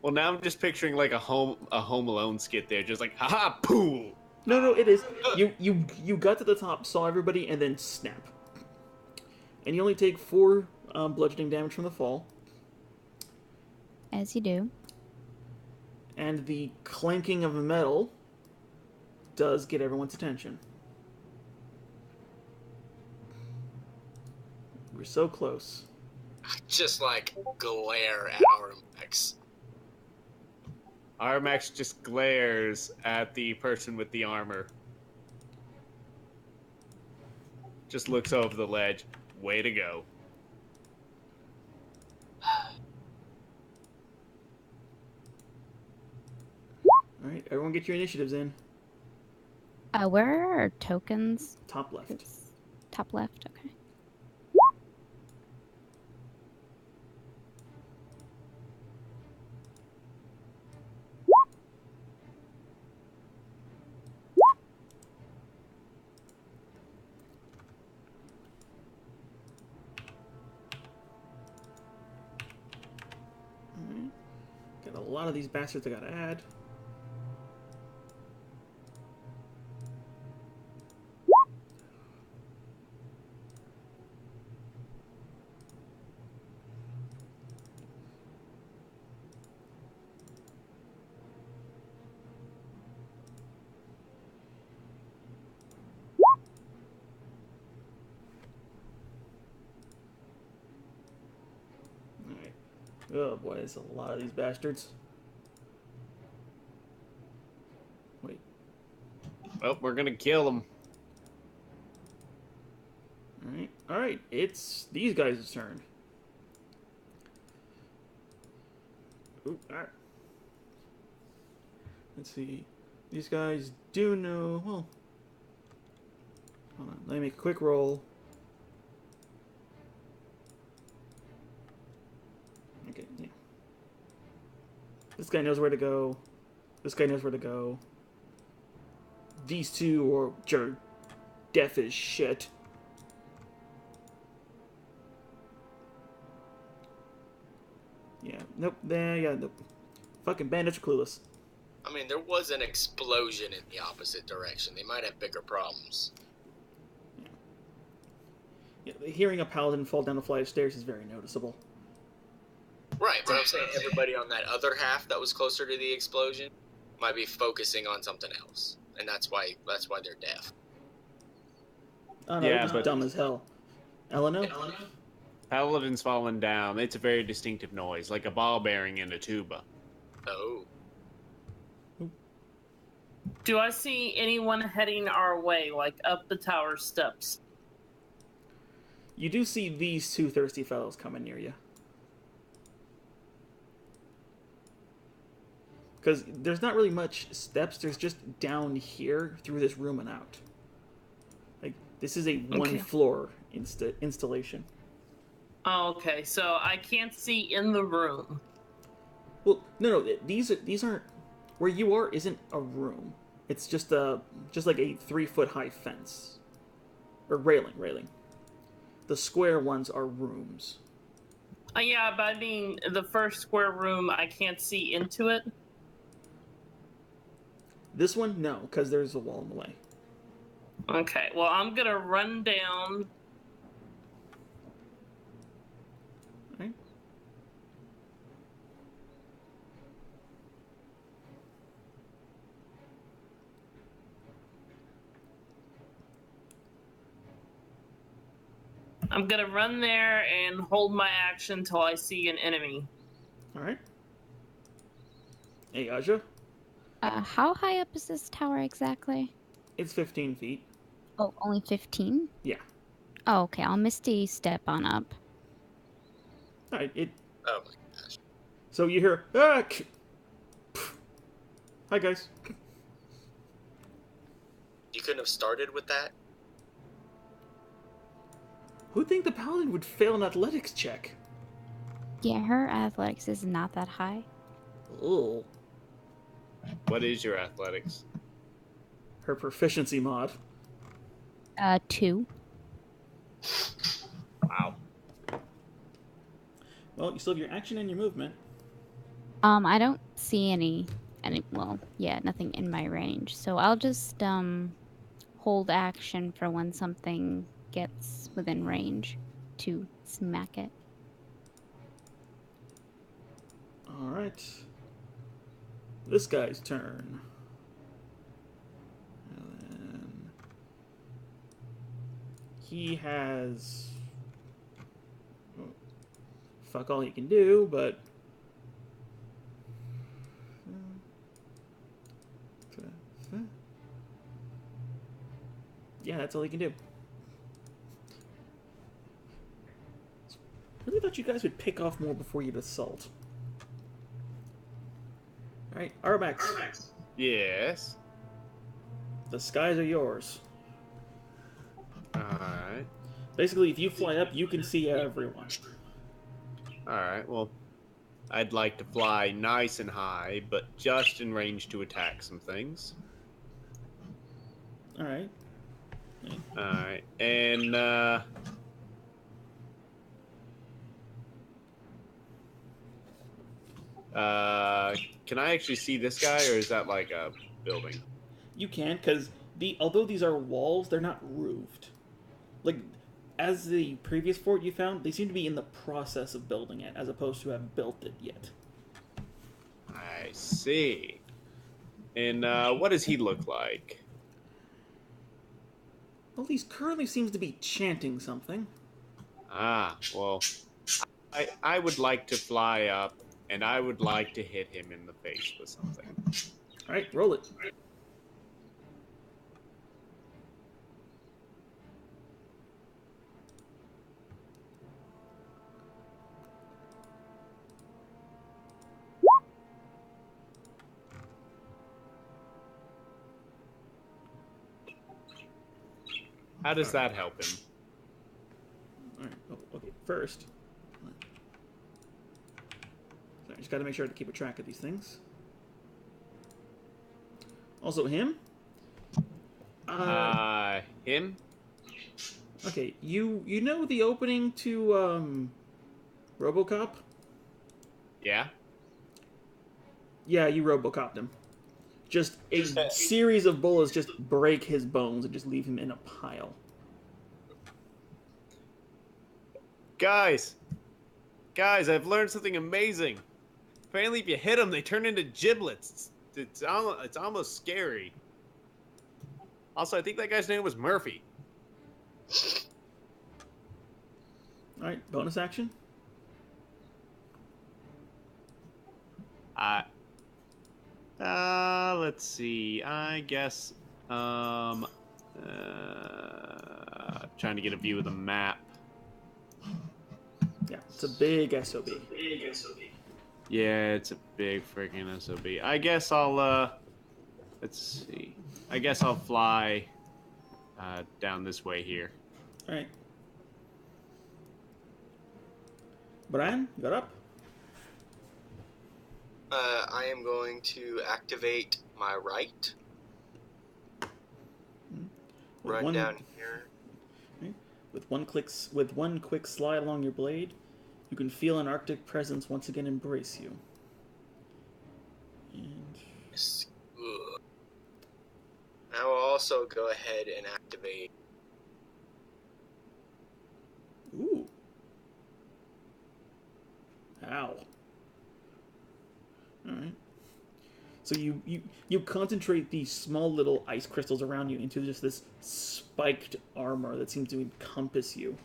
C: Well, now I'm just picturing like a Home Alone skit there, just like haha pool.
A: no, it is. You got to the top, saw everybody, and then snap. And you only take 4 bludgeoning damage from the fall,
E: As you do.
A: and the clanking of metal does get everyone's attention. We're so close.
D: Just like glare at Armax.
C: Armax just glares at the person with the armor. Just looks over the ledge. Way to go.
A: Alright, everyone get your initiatives in.
E: Where are our tokens?
A: Top left.
E: It's top left, okay.
A: Alright. Got a lot of these bastards I gotta add. Alright. Oh boy, there's a lot of these bastards. Wait.
C: Well, we're gonna kill them.
A: Alright. Alright, it's these guys' turn. Ooh, alright. Let's see. These guys do know. Well, hold on. Let me make a quick roll. Okay, yeah. This guy knows where to go. This guy knows where to go. These two are deaf as shit. Yeah, nope, nope. Fucking bandits are clueless.
D: I mean, there was an explosion in the opposite direction. They might have bigger problems.
A: Yeah, hearing a paladin fall down a flight of stairs is very noticeable.
D: Right, but I'm saying everybody on that other half that was closer to the explosion might be focusing on something else, and that's why they're deaf.
A: Oh no,
C: Yeah,
A: they're just
C: but-
A: dumb as hell. Elena?
C: Paladin's falling down. It's a very distinctive noise, like a ball bearing in a tuba.
D: Oh,
B: Do I see anyone heading our way, like up the tower steps?
A: You do see these two thirsty fellows coming near you. Because there's not really much steps, there's just down here through this room and out. Like, this is a one floor installation.
B: Oh, okay, so I can't see in the room.
A: Well, no, these aren't. Where you are isn't a room. It's just like a 3-foot high fence, or railing. The square ones are rooms.
B: Yeah, but I mean, the first square room, I can't see into it.
A: This one, no, because there's a wall in the way.
B: Okay, well, I'm gonna run down.
A: Right?
B: I'm gonna run there and hold my action till I see an enemy.
A: All right. Hey, Aja.
E: How high up is this tower exactly?
A: It's 15 feet.
E: Oh, only 15?
A: Yeah.
E: Oh, okay. I'll Misty step on up.
A: All right.
D: oh my gosh.
A: So you hear, hi guys.
D: You couldn't have started with that?
A: Who'd think the paladin would fail an athletics check?
E: Yeah, her athletics is not that high.
A: Ugh.
C: What is your athletics?
A: Her proficiency mod.
E: 2.
C: Wow.
A: Well, you still have your action and your movement.
E: I don't see any, well, yeah, nothing in my range. So I'll just, hold action for when something gets within range to smack it.
A: All right. This guy's turn. And then he has fuck all he can do, but Yeah, that's all he can do. Really thought you guys would pick off more before you'd assault. Alright, Armax.
C: Yes.
A: The skies are yours.
C: Alright.
A: Basically, if you fly up, you can see everyone.
C: Alright, well, I'd like to fly nice and high, but just in range to attack some things.
A: Alright.
C: Alright, and, can I actually see this guy, or is that like a building?
A: You can, because although these are walls, they're not roofed. Like, as the previous fort you found, they seem to be in the process of building it, as opposed to have built it yet.
C: I see. And, what does he look like?
A: Well, he currently seems to be chanting something.
C: Ah, well, I would like to fly up, and I would like to hit him in the face with something.
A: Alright, roll it.
C: How does that help him?
A: Alright, okay, first. I just gotta make sure to keep a track of these things. Also, him?
C: Him?
A: Okay, you know the opening to, RoboCop?
C: Yeah?
A: Yeah, you RoboCopped him. Just a series of bullets just break his bones and just leave him in a pile.
C: Guys, I've learned something amazing. Apparently, if you hit them, they turn into giblets. It's almost scary. Also, I think that guy's name was Murphy.
A: Alright, bonus action.
C: Let's see. I guess, trying to get a view of the map.
A: Yeah, it's a big SOB.
C: Yeah, it's a big freaking SOB. I guess I'll, let's see. I guess I'll fly, down this way here.
A: Alright. Brian, you got up?
D: I am going to activate my right. Run down here.
A: Okay. With one quick slide along your blade, you can feel an Arctic presence once again embrace you. And
D: Good. I will also go ahead and activate.
A: ooh. Ow. Alright. So you concentrate these small little ice crystals around you into just this spiked armor that seems to encompass you.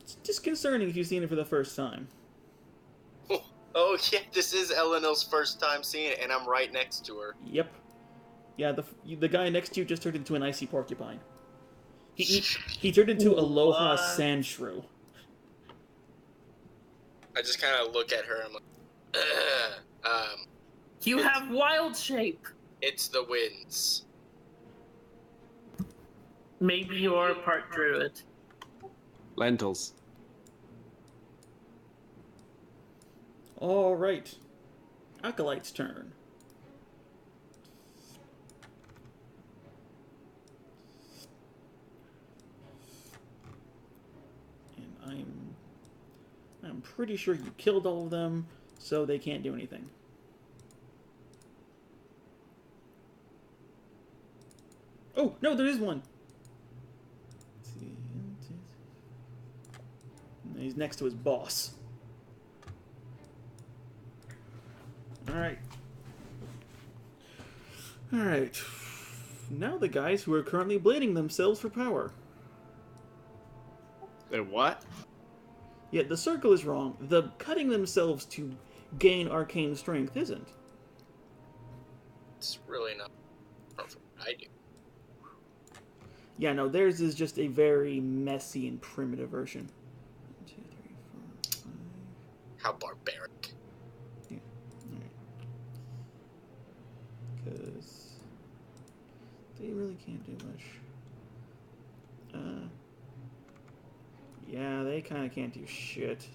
A: It's disconcerting if you've seen it for the first time.
D: Oh yeah, this is Eleanor's first time seeing it, and I'm right next to her.
A: Yep. Yeah, the guy next to you just turned into an icy porcupine. He turned into Aloha Sand Shrew.
D: I just kind of look at her and I'm like,
B: You have wild shape.
D: it's the winds.
B: Maybe you're part druid.
C: Lentils.
A: All right. Acolyte's turn. And I'm pretty sure you killed all of them, so they can't do anything. Oh, no, there is one. Let's see. He's next to his boss. Alright. Alright. Now the guys who are currently blading themselves for power.
C: They're what?
A: Yeah, the circle is wrong. The cutting themselves to gain arcane strength isn't.
D: It's really not. I do.
A: Yeah, no, theirs is just a very messy and primitive version. 1, 2, 3, 4, 5.
D: How barbaric.
A: Yeah. Alright. Because they really can't do much. Yeah, they kind of can't do shit.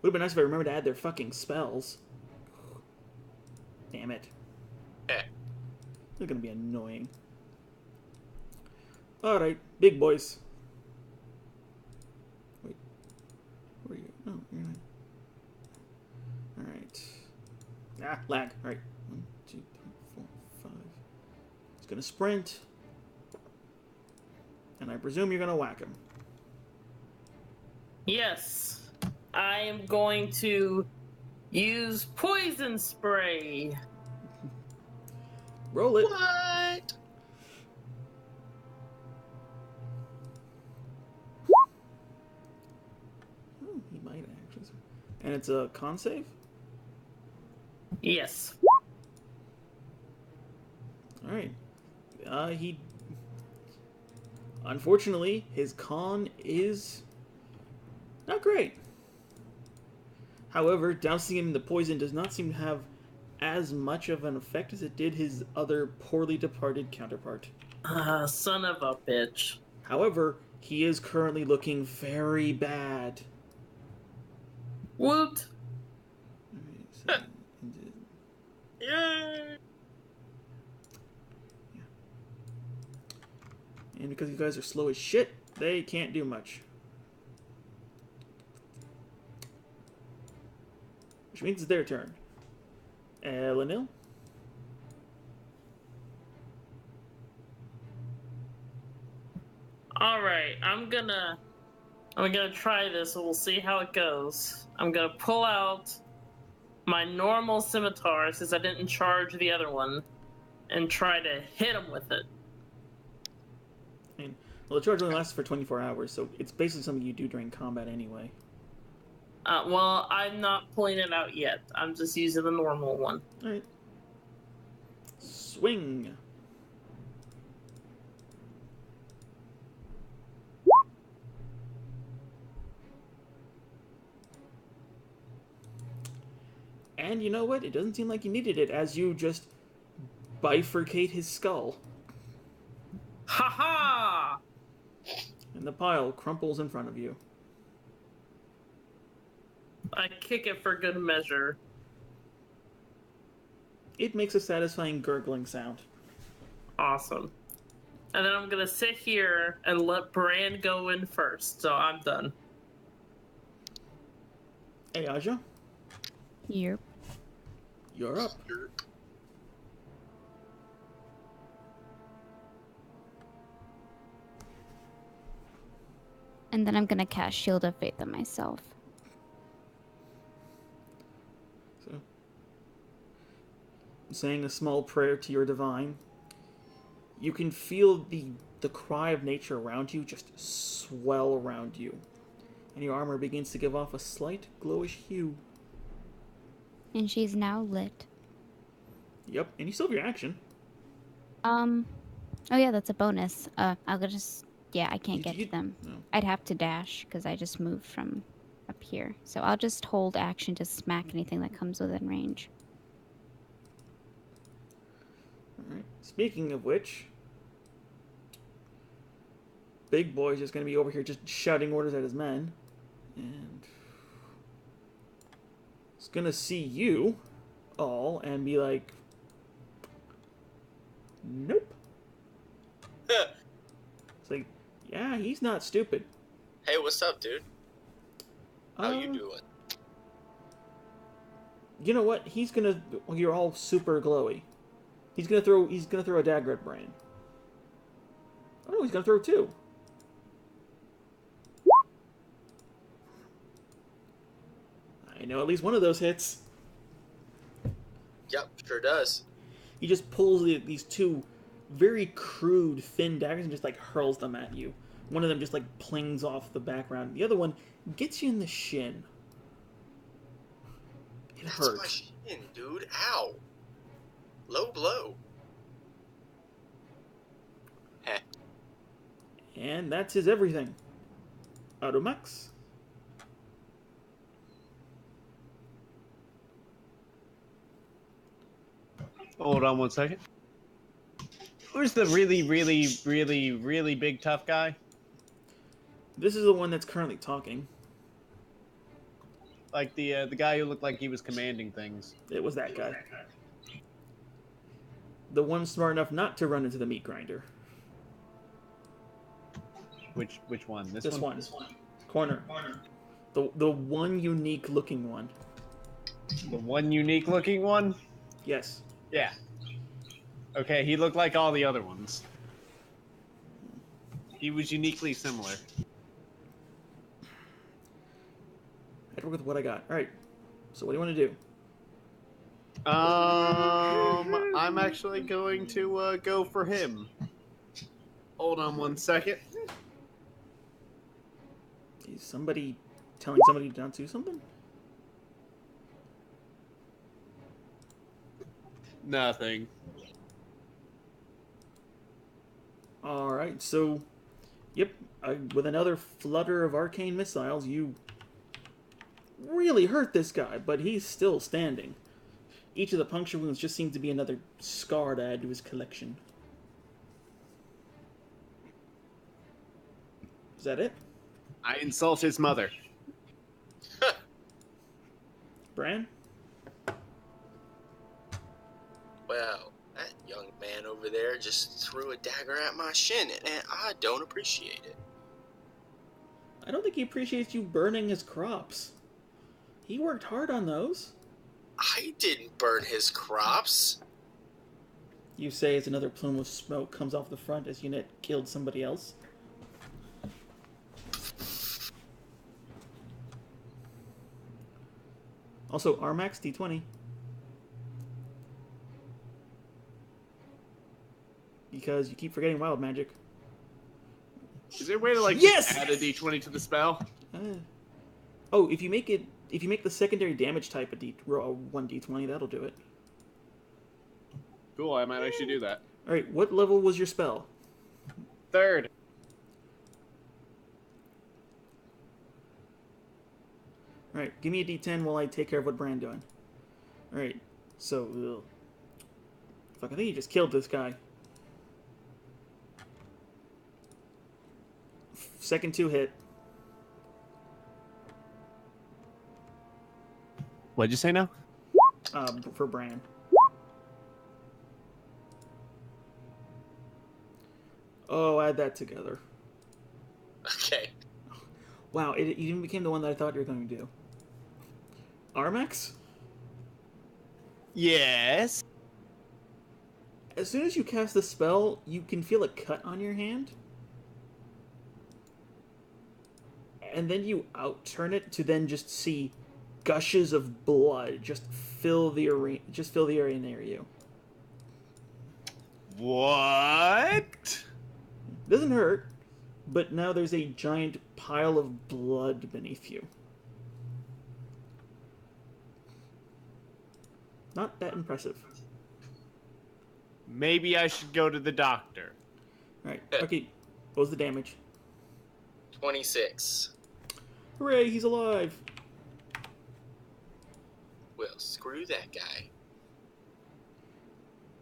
A: Would have been nice if I remembered to add their fucking spells. Damn it.
D: Eh.
A: They're gonna be annoying. Alright, big boys. Wait. Where are you? Oh, you're not. Alright. Ah, lag. Alright. 1, 2, 3, 4, 5. He's gonna sprint. And I presume you're gonna whack him.
B: Yes. I am going to use poison spray.
A: Roll it.
D: What?
A: Oh, he might actually. And it's a con save?
B: Yes.
A: Alright. He. Unfortunately, his con is not great. However, dousing him in the poison does not seem to have as much of an effect as it did his other poorly departed counterpart.
B: Son of a bitch.
A: However, he is currently looking very bad.
B: Woot.
A: Alright, so
D: Yay!
A: and because you guys are slow as shit, they can't do much. Which means it's their turn. Elenil?
B: Alright, I'm gonna try this and we'll see how it goes. I'm gonna pull out my normal scimitar since I didn't charge the other one and try to hit him with it.
A: Well, the charge only lasts for 24 hours, so it's basically something you do during combat anyway.
B: Well, I'm not pulling it out yet. I'm just using the normal one.
A: Alright. Swing! And you know what? It doesn't seem like you needed it as you just bifurcate his skull.
B: Ha ha!
A: And the pile crumples in front of you.
B: I kick it for good measure.
A: It makes a satisfying gurgling sound.
B: Awesome. And then I'm gonna sit here and let Bran go in first, so I'm done.
A: Hey, Aja,
E: Yep.
A: you're up.
E: And then I'm gonna cast Shield of Faith on myself.
A: So, saying a small prayer to your divine, you can feel the cry of nature around you just swell around you, and your armor begins to give off a slight glowish hue.
E: And she's now lit.
A: Yep, and you still have your action.
E: Oh yeah, that's a bonus. I'll just, yeah, I can't get to them.
A: No.
E: I'd have to dash, because I just moved from up here. So I'll just hold action to smack anything that comes within range.
A: Alright. Speaking of which, Big Boy's just gonna be over here just shouting orders at his men. And he's gonna see you all and be like, nope. It's like, yeah, he's not stupid.
D: Hey, what's up, dude? How you doing?
A: You know what? He's gonna. You're all super glowy. He's gonna throw a dagger at Bran. Oh no, he's gonna throw two. I know at least one of those hits.
D: Yep, sure does.
A: He just pulls these two very crude, thin daggers and just like hurls them at you. One of them just like plings off the background. The other one gets you in the shin. It
D: That's
A: hurts.
D: my shin, dude. Ow. Low blow. Heh.
A: And that's his everything. Automax.
C: Hold on one second. Who's the really big tough guy?
A: This is the one that's currently talking.
C: Like the guy who looked like he was commanding things.
A: It was that guy. The one smart enough not to run into the meat grinder.
C: Which one?
A: This one. Corner. The one unique looking one.
C: The one unique looking one?
A: Yes.
C: Yeah. Okay, he looked like all the other ones. He was uniquely similar.
A: I had to work with what I got. Alright. So what do you want to do?
C: I'm actually going to go for him. Hold on one second.
A: Is somebody telling somebody not to do something?
C: Nothing.
A: Alright, so... Yep, with another flutter of arcane missiles, you really hurt this guy, but he's still standing. Each of the puncture wounds just seems to be another scar to add to his collection. Is that it?
C: I insult his mother.
A: Bran?
D: Well, that young man over there just threw a dagger at my shin, and I don't appreciate it.
A: I don't think he appreciates you burning his crops. He worked hard on those.
D: I didn't burn his crops.
A: You say as another plume of smoke comes off the front as Unit killed somebody else. Also, Armax D20. Because you keep forgetting wild magic.
C: Is there a way to like
A: Yes!
C: just add a d20 to the spell?
A: Oh, if you make the secondary damage type a one D20, that'll do it.
C: Cool, I might actually do that.
A: All right, what level was your spell?
C: 3rd.
A: All right, give me a D10 while I take care of what Brand's doing. All right, so fuck, I think you just killed this guy. Second 2 hit.
C: What'd you say now?
A: For Bran. Oh, add that together.
D: Okay.
A: Wow, it even became the one that I thought you were going to do. Armax?
C: Yes.
A: As soon as you cast the spell, you can feel a cut on your hand. And then you outturn it to then just see gushes of blood just fill the area near you.
C: What?
A: Doesn't hurt, but now there's a giant pile of blood beneath you. Not that impressive.
C: Maybe I should go to the doctor.
A: Alright, okay. What was the damage?
D: 26.
A: Hooray, he's alive!
D: Well, screw that guy.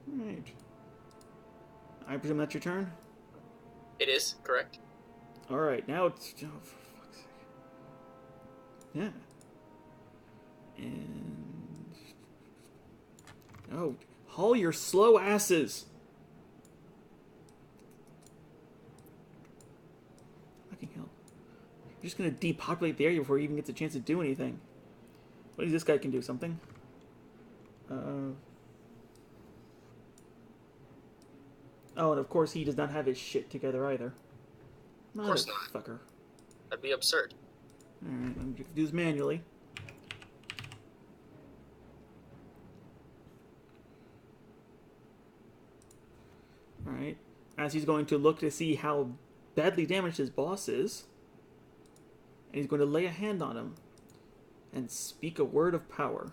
A: Alright. I presume that's your turn?
D: It is, correct?
A: Alright, now it's... Oh, for fuck's sake. Yeah. And... Oh, haul your slow asses! Fucking hell. You're just gonna depopulate the area before he even gets a chance to do anything. What if this guy can do something? Oh, and of course he does not have his shit together either.
D: Of course not.
A: Fucker.
D: That'd be absurd.
A: Alright, I'm gonna do this manually. Alright. As he's going to look to see how badly damaged his boss is. And he's going to lay a hand on him. And speak a word of power.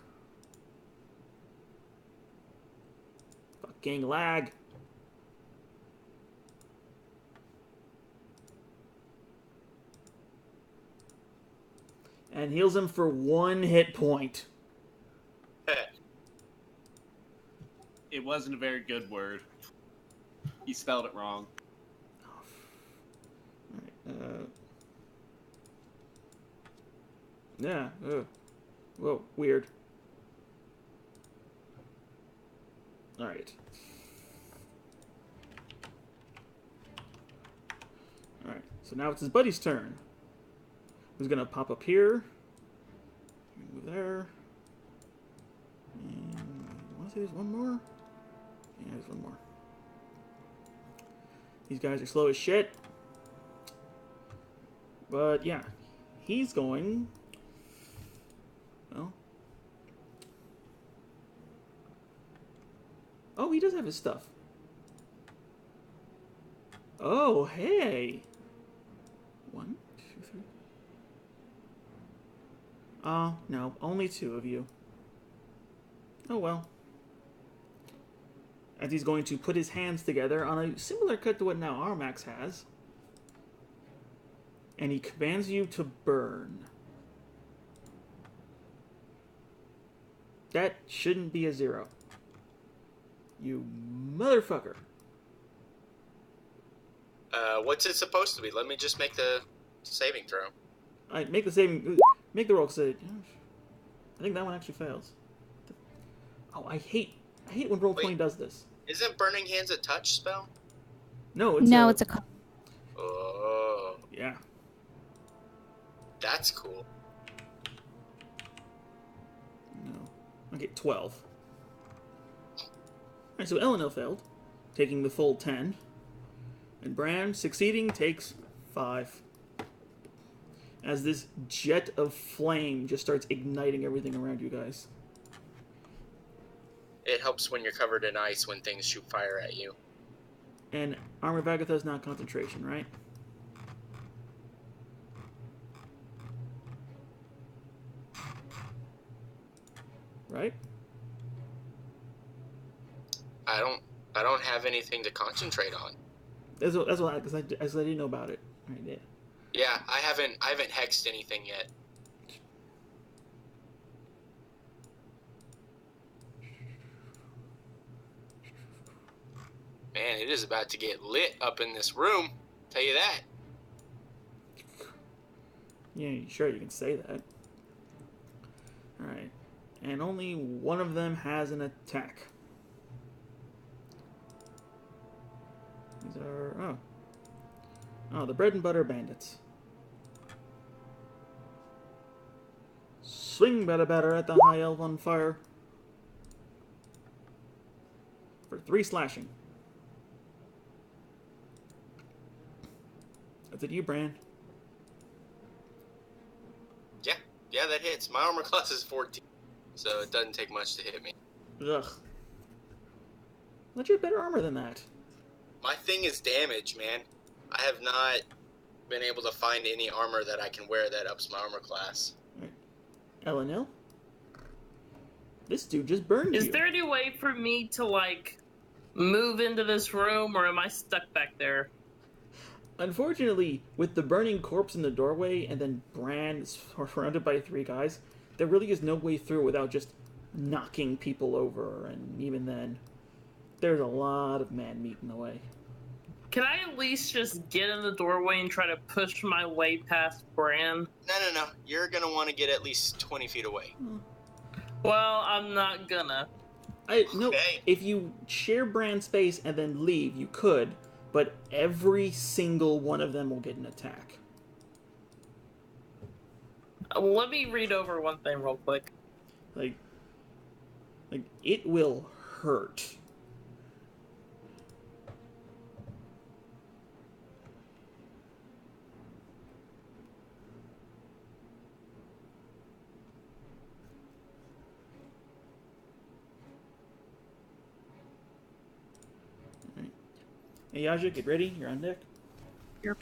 A: Getting lag. And heals him for 1 hit point.
C: It wasn't a very good word. He spelled it wrong.
A: Alright, yeah. Whoa, weird. Alright. Alright, so now it's his buddy's turn. Who's gonna pop up here? Move there. And I wanna say there's one more? Yeah, there's one more. These guys are slow as shit. But yeah, he's going. Well. Oh, he does have his stuff. Oh, hey. 1, 2, 3. Oh, no, only 2 of you. Oh well. As he's going to put his hands together on a similar cut to what now Armax has. And he commands you to burn. That shouldn't be a 0. You motherfucker.
D: What's it supposed to be? Let me just make the saving throw.
A: Alright, make the saving... Make the roll, because I think that one actually fails. Oh, I hate when Roll20 does this.
D: Isn't Burning Hands a touch spell?
A: No,
E: It's a
D: Oh,
A: Yeah.
D: that's cool.
A: No. I get 12. Alright, so Elenil failed, taking the full 10. And Bran, succeeding, takes 5. As this jet of flame just starts igniting everything around you guys.
D: It helps when you're covered in ice when things shoot fire at you.
A: And Armor of Agatha is not concentration, right? Right?
D: I don't have anything to concentrate on.
A: That's what because I didn't know about it. Right, yeah.
D: Yeah, I haven't hexed anything yet. Man, it is about to get lit up in this room. Tell you that.
A: Yeah, sure, you can say that. Alright. And only one of them has an attack. These are... Oh, the bread and butter bandits. Swing better at the high elf on fire. For 3 slashing. That's it, you, Bran.
D: Yeah, that hits. My armor class is 14, so it doesn't take much to hit me.
A: Ugh. Let you have better armor than that.
D: My thing is damage, man. I have not been able to find any armor that I can wear that ups my armor class.
A: Right. Elenil? This dude just burned you.
B: Is there any way for me to, like, move into this room, or am I stuck back there?
A: Unfortunately, with the burning corpse in the doorway and then Bran surrounded by 3 guys, there really is no way through without just knocking people over, and even then, there's a lot of man meat in the way.
B: Can I at least just get in the doorway and try to push my way past Bran?
D: No. You're going to want to get at least 20 feet away.
B: Well, I'm not gonna.
A: No,
D: Okay.
A: if you share Bran's space and then leave, you could, but every single one of them will get an attack.
B: Let me read over one thing real quick.
A: Like it will hurt. Alright. Hey Yaja, get ready. You're on deck.
E: Yep.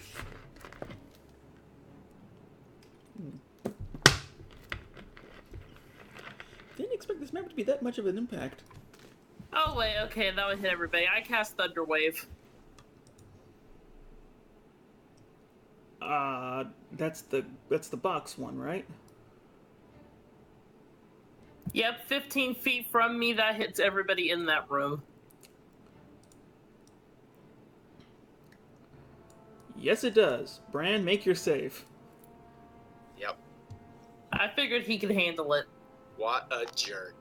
A: Didn't expect this map to be that much of an impact.
B: Oh wait, okay, that would hit everybody. I cast Thunder Wave.
A: That's the box one, right?
B: Yep, 15 feet from me, that hits everybody in that room.
A: Yes, it does. Bran, make your save.
D: Yep.
B: I figured he could handle it.
D: What a jerk.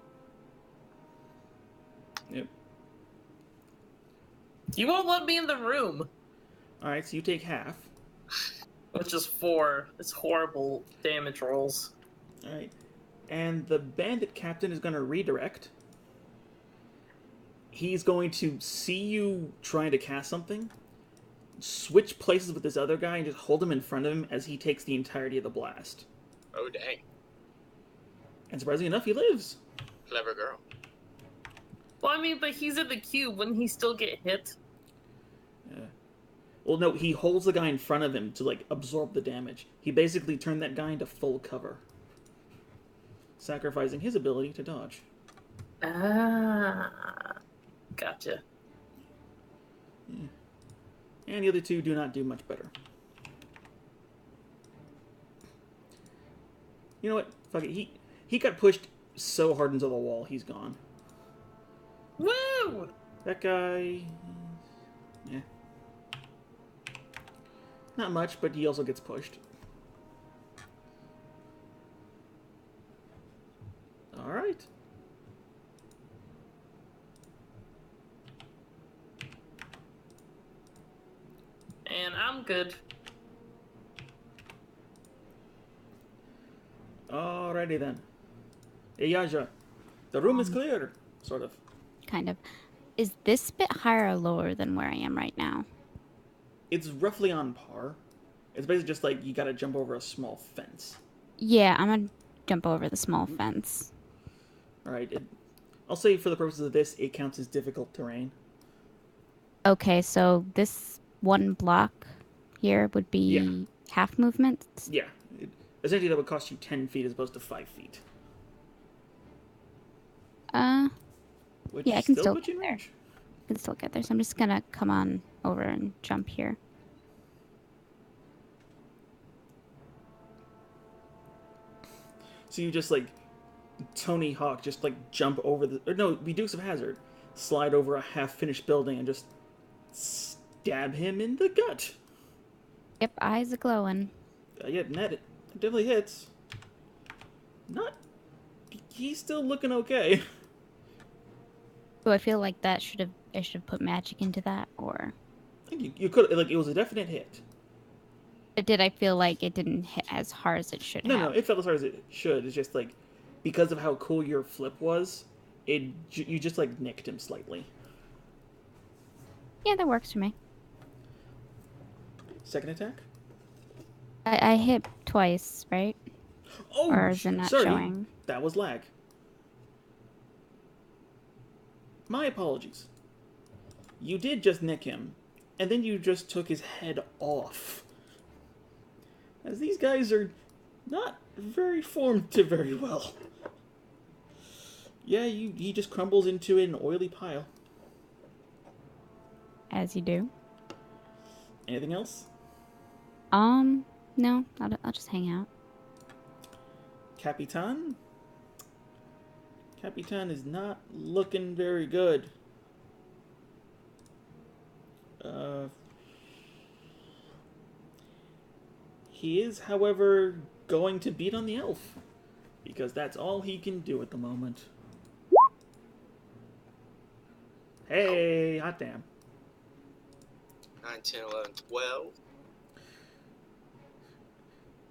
A: Yep.
B: You won't let me in the room.
A: All right, so you take half.
B: Which is 4. It's horrible damage rolls.
A: All right, and the bandit captain is going to redirect. He's going to see you trying to cast something, switch places with this other guy, and just hold him in front of him as he takes the entirety of the blast.
D: Oh, dang.
A: And surprisingly enough, he lives.
D: Clever girl.
B: Well, I mean, but he's in the cube. Wouldn't he still get hit?
A: Yeah. Well, no, he holds the guy in front of him to, like, absorb the damage. He basically turned that guy into full cover, sacrificing his ability to dodge.
B: Ah. Gotcha.
A: Yeah. And the other two do not do much better. You know what? Fuck it. He got pushed so hard into the wall, he's gone.
B: Woo!
A: That guy... yeah. Not much, but he also gets pushed. Alright.
B: And I'm good.
A: Alrighty then. Eyaja, the room is clear, sort of.
E: Kind of. Is this bit higher or lower than where I am right now?
A: It's roughly on par. It's basically just like you gotta jump over a small fence.
E: Yeah, I'm gonna jump over the small fence.
A: Alright, I'll say for the purposes of this, it counts as difficult terrain.
E: Okay, so this one block here would be
A: Yeah.
E: half movement?
A: Yeah. Essentially, that would cost you 10 feet as opposed to 5 feet. Which
E: Yeah, I can still
A: put you in
E: get there.
A: range.
E: I can still get there, so I'm just gonna come on over and jump here.
A: So you just like Tony Hawk, just like jump over the. Or no, be Dukes of Hazzard. Slide over a half finished building and just stab him in the gut.
E: Yep, eyes are glowing.
A: Yeah, net it definitely hits. Not. He's still looking okay.
E: So I feel like I should have put magic into that, or
A: I think you could, like, it was a definite hit.
E: but did I feel like it didn't hit as hard as it should
A: No,
E: have?
A: no, it felt as hard as it should. It's just like, because of how cool your flip was, you just like nicked him slightly.
E: Yeah, that works for me.
A: Second attack?
E: I hit twice, right?
A: Oh,
E: Or is it not
A: sorry,
E: showing?
A: that was lag. My apologies. You did just nick him, and then you just took his head off. As these guys are not very formed to very well. Yeah, he just crumbles into an oily pile.
E: As you do.
A: Anything else?
E: No, I'll just hang out.
A: Capitan? Capitan is not looking very good. He is, however, going to beat on the elf. Because that's all he can do at the moment. Hey, hot damn.
D: 9, 10, 11, 12.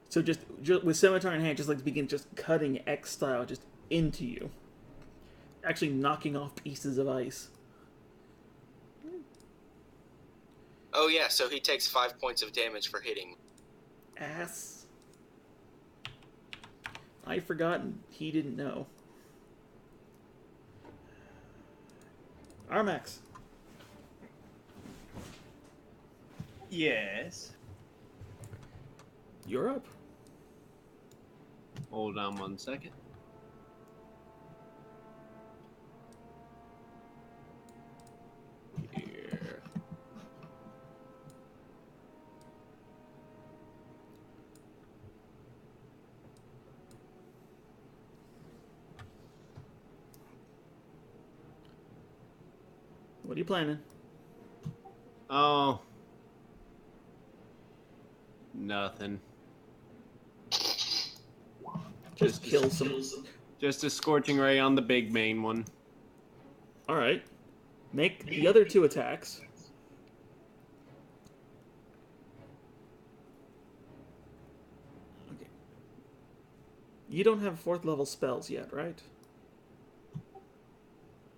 A: So just with scimitar in hand, just like begin just cutting X style just into you. Actually knocking off pieces of ice.
D: Oh, yeah, so he takes 5 points of damage for hitting.
A: Ass. I forgot he didn't know. Armax.
C: Yes.
A: You're up.
C: Hold on 1 second.
A: What are you planning?
C: Oh. Nothing.
A: Just kill some.
C: Just a scorching ray on the big main one.
A: All right. Make the other 2 attacks. Okay. You don't have 4th level spells yet, right?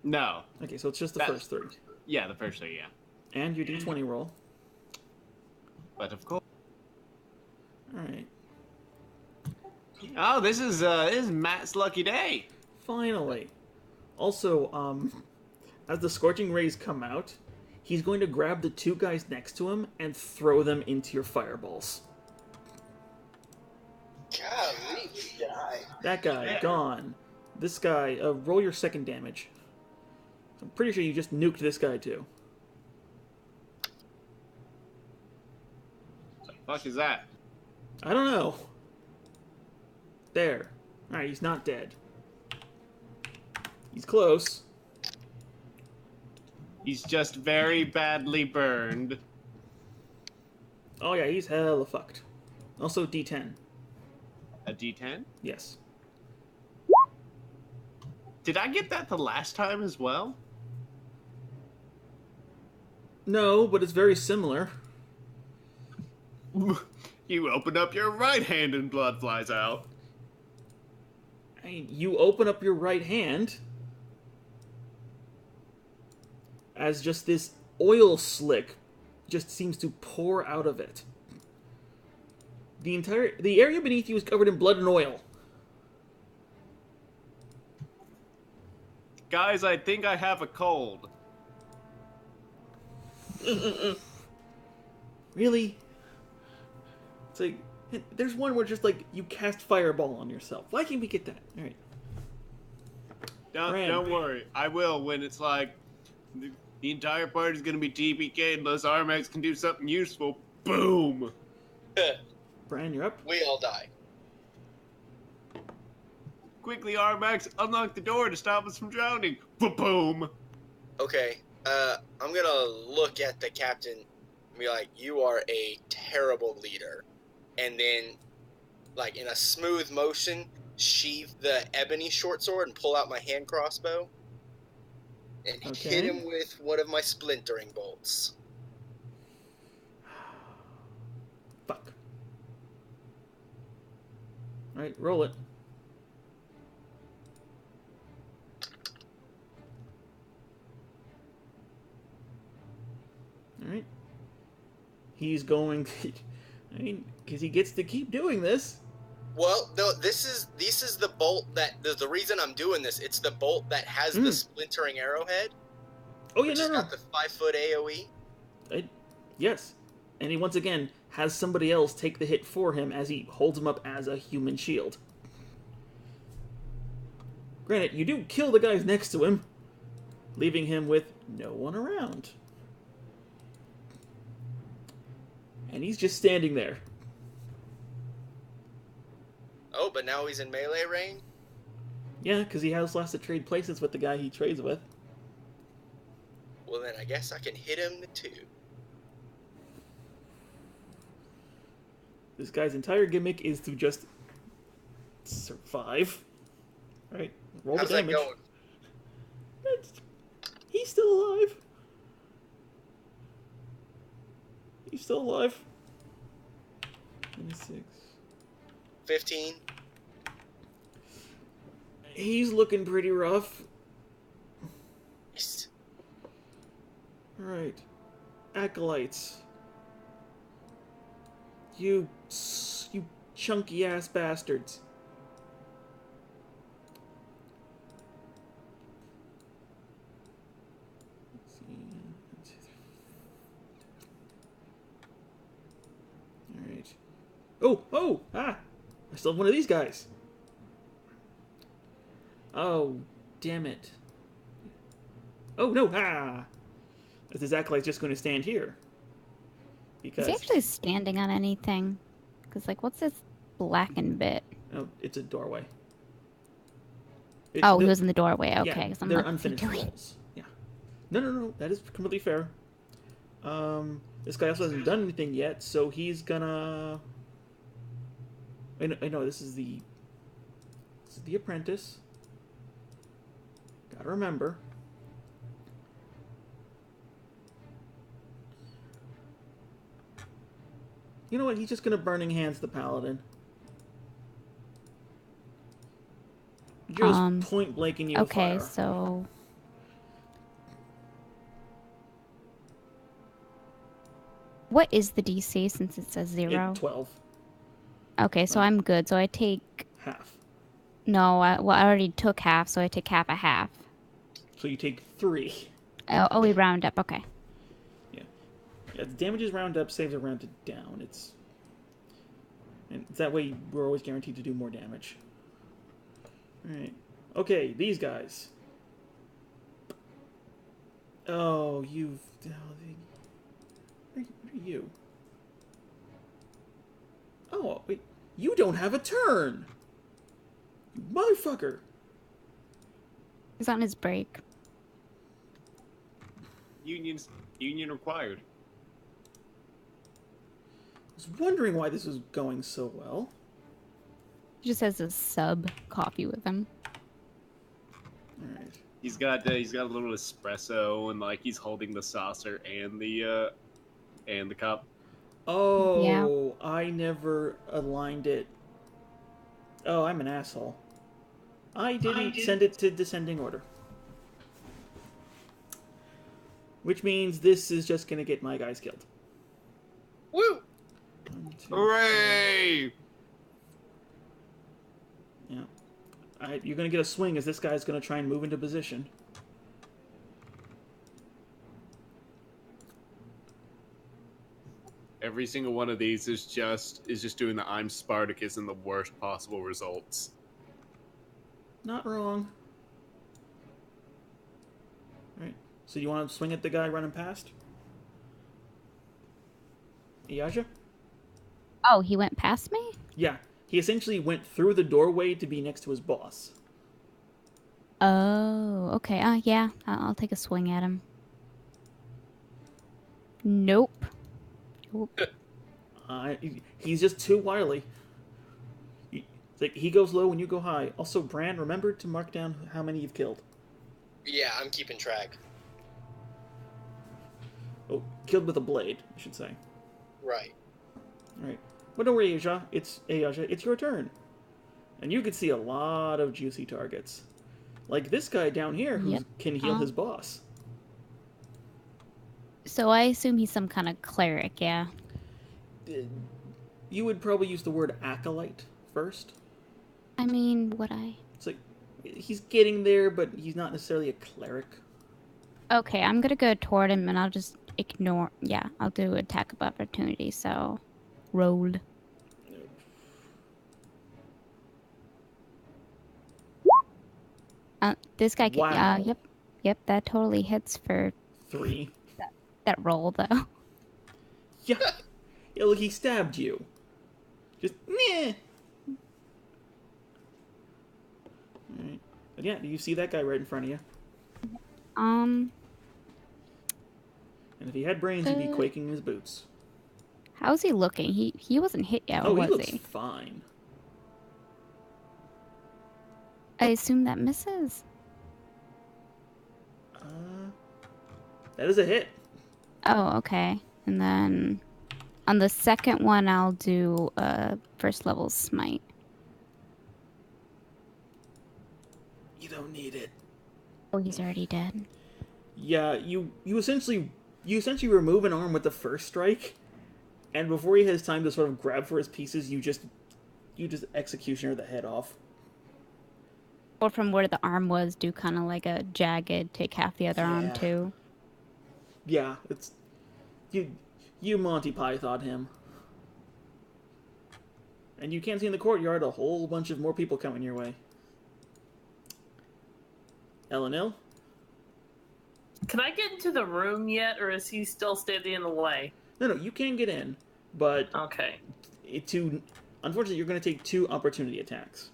C: No.
A: Okay, so it's just the
C: That-
A: first 3.
C: Yeah, the first thing, yeah.
A: And your d20 roll.
C: But of course.
A: All right.
C: Oh, this is Matt's lucky day.
A: Finally. Also, as the scorching rays come out, he's going to grab the 2 guys next to him and throw them into your fireballs.
D: Golly, we die.
A: That guy, gone. This guy, roll your 2nd damage. I'm pretty sure you just nuked this guy too.
C: What the fuck is that?
A: I don't know. There. Alright, he's not dead. He's close.
C: He's just very badly burned.
A: Oh yeah, he's hella fucked. Also D10.
C: A D10?
A: Yes.
C: Did I get that the last time as well?
A: No, but it's very similar.
C: You open up your right hand and blood flies out.
A: I mean, you open up your right hand as just this oil slick just seems to pour out of it. The area beneath you is covered in blood and oil.
C: Guys, I think I have a cold.
A: Really? It's like, there's one where just like you cast fireball on yourself. Why can't we get that? All right.
C: Don't worry. I will when it's like the entire party's gonna be TPK unless Armax can do something useful. Boom!
A: Brian, you're up.
D: We all die.
C: Quickly, Armax, unlock the door to stop us from drowning. Boom!
D: Okay, I'm gonna look at the captain and be like, you are a terrible leader. And then, like, in a smooth motion, sheath the ebony short sword and pull out my hand crossbow. And
A: Okay.
D: hit him with one of my splintering bolts.
A: Fuck. All right, roll it. All right. He's going. I mean, because he gets to keep doing this.
D: Well, no, this is the bolt that the reason I'm doing this. It's the bolt that has the splintering arrowhead.
A: Oh yeah,
D: which
A: no,
D: has
A: no.
D: got the 5-foot AOE.
A: Yes, and he once again has somebody else take the hit for him as he holds him up as a human shield. Granted, you do kill the guys next to him, leaving him with no one around. And he's just standing there.
D: Oh, but now he's in melee range?
A: Yeah, because he has lots to trade places with the guy he trades with.
D: Well, then I guess I can hit him too.
A: This guy's entire gimmick is to just survive. Right, roll
D: How's
A: the
D: that
A: damage.
D: going?
A: He's still alive. He's still alive. 26.
D: 15.
A: He's looking pretty rough.
D: Yes.
A: Alright. Acolytes. You chunky ass bastards. Let's see. Alright. Oh! Ah! I still have one of these guys. Oh, damn it. Oh, no! Ah! Is Acolyte's just going to stand here?
E: Is
A: Because...
E: he actually standing on anything? Because, like, what's this blackened bit?
A: Oh, it's a doorway.
E: Oh, he was in the doorway. Okay.
A: Yeah,
E: 'cause I'm
A: they're
E: like, what's he
A: unfinished
E: doing?
A: rolls. Yeah. No, no, no. That is completely fair. This guy also hasn't done anything yet, so he's gonna. I know this is the apprentice. Gotta remember. You know what? He's just gonna burning hands the paladin. Just point blanking you with
E: Okay,
A: fire.
E: so what is the DC since it says 0?
A: 12.
E: Okay, so I'm good. So I take
A: Half.
E: no. I already took half, so I take half a half.
A: So you take 3.
E: Oh, we round up. Okay.
A: Yeah. Yeah, the damage is rounded up, saves are rounded down. And that way we're always guaranteed to do more damage. Alright. Okay, these guys. Oh, you've... What are you? Oh, wait. You don't have a turn! You motherfucker!
E: He's on his break.
C: Union required.
A: I was wondering why this was going so well.
E: He just has a sub coffee with him.
A: Alright.
C: He's got a little espresso and like he's holding the saucer and the cup.
A: Oh,
E: Yeah.
A: I never aligned it. Oh, I'm an asshole. I didn't send it to descending order. Which means this is just gonna get my guys killed.
C: Woo!
A: 1, 2,
C: Hooray!
A: Yeah. You're gonna get a swing as this guy's gonna try and move into position.
C: Every single one of these is just doing the I'm Spartacus in the worst possible results.
A: Not wrong. Alright. So you want to swing at the guy running past? Iyaja?
E: Oh, he went past me?
A: Yeah. He essentially went through the doorway to be next to his boss.
E: Oh, okay. Yeah. I'll take a swing at him. Nope. Nope.
A: He's just too wily. It's like he goes low when you go high. Also, Bran, remember to mark down how many you've killed.
D: Yeah, I'm keeping track.
A: Oh, killed with a blade, I should say.
D: Right.
A: Alright. But don't worry, Aja. It's your turn. And you can see a lot of juicy targets. Like this guy down here who can heal his boss.
E: So I assume he's some kind of cleric, yeah?
A: You would probably use the word acolyte first.
E: I mean, would I?
A: It's like, he's getting there, but he's not necessarily a cleric.
E: Okay, I'm gonna go toward him and I'll just ignore... Yeah, I'll do attack of opportunity, so... Roll. This guy can...
A: Wow.
E: Yep, that totally hits for
A: 3.
E: that roll, though.
A: Yeah. Yeah, look, he stabbed you. Just, meh. Alright. But yeah, do you see that guy right in front of you? And if he had brains, he'd be quaking in his boots.
E: How's he looking? He wasn't hit yet, or
A: Oh, he
E: was
A: looks
E: he?
A: fine.
E: I assume that misses.
A: That is a hit.
E: Oh, okay. And then on the second one, I'll do a first level smite.
A: You don't need it.
E: Oh, he's already dead.
A: Yeah, you essentially remove an arm with the first strike, and before he has time to sort of grab for his pieces, you just executioner the head off.
E: Or from where the arm was, do kind of like a jagged, take half the other arm too.
A: Yeah, it's you Monty Python him. And you can't see in the courtyard a whole bunch of more people coming your way. Elenil?
B: Can I get into the room yet, or is he still standing in the way?
A: No, you can get in, but
B: Okay.
A: Unfortunately, you're going to take 2 opportunity attacks.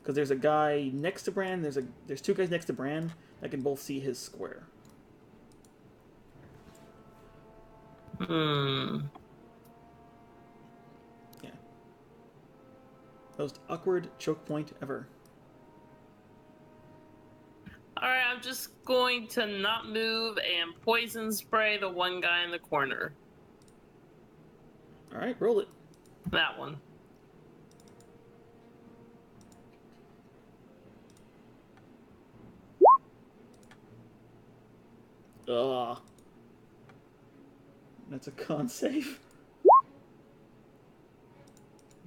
A: Because there's a guy next to Bran, there's 2 guys next to Bran that can both see his square.
B: Hmm.
A: Yeah. Most awkward choke point ever.
B: Alright, I'm just going to not move and poison spray the one guy in the corner.
A: Alright, roll it.
B: That one.
A: Ugh. That's a con save.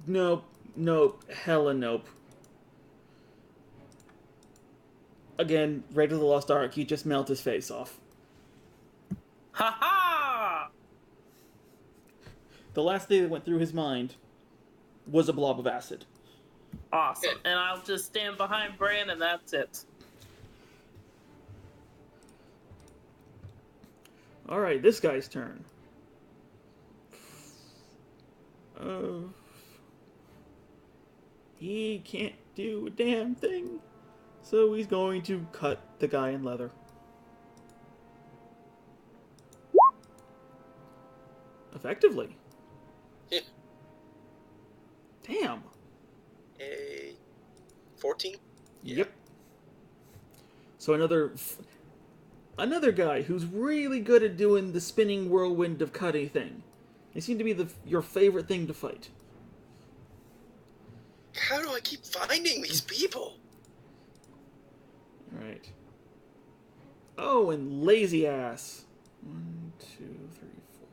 A: Nope. Nope. Hella nope. Again, Raid of the Lost Ark, you just melt his face off.
B: Ha ha!
A: The last thing that went through his mind was a blob of acid.
B: Awesome. And I'll just stand behind Bran and that's it.
A: Alright, this guy's turn. He can't do a damn thing. So he's going to cut the guy in leather. Effectively.
D: Yeah.
A: Damn.
D: A 14?
A: Yep. So another guy who's really good at doing the spinning whirlwind of cutting thing. They seem to be your favorite thing to fight.
D: How do I keep finding these people?
A: Alright. Oh, and lazy ass. 1, 2, 3, 4,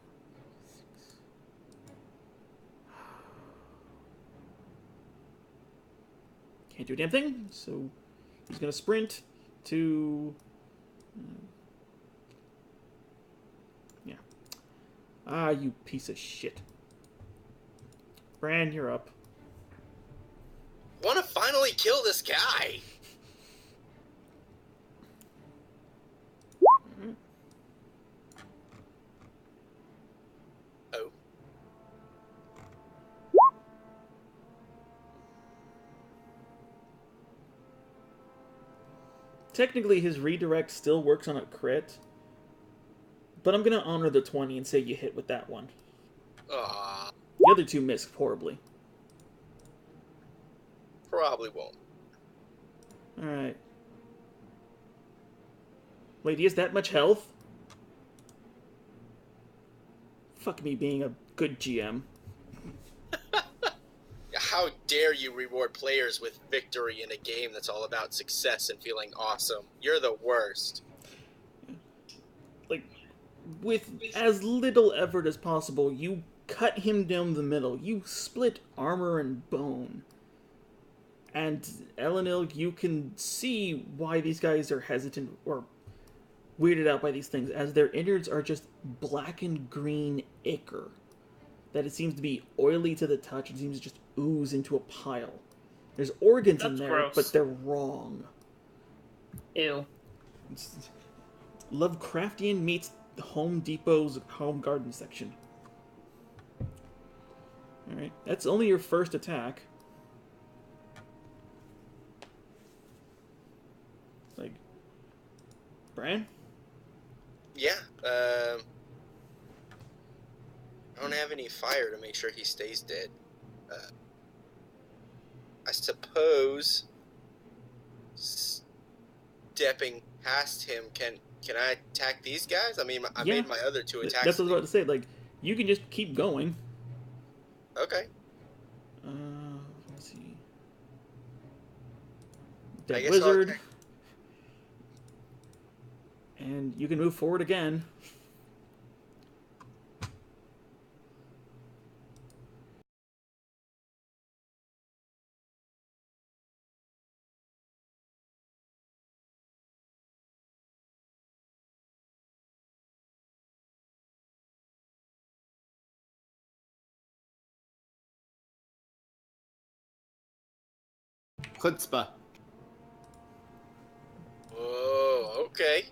A: 6. Can't do a damn thing, so he's gonna sprint to... Yeah. Ah, you piece of shit. Bran, you're up.
D: Want to finally kill this guy? Oh.
A: Technically, his redirect still works on a crit, but I'm gonna honor the 20 and say you hit with that one. The other two missed horribly.
D: Probably won't.
A: Alright. Wait, he has that much health? Fuck me being a good GM.
D: How dare you reward players with victory in a game that's all about success and feeling awesome? You're the worst.
A: Like, with as little effort as possible, you cut him down the middle. You split armor and bone. And Elenil, you can see why these guys are hesitant or weirded out by these things, as their innards are just black and green ichor. That it seems to be oily to the touch and seems to just ooze into a pile. There's organs in there,
B: gross.
A: but they're wrong.
B: Ew.
A: It's Lovecraftian meets Home Depot's home garden section. Alright, that's only your first attack. Like, Bran?
D: Yeah, I don't have any fire to make sure he stays dead. I suppose stepping past him, can I attack these guys? I mean, I made my other two attacks.
A: That's what I was about to say. Like, you can just keep going.
D: Okay.
A: Let's see.
D: I
A: Dead
D: guess
A: Wizard. And you can move forward again.
C: Chutzpah.
D: Oh, okay.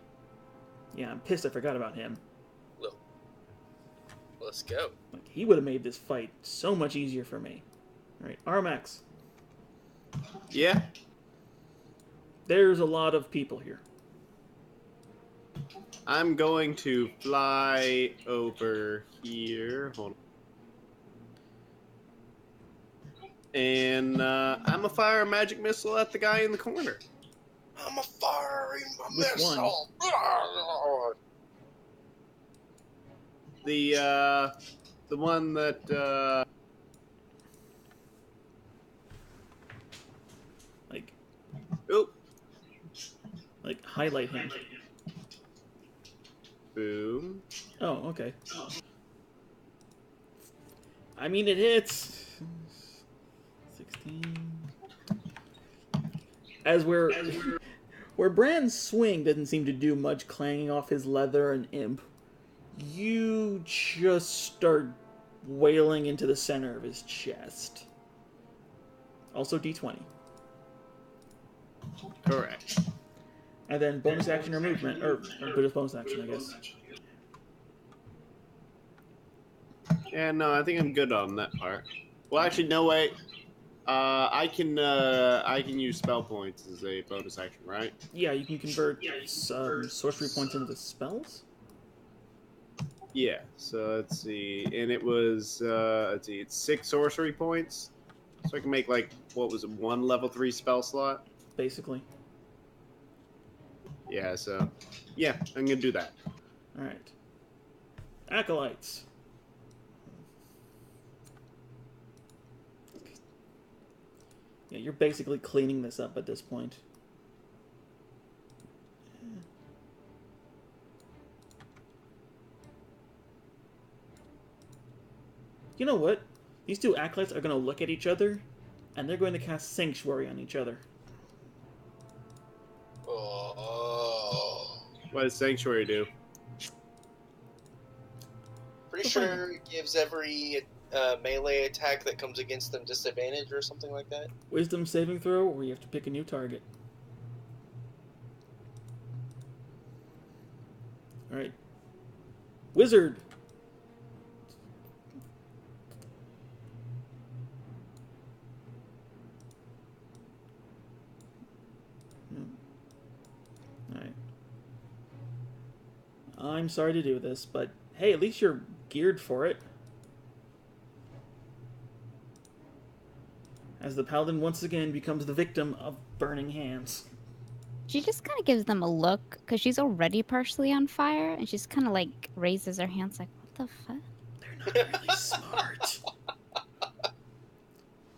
A: Yeah, I'm pissed I forgot about him.
D: Look, let's go.
A: Like, he would have made this fight so much easier for me. Alright, Armax.
C: Yeah.
A: There's a lot of people here.
C: I'm going to fly over here. Hold on. And I'm gonna fire a magic missile at the guy in the corner.
D: I'm a firing my
A: Which
D: missile.
C: The one that
A: Like,
C: oh,
A: highlight him.
C: boom.
A: Oh, okay. I mean, it hits. 16. As where Brand's swing didn't seem to do much clanging off his leather and imp, you just start wailing into the center of his chest. Also D20.
C: Correct.
A: And then bonus action or movement, or just bonus action, I guess.
C: Yeah, no, I think I'm good on that part. Well, actually, no wait. I can use spell points as a bonus action, right?
A: Yeah, you can convert some sorcery points into spells.
C: Yeah. So let's see, and it was let's see, it's 6 sorcery points, so I can make like what was it, 1 level 3 spell slot.
A: Basically.
C: Yeah. So yeah, I'm gonna do that.
A: All right. Acolytes. Yeah, you're basically cleaning this up at this point. You know what? These two acolytes are going to look at each other, and they're going to cast Sanctuary on each other.
D: Oh.
C: What does Sanctuary do?
D: Pretty sure it gives every melee attack that comes against them disadvantage or something like that.
A: Wisdom saving throw, or you have to pick a new target. Alright. Wizard! Alright. I'm sorry to do this, but hey, at least you're geared for it. As the paladin once again becomes the victim of burning hands.
E: She just kind of gives them a look because she's already partially on fire, and she's kind of like raises her hands like, "What the fuck?"
A: They're not really smart.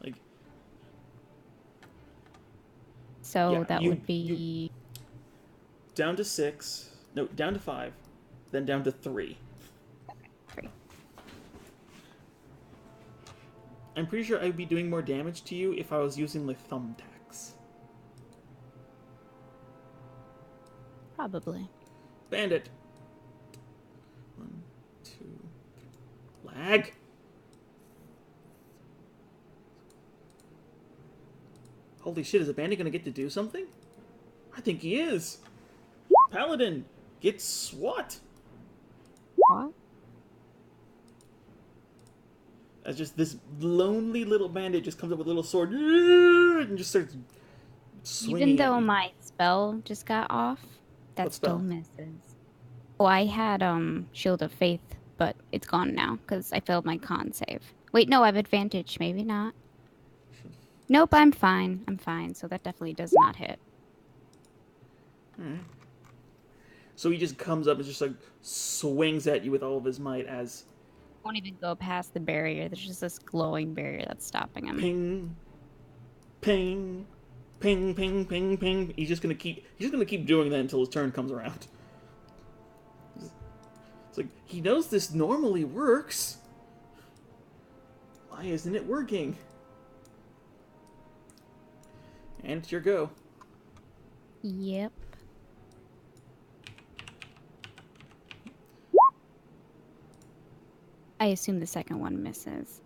A: Like,
E: So
A: Yeah,
E: that would be
A: down to 6. No, down to 5. Then down to 3.
E: 3.
A: I'm pretty sure I'd be doing more damage to you if I was using like thumbtacks.
E: Probably.
A: Bandit. 1, 2, 3. Lag. Holy shit, is a bandit gonna get to do something? I think he is. Paladin gets SWAT.
E: What?
A: As just this lonely little bandit just comes up with a little sword and just starts swinging.
E: Even though
A: at you.
E: my spell just got off, that
A: What
E: still
A: spell?
E: misses. Oh, I had Shield of Faith, but it's gone now because I failed my con save. Wait, no, I have advantage. Maybe not. Nope, I'm fine. I'm fine. So that definitely does not hit.
A: Alright. So he just comes up and just like swings at you with all of his might as
E: Won't even go past the barrier. There's just this glowing barrier that's stopping him.
A: ping, ping, ping, ping, ping, ping. He's just gonna keep doing that until his turn comes around. It's like he knows this normally works. Why isn't it working? And it's your go.
E: Yep. I assume the second one misses.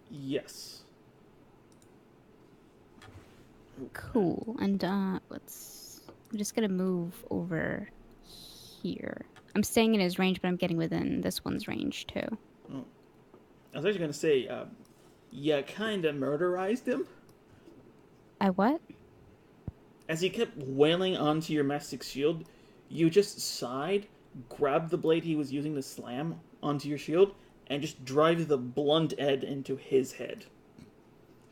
A: Yes.
E: Cool. And I'm just gonna move over here. I'm staying in his range, but I'm getting within this one's range too.
A: Oh. I was actually gonna say, you kinda murderized him.
E: I what?
A: As he kept wailing onto your Mystic Shield, you just sighed, grabbed the blade he was using to slam onto your shield, and just drive the blunt end into his head.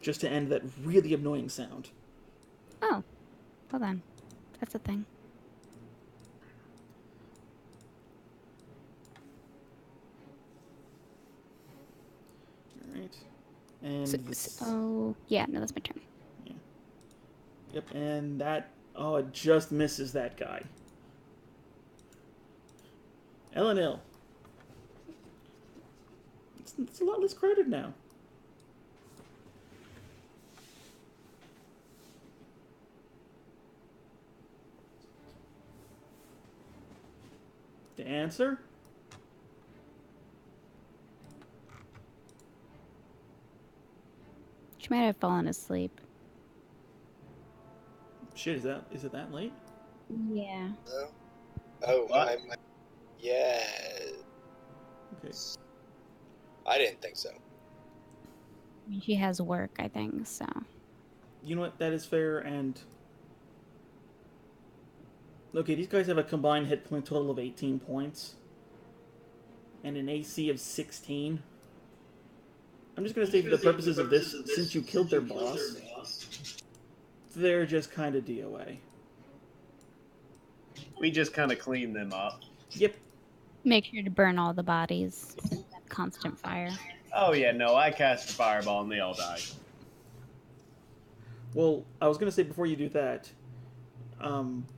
A: Just to end that really annoying sound.
E: Oh, hold on. That's a thing.
A: Alright. And
E: So, yeah, no, that's my turn.
A: Yeah. Yep, and that... Oh, it just misses that guy. Elenil. It's a lot less crowded now. Dancer?
E: She might have fallen asleep.
A: Shit, is it that late?
E: Yeah.
D: Oh,
C: What?
D: yeah.
A: Okay.
D: I didn't think so.
E: I mean, she has work, I think, so.
A: You know what? That is fair, and... Okay, these guys have a combined hit point total of 18 points. And an AC of 16. I'm just going to say for the purposes of this, since you killed their boss, they're just kind of DOA.
C: We just kind of clean them up.
A: Yep.
E: Make sure to burn all the bodies. Constant fire.
C: Oh yeah, no, I cast a fireball and they all die.
A: Well, I was going to say before you do that,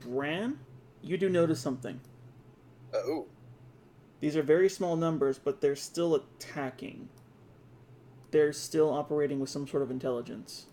A: Bran, you do notice something.
D: Oh.
A: These are very small numbers, but they're still attacking. They're still operating with some sort of intelligence.